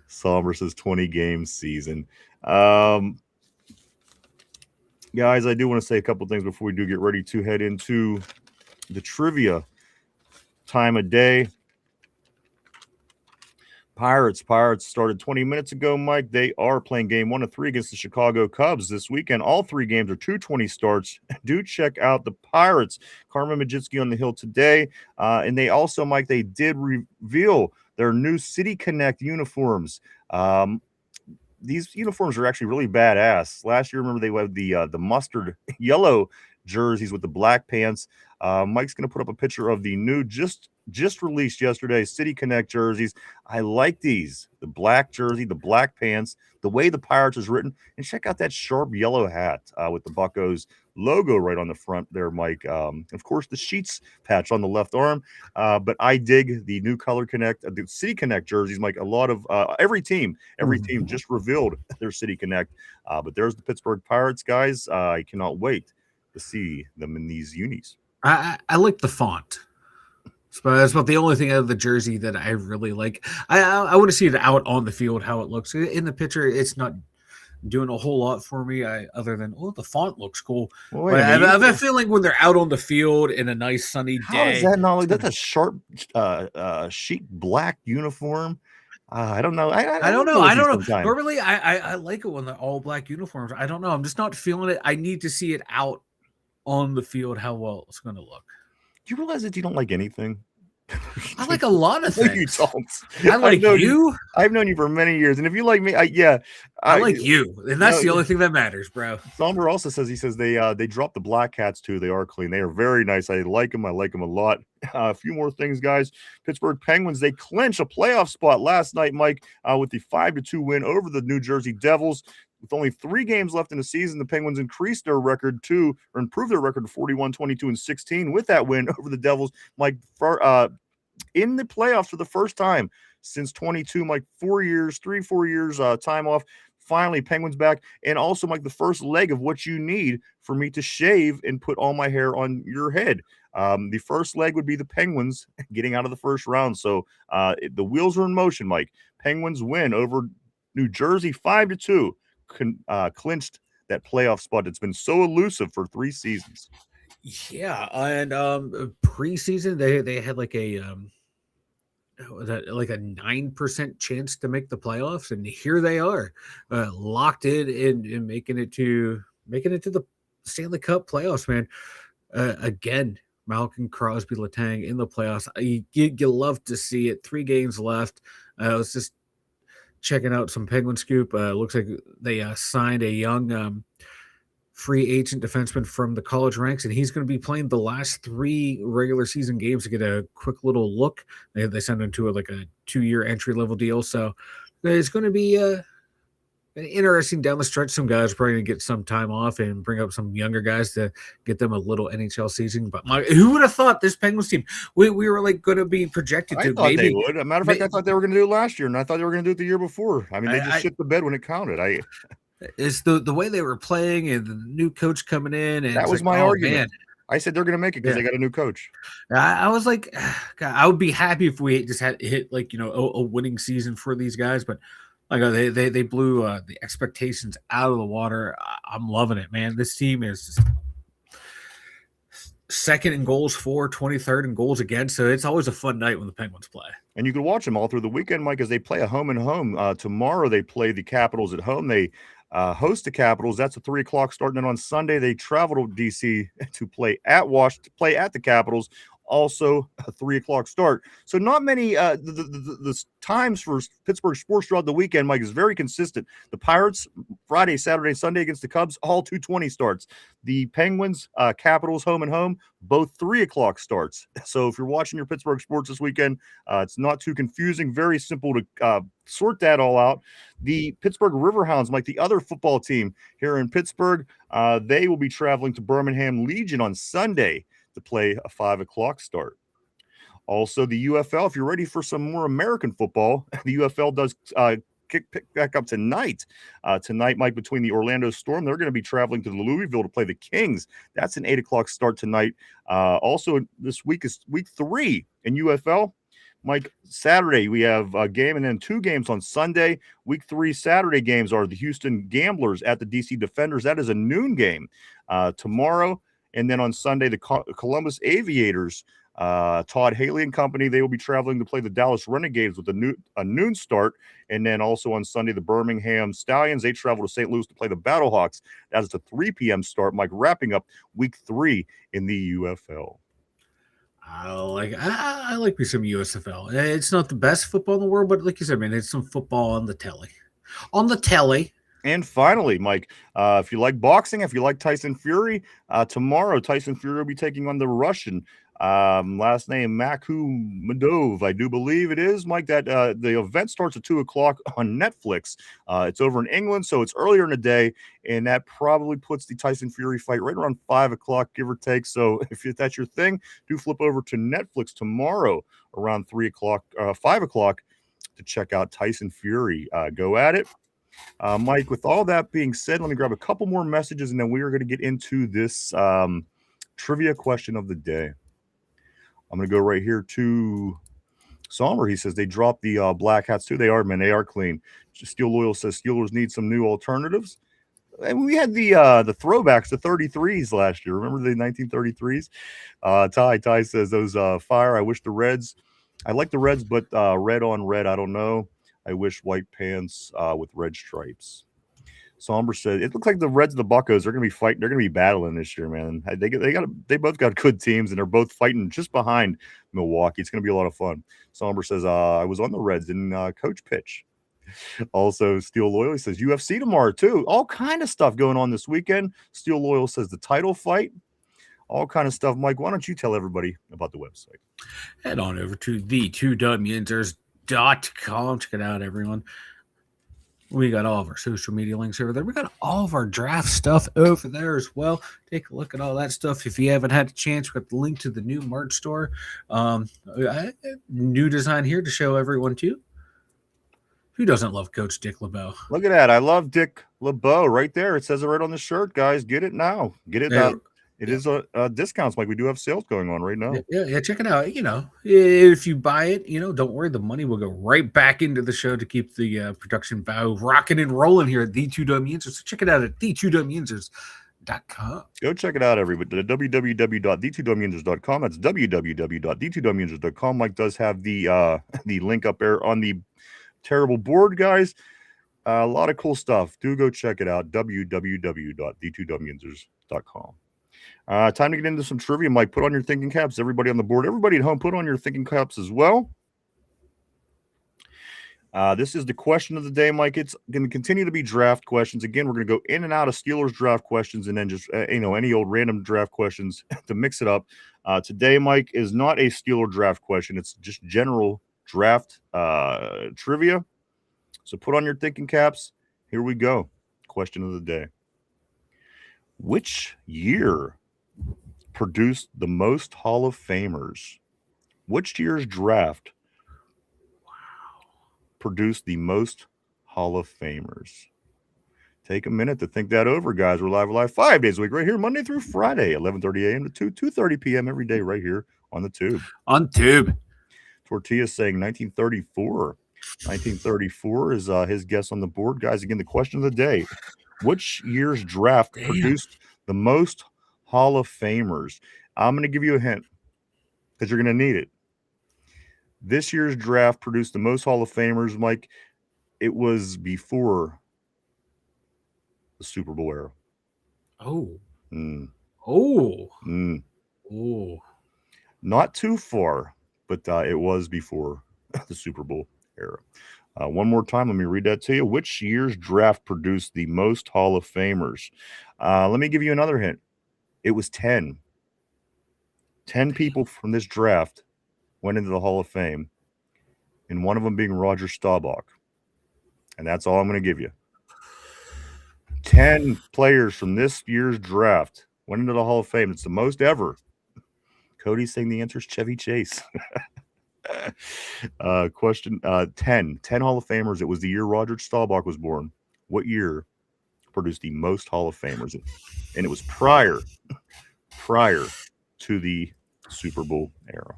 Somber says 20 game season. Guys, I do want to say a couple things before we do get ready to head into the trivia time of day. Pirates started 20 minutes ago, Mike. They are playing game 1 of 3 against the Chicago Cubs this weekend. All 3 games are 2:20 starts. Do check out the Pirates. Carmen Majitsky on the hill today. And they also, Mike, they did reveal their new City Connect uniforms. These uniforms are actually really badass. Last year, remember, they had the mustard yellow jerseys with the black pants. Mike's going to put up a picture of the new just released yesterday City Connect jerseys. I like these. The black jersey, the black pants, the way the Pirates is written. And check out that sharp yellow hat with the Buccos logo right on the front there, Mike. Of course, the Sheets patch on the left arm. But I dig the new Color Connect, the City Connect jerseys, Mike. A lot of every team just revealed their City Connect. But there's the Pittsburgh Pirates, guys. I cannot wait to see them in these unis. I like the font. That's about the only thing out of the jersey that I really like. I want to see it out on the field, how it looks. In the picture, it's not doing a whole lot for me other than, the font looks cool. Well, I have a feeling when they're out on the field in a nice sunny day. How is that not like that's a sharp, chic black uniform? I don't know. I don't know. Normally, I like it when they're all black uniforms. I don't know. I'm just not feeling it. I need to see it out on the field, how well it's going to look. Do you realize that you don't like anything? I like a lot of things. You don't. I like you. I've known you for many years, and if you like me, I like you, and that's the only thing that matters, bro. Somber also says they dropped the black hats too. They are clean. They are very nice. I like them. I like them a lot. A few more things, guys. Pittsburgh Penguins, they clinch a playoff spot last night, Mike, with the 5-2 win over the New Jersey Devils. With only 3 games left in the season, the Penguins increased their record improved their record to 41, 22, and 16 with that win over the Devils. Mike, in the playoffs for the first time, since 22, Mike. 4 years, 4 years time off. Finally, Penguins back. And also, Mike, the first leg of what you need for me to shave and put all my hair on your head. The first leg would be the Penguins getting out of the first round. So the wheels are in motion, Mike. Penguins win over New Jersey 5-2, clinched that playoff spot. It's been so elusive for 3 seasons. Yeah, and preseason they had like a 9% chance to make the playoffs, and here they are, locked in and making it to the Stanley Cup playoffs, man. Again, Malcolm Crosby Letang in the playoffs. You love to see it. 3 games left. I was just checking out some Penguin scoop. Looks like they signed a young free agent defenseman from the college ranks, and he's going to be playing the last 3 regular season games to get a quick little look. They sent him to a 2-year entry level deal, so it's going to be interesting down the stretch. Some guys are probably going to get some time off and bring up some younger guys to get them a little NHL season. But who would have thought this Penguins team? We were going to be projected to. I thought they would. As a matter of fact, I thought they were going to do it last year, and I thought they were going to do it the year before. I mean, they just shit the bed when it counted. It's the way they were playing and the new coach coming in. And that was my argument. Man. I said they're going to make it because they got a new coach. I was like, God, I would be happy if we just had hit a winning season for these guys, but they blew the expectations out of the water. I'm loving it, man. This team is just second in goals for, 23rd in goals against. So it's always a fun night when the Penguins play. And you can watch them all through the weekend, Mike, as they play a home and home. Tomorrow they play the Capitals at home. They host the Capitals. That's a 3 o'clock start. And then on Sunday, they travel to D.C. to play at the Capitals. Also a 3 o'clock start. So not many the times for Pittsburgh sports throughout the weekend, Mike, is very consistent. The Pirates, Friday, Saturday, Sunday against the Cubs, all 2:20 starts. The Penguins, Capitals, home and home, both 3 o'clock starts. So if you're watching your Pittsburgh sports this weekend, it's not too confusing. Very simple to sort that all out. The Pittsburgh Riverhounds, Mike, the other football team here in Pittsburgh, they will be traveling to Birmingham Legion on Sunday to play a 5 o'clock start. Also, the UFL, if you're ready for some more American football, the UFL does pick back up tonight. Tonight, Mike, between the Orlando Storm, they're going to be traveling to Louisville to play the Kings. That's an 8 o'clock start tonight. Also, this week is week 3 in UFL. Mike, Saturday we have a game and then 2 games on Sunday. Week 3 Saturday games are the Houston Gamblers at the DC Defenders. That is a noon game tomorrow. And then on Sunday, the Columbus Aviators, Todd Haley and company, they will be traveling to play the Dallas Renegades with a noon start. And then also on Sunday, the Birmingham Stallions, they travel to St. Louis to play the Battlehawks. That is a 3 p.m. start, Mike, wrapping up week 3 in the UFL. I like me some USFL. It's not the best football in the world, but like you said, man, it's some football on the telly. And finally, Mike, if you like boxing, if you like Tyson Fury, tomorrow Tyson Fury will be taking on the Russian, last name Makhmudov, I do believe it is, Mike. That the event starts at 2 o'clock on Netflix. It's over in England, so it's earlier in the day, and that probably puts the Tyson Fury fight right around 5 o'clock, give or take. So if that's your thing, do flip over to Netflix tomorrow around 5 o'clock to check out Tyson Fury. Go at it. Mike, with all that being said, let me grab a couple more messages, and then we are going to get into this trivia question of the day. I'm going to go right here to Sommer. He says they dropped the black hats too. They are, man. They are clean. Steel Loyal says Steelers need some new alternatives. And we had the throwbacks, the 33s last year. Remember the 1933s? Ty says those fire. I wish the Reds. I like the Reds, but red on red, I don't know. I wish white pants with red stripes. Somber said it looks like the Reds and the Buccos are going to be fighting. They're going to be battling this year, man. They both got good teams, and they're both fighting just behind Milwaukee. It's going to be a lot of fun. Somber says I was on the Reds in coach pitch. Also, Steel Loyal says UFC tomorrow too. All kind of stuff going on this weekend. Steel Loyal says the title fight. All kind of stuff. Mike, why don't you tell everybody about the website? Head on over to the 2dumyinzers.com. Check it out, everyone. We got all of our social media links over there. We got all of our draft stuff over there as well. Take a look at all that stuff. If you haven't had a chance, we got the link to the new merch store. New design here to show everyone too. Who doesn't love Coach Dick LeBeau? Look at that. I love Dick LeBeau right there. It says it right on the shirt, guys. Get it now. Get it now. It is a discounts. Like we do have sales going on right now. Yeah, check it out. If you buy it, don't worry. The money will go right back into the show to keep the production value rocking and rolling here at D2 Dum Yinzers. So check it out at D2DumYinzers.com. Go check it out, everybody. www.d2dumyinzers.com. That's www.d2dumyinzers.com. Mike does have the link up there on the terrible board, guys. A lot of cool stuff. Do go check it out. www.d2dumyinzers.com. Time to get into some trivia. Mike, put on your thinking caps. Everybody on the board, everybody at home, put on your thinking caps as well. This is the question of the day, Mike. It's going to continue to be draft questions. Again, we're going to go in and out of Steelers draft questions and then just, any old random draft questions to mix it up. Today, Mike, is not a Steeler draft question. It's just general draft trivia. So put on your thinking caps. Here we go. Question of the day. Which year produced the most Hall of Famers? Which year's draft produced the most Hall of Famers? Take a minute to think that over, guys. We're live 5 days a week right here, Monday through Friday, 11:30 a.m. to 2:30 p.m. every day right here on the Tube. On Tube. Tortilla saying 1934. 1934 is his guess on the board. Guys, again, the question of the day. Which year's draft produced the most Hall of Famers? I'm going to give you a hint because you're going to need it. This year's draft produced the most Hall of Famers, Mike. It was before the Super Bowl era. Oh. Mm. Oh. Mm. Oh. Not too far, but it was before the Super Bowl era. One more time, let me read that to you. Which year's draft produced the most Hall of Famers? Let me give you another hint. It was 10. 10 people from this draft went into the Hall of Fame, and one of them being Roger Staubach. And that's all I'm going to give you. 10 players from this year's draft went into the Hall of Fame. It's the most ever. Cody's saying the answer is Chevy Chase. Question 10 Hall of Famers. It was the year Roger Staubach was born. What year produced the most Hall of Famers? And it was prior to the Super Bowl era.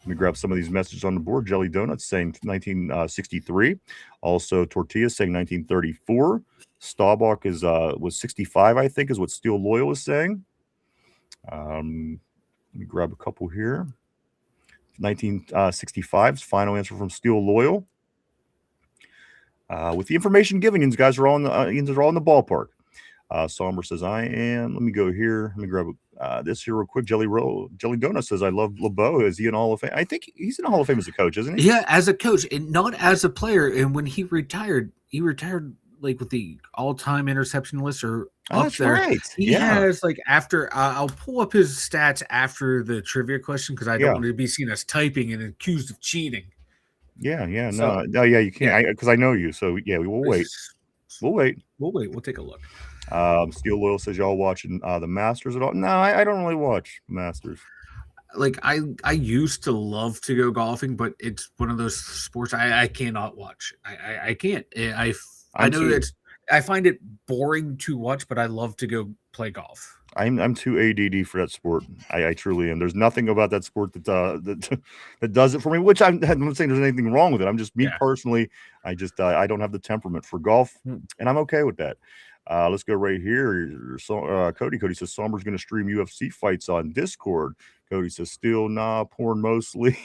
Let me grab some of these messages on the board. Jelly Donuts saying 1963. Also, Tortilla saying 1934. Staubach was 65, I think, is what Steel Loyal is saying. Let me grab a couple here. 1965's final answer from Steel Loyal. With the information given, you guys are all in the ballpark. Somber says, I am. Let me go here. Let me grab this here real quick. Jelly Donut says, I love LeBeau. Is he in Hall of Fame? I think he's in the Hall of Fame as a coach, isn't he? Yeah, as a coach, and not as a player. And when he retired like with the all-time interception list or up there. Right. He has like after I'll pull up his stats after the trivia question because I don't want to be seen as typing and accused of cheating. Yeah, you can't because I know you. So yeah, we will wait. We'll wait. We'll take a look. Steel Loyal says y'all watching the Masters at all? No, I don't really watch Masters. Like I used to love to go golfing, but it's one of those sports I cannot watch. I can't. I know that I find it boring to watch, but I love to go play golf. I'm too ADD for that sport. I truly am. There's nothing about that sport that does it for me. Which I'm not saying there's anything wrong with it. I'm just me personally. I don't have the temperament for golf, and I'm okay with that. Let's go right here. So, Cody says Somber's going to stream UFC fights on Discord. Cody says still porn mostly.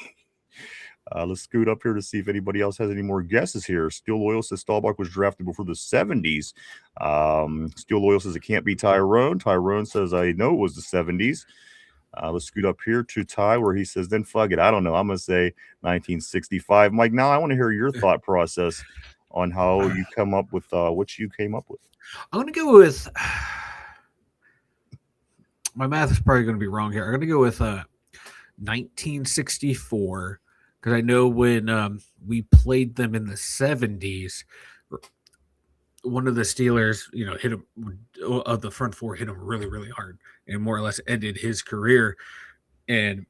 Let's scoot up here to see if anybody else has any more guesses here. Steel Loyal says Staubach was drafted before the 70s. Steel Loyal says it can't be Tyrone. Tyrone says I know it was the 70s. Let's scoot up here to Ty where he says then fuck it. I don't know. I'm going to say 1965. Mike, now I want to hear your thought process on how you come up with what you came up with. I'm going to go with my math is probably going to be wrong here. I'm going to go with 1964. Because I know when we played them in the 70s, one of the Steelers, hit him of the front four, hit him really, really hard, and more or less ended his career. And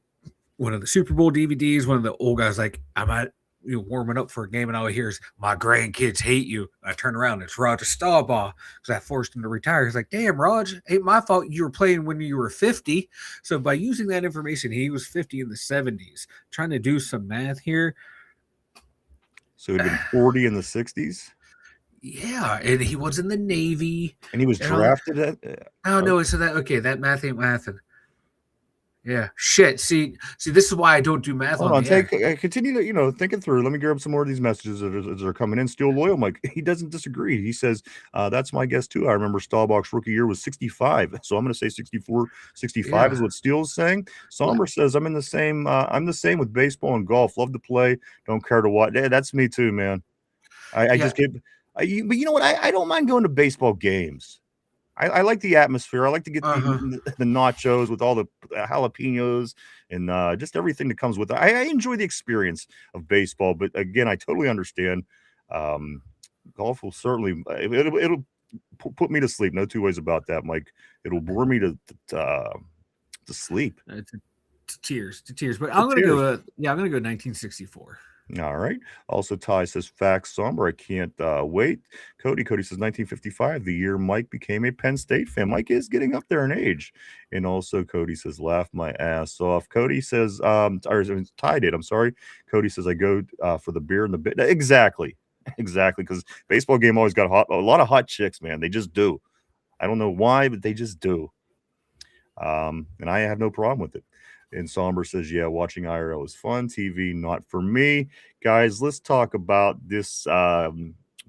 one of the Super Bowl DVDs, one of the old guys like, I'm at warming up for a game, and all I hear is "My grandkids hate you." I turn around, and it's Roger Staubach because I forced him to retire. He's like, "Damn, Rog, ain't my fault. You were playing when you were 50." So by using that information, he was 50 in the 70s. Trying to do some math here. So he'd been 40 in the 60s. Yeah, and he was in the Navy, and he was drafted at. Oh no, so that math ain't mathing. Yeah, shit. See, this is why I don't do math. Hold on, continue to think it through. Let me grab some more of these messages as they're coming in. Still loyal, Mike. He doesn't disagree. He says that's my guess too. I remember Staubach's rookie year was 65, so I'm going to say 64, 65 is what Steele's saying. Somber says I'm in the same. I'm the same with baseball and golf. Love to play, don't care to watch. Yeah, that's me too, man. I just get. But you know what? I don't mind going to baseball games. I like the atmosphere. I like to get the nachos with all the jalapenos and just everything that comes with it. I enjoy the experience of baseball, but again, I totally understand. Golf will certainly it'll put me to sleep. No two ways about that, Mike. It'll bore me to sleep. To tears. But I'm gonna go. I'm gonna go 1964. All right. Also, Ty says facts somber. I can't wait. Cody says 1955, the year Mike became a Penn State fan. Mike is getting up there in age. And also, Cody says laugh my ass off. Cody says, Ty did. I'm sorry. Cody says I go for the beer and the bit. Exactly. Because baseball game always got a lot of hot chicks, man. They just do. I don't know why, but they just do. And I have no problem with it. And Somber says, yeah, watching IRL is fun. TV, not for me. Guys, let's talk about this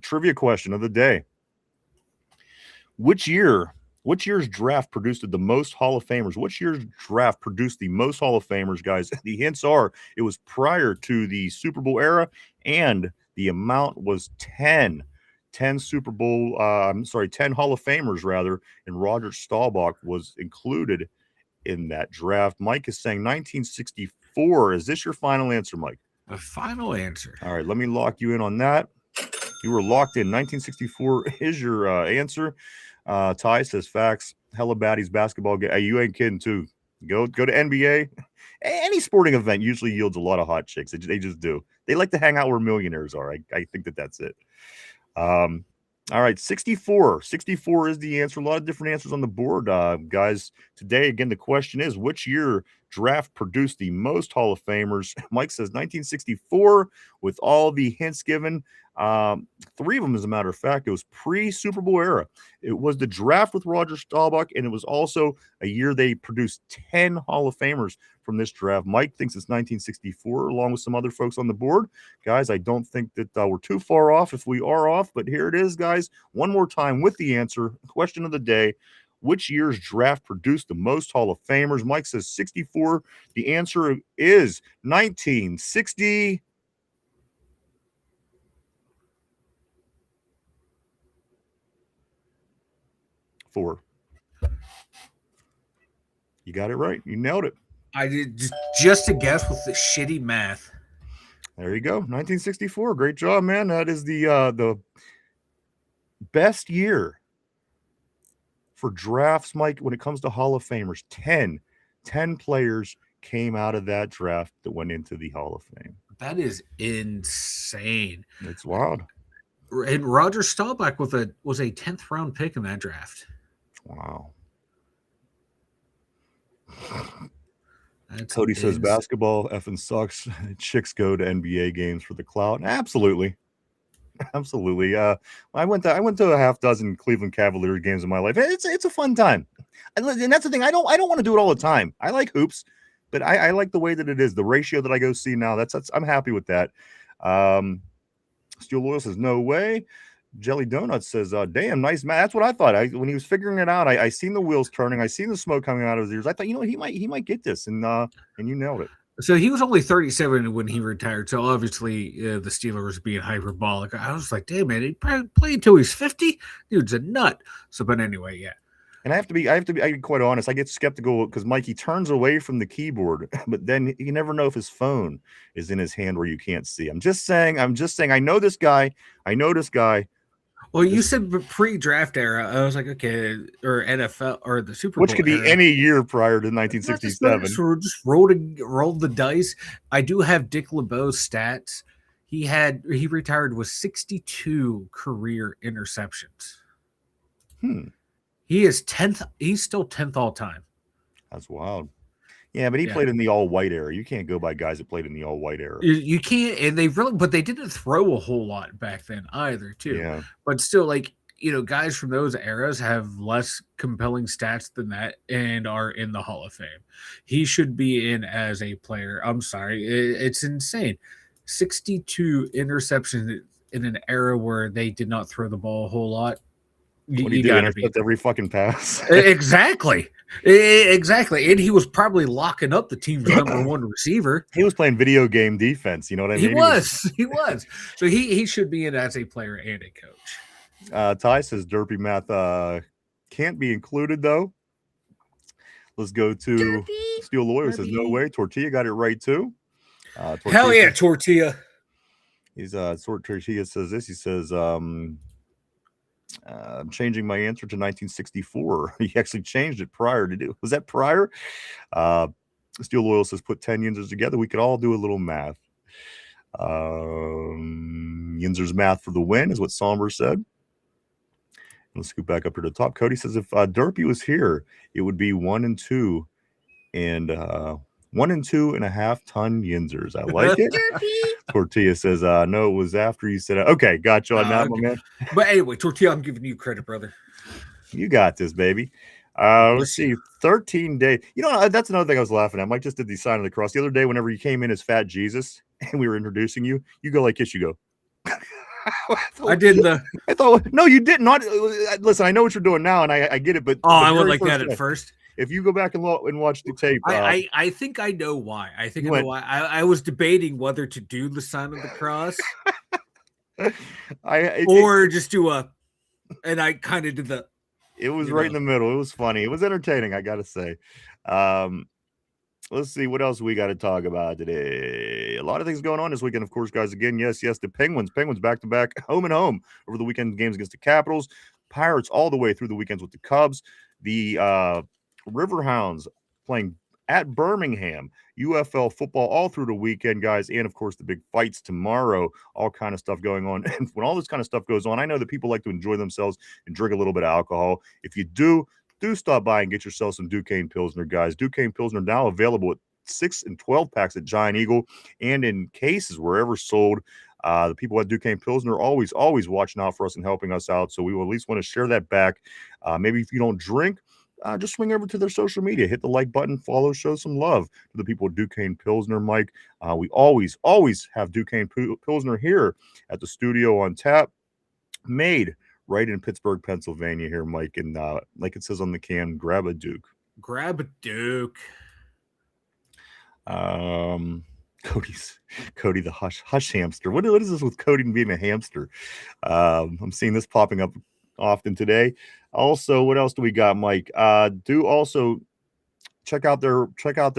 trivia question of the day. Which year's draft produced the most Hall of Famers? Which year's draft produced the most Hall of Famers, guys? The hints are it was prior to the Super Bowl era, and the amount was 10. 10 Super Bowl, 10 Hall of Famers, rather, and Roger Staubach was included in that draft. Mike is saying 1964. Is this your final answer, Mike? A final answer. All right, let me lock you in on that. You were locked in. 1964 is your answer. Ty says facts. Hella baddies basketball game. Hey, you ain't kidding too. Go to NBA. Any sporting event usually yields a lot of hot chicks. They just do. They like to hang out where millionaires are. I think that's it. All right, 64. 64 is the answer. A lot of different answers on the board, guys. Today, again, the question is, which year draft produced the most Hall of Famers? Mike says 1964 with all the hints given. 3 of them, as a matter of fact. It was pre-Super Bowl era. It was the draft with Roger Staubach, and it was also a year they produced 10 Hall of Famers from this draft. Mike thinks it's 1964, along with some other folks on the board. Guys, I don't think that we're too far off if we are off, but here it is, guys. One more time with the answer. Question of the day. Which year's draft produced the most Hall of Famers? Mike says 64. The answer is 1960. You got it right. You nailed it. I did just a guess with the shitty math. There you go. 1964. Great job, man. That is the best year for drafts, Mike, when it comes to Hall of Famers. 10 players came out of that draft that went into the Hall of Fame. That is insane. It's wild. And Roger Staubach was a 10th round pick in that draft. Wow. Cody says basketball effing sucks. Chicks go to NBA games for the clout. Absolutely. I went to a half dozen Cleveland Cavaliers games in my life. It's a fun time. And that's the thing. I don't want to do it all the time. I like hoops, but I like the way that it is. The ratio that I go see now, that's I'm happy with that. Steel Loyal says no way. Jelly Donuts says, damn, nice man. That's what I thought. When he was figuring it out, I seen the wheels turning. I seen the smoke coming out of his ears. I thought, he might get this, and you nailed it. So he was only 37 when he retired. So obviously the Steelers being hyperbolic. I was like, damn, man, he probably played until he's 50. Dude's a nut. So, but anyway, yeah. And I have to be quite honest. I get skeptical because Mikey turns away from the keyboard, but then you never know if his phone is in his hand where you can't see. I'm just saying. I know this guy. Well, you said pre-draft era. I was like, okay, or NFL or the Super Bowl, which could be era. Any year prior to 1967. So just roll the dice. I do have Dick LeBeau's stats. He retired with 62 career interceptions. He is 10th. He's still 10th all time. That's wild. Yeah, but he played in the all-white era. You can't go by guys that played in the all-white era. You can't, and but they didn't throw a whole lot back then either, too. Yeah. But still, like, guys from those eras have less compelling stats than that and are in the Hall of Fame. He should be in as a player. I'm sorry. It's insane. 62 interceptions in an era where they did not throw the ball a whole lot. You got to be every fucking pass. Exactly. And he was probably locking up the team's number one receiver. He was playing video game defense. You know what I mean? He was. So he should be in as a player and a coach. Ty says Derpy math can't be included, though. Let's go to Derpy. Steel Lawyer says no way. Tortilla got it right, too. Hell yeah, Tortilla. Tortilla says this. He says, I'm changing my answer to 1964. He actually changed it prior to do. Was that prior? Steel Loyal says put 10 Yinzers together. We could all do a little math. Yinzers math for the win is what Somber said. Let's scoot back up to the top. Cody says if Derpy was here, it would be 1 and 2 and 1 and 2.5 ton Yinzers. I like it. Tortilla says, no, it was after you said, okay, got you on that one, man. But anyway, Tortilla, I'm giving you credit, brother. You got this, baby. Let's see, 13 days. That's another thing I was laughing at. Mike just did the sign of the cross. The other day, whenever you came in as Fat Jesus and we were introducing you, you go like this, you go. I thought, no, you did not. Listen, I know what you're doing now, and I get it, but I went like that at first. If you go back and watch the tape, I think I know why. I know why. I was debating whether to do the sign of the cross, or just do and I kind of did the. It was right in the middle. It was funny. It was entertaining, I gotta say. Let's see what else we got to talk about today. A lot of things going on this weekend, of course, guys. Again, yes, the Penguins back-to-back, home and home over the weekend games against the Capitals. Pirates all the way through the weekends with the Cubs. The Riverhounds playing at Birmingham. UFL football all through the weekend, guys. And, of course, the big fights tomorrow. All kind of stuff going on. And when all this kind of stuff goes on, I know that people like to enjoy themselves and drink a little bit of alcohol. If you do stop by and get yourself some Duquesne Pilsner, guys. Duquesne Pilsner now available at 6 and 12 packs at Giant Eagle and in cases wherever sold. The people at Duquesne Pilsner are always watching out for us and helping us out. So we will at least want to share that back. Maybe if you don't drink, just swing over to their social media, hit the like button, follow, show some love to the people at Duquesne Pilsner, Mike. We always have Duquesne Pilsner here at the studio on tap, made right in Pittsburgh, Pennsylvania here, Mike. And like it says on the can, grab a Duke. Grab a Duke. Cody the hush hamster. What is this with Cody being a hamster? I'm seeing this popping up often today. Also, what else do we got, Mike? Do also check out their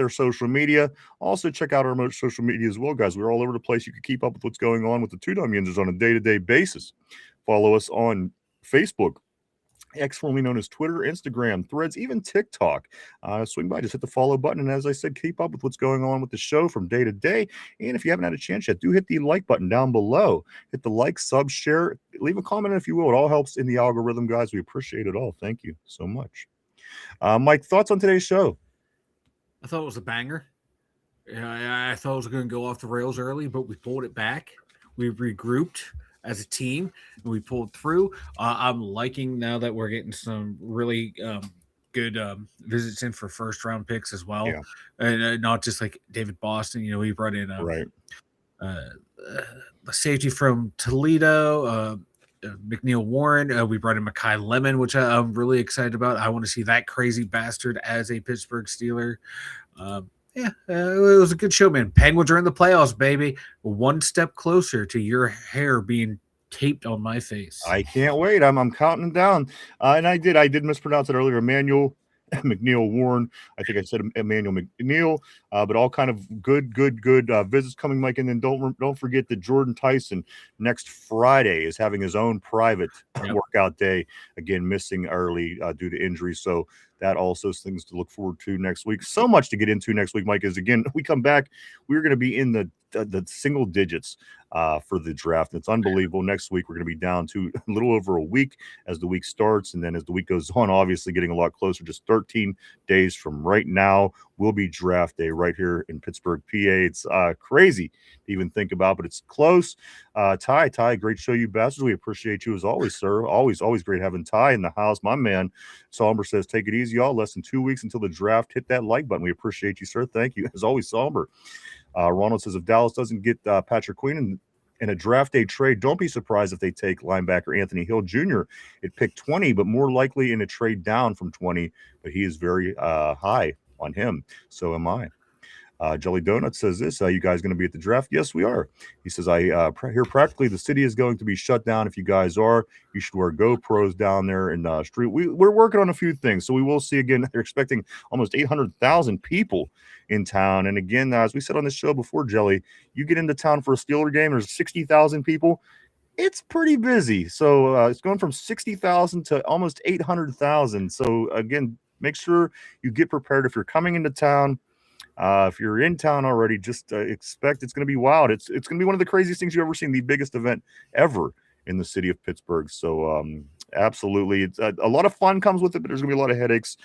social media. Also check out our social media as well, guys. We're all over the place. You can keep up with what's going on with the Dum Yinzers on a day-to-day basis. Follow us on Facebook, X, formerly known as Twitter, Instagram, Threads, even TikTok. Swing by, just hit the follow button. And as I said, keep up with what's going on with the show from day to day. And if you haven't had a chance yet, do hit the like button down below. Hit the like, sub, share, leave a comment if you will. It all helps in the algorithm, guys. We appreciate it all. Thank you so much. Mike, thoughts on today's show? I thought it was a banger. I thought it was going to go off the rails early, but we pulled it back. We regrouped as a team, and we pulled through. I'm liking now that we're getting some really good visits in for first round picks as well, and not just like David Boston. We brought in the safety from Toledo, McNeil Warren. We brought in Mekhi Lemon, which I'm really excited about. I want to see that crazy bastard as a Pittsburgh Steeler. It was a good show, man. Penguins are in the playoffs, baby. One step closer to your hair being taped on my face. I can't wait. I'm counting down. And I did mispronounce it earlier. Emmanuel McNeil Warren. I think I said Emmanuel McNeil. But all kind of good visits coming, Mike. And then don't forget that Jordan Tyson next Friday is having his own private workout day. Again, missing early due to injury. So that also is things to look forward to next week. So much to get into next week, Mike, is again, we come back. We're going to be in the the single digits for the draft. It's unbelievable. Next week, we're going to be down to a little over a week as the week starts. And then as the week goes on, obviously getting a lot closer, just 13 days from right now will be draft day right here in Pittsburgh, PA. It's crazy to even think about, but it's close. Ty, great show, you bastards. We appreciate you as always, sir. Always great having Ty in the house. My man, Somber says, take it easy, y'all. Less than 2 weeks until the draft. Hit that like button. We appreciate you, sir. Thank you. As always, Somber. Ronald says, if Dallas doesn't get Patrick Queen in a draft day trade, don't be surprised if they take linebacker Anthony Hill Jr. at pick 20, but more likely in a trade down from 20. But he is very high on him. So am I. Jelly Donut says this, you guys going to be at the draft? Yes, we are. He says, I hear practically the city is going to be shut down. If you guys are, you should wear GoPros down there in the street. We're working on a few things. So we will see again. They're expecting almost 800,000 people in town. And again, as we said on the show before, Jelly, you get into town for a Steeler game, there's 60,000 people. It's pretty busy. So it's going from 60,000 to almost 800,000. So again, make sure you get prepared if you're coming into town. If you're in town already, just expect it's going to be wild. It's going to be one of the craziest things you've ever seen, the biggest event ever in the city of Pittsburgh. So absolutely, it's a lot of fun comes with it, but there's going to be a lot of headaches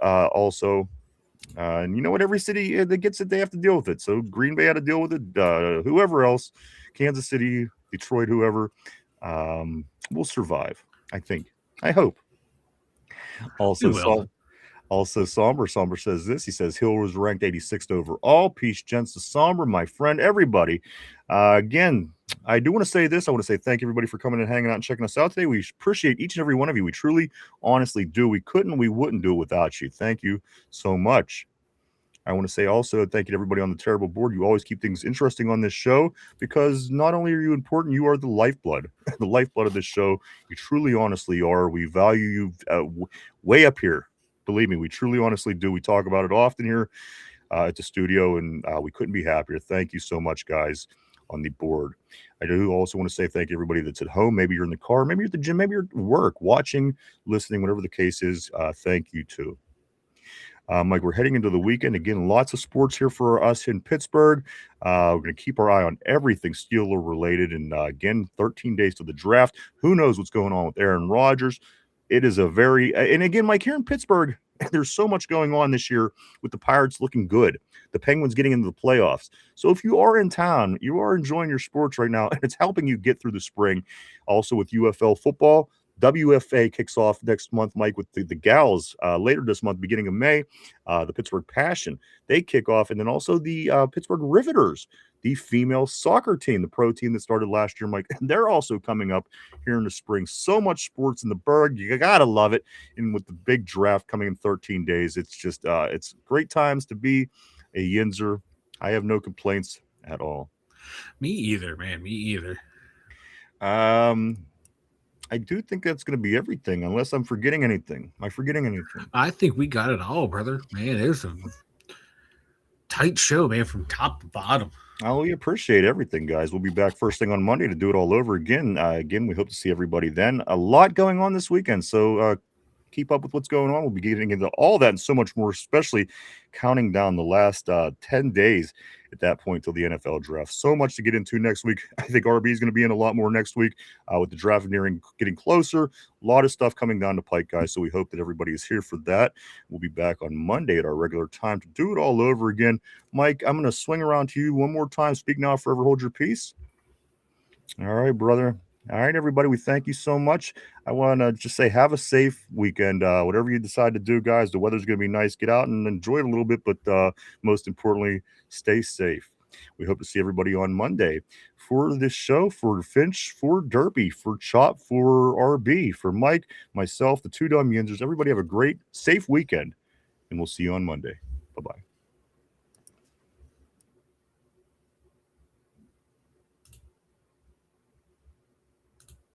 also. And you know what? Every city that gets it, they have to deal with it. So Green Bay had to deal with it. Whoever else, Kansas City, Detroit, whoever, will survive. I think. I hope. Also, Somber says this. He says Hill was ranked 86th overall. Peace, gents, to Somber, my friend, everybody. Again, I do want to say this. I want to say thank everybody for coming and hanging out and checking us out today. We appreciate each and every one of you. We truly, honestly do. We wouldn't do it without you. Thank you so much. I want to say also thank you to everybody on the Terrible Board. You always keep things interesting on this show because not only are you important, you are the lifeblood, the lifeblood of this show. You truly, honestly are. We value you way up here. Believe me, we truly, honestly do. We talk about it often here at the studio, and we couldn't be happier. Thank you so much, guys, on the board. I do also want to say thank you, everybody that's at home. Maybe you're in the car, maybe you're at the gym, maybe you're at work, watching, listening, whatever the case is. Thank you, too. Mike, we're heading into the weekend. Again, lots of sports here for us in Pittsburgh. We're going to keep our eye on everything Steeler related. And again, 13 days to the draft. Who knows what's going on with Aaron Rodgers? It is and again, Mike, here in Pittsburgh, there's so much going on this year with the Pirates looking good. The Penguins getting into the playoffs. So if you are in town, you are enjoying your sports right now, and it's helping you get through the spring. Also with UFL football, WFA kicks off next month, Mike, with the Gals later this month, beginning of May. The Pittsburgh Passion, they kick off. And then also the Pittsburgh Riveters, the female soccer team, the pro team that started last year, Mike. They're also coming up here in the spring. So much sports in the Berg. You got to love it. And with the big draft coming in 13 days, it's just it's great times to be a Yinzer. I have no complaints at all. Me either, man. Me either. I do think that's going to be everything, unless I'm forgetting anything. Am I forgetting anything? I think we got it all, brother. Man, it was a tight show, man, from top to bottom. Oh, we appreciate everything, guys. We'll be back first thing on Monday to do it all over again. We hope to see everybody then. A lot going on this weekend, so keep up with what's going on. We'll be getting into all that and so much more, especially counting down the last 10 days at that point till the NFL draft. So much to get into next week. I think RB is going to be in a lot more next week with the draft getting closer. A lot of stuff coming down the pike, guys. So we hope that everybody is here for that. We'll be back on Monday at our regular time to do it all over again. Mike, I'm going to swing around to you one more time. Speak now, forever hold your peace. All right, brother. All right, everybody, we thank you so much. I want to just say have a safe weekend. Whatever you decide to do, guys, the weather's going to be nice. Get out and enjoy it a little bit, but most importantly, stay safe. We hope to see everybody on Monday. For this show, for Finch, for Derpy, for Chop, for RB, for Mike, myself, the two Dum Yinzers, everybody have a great, safe weekend, and we'll see you on Monday. Bye-bye.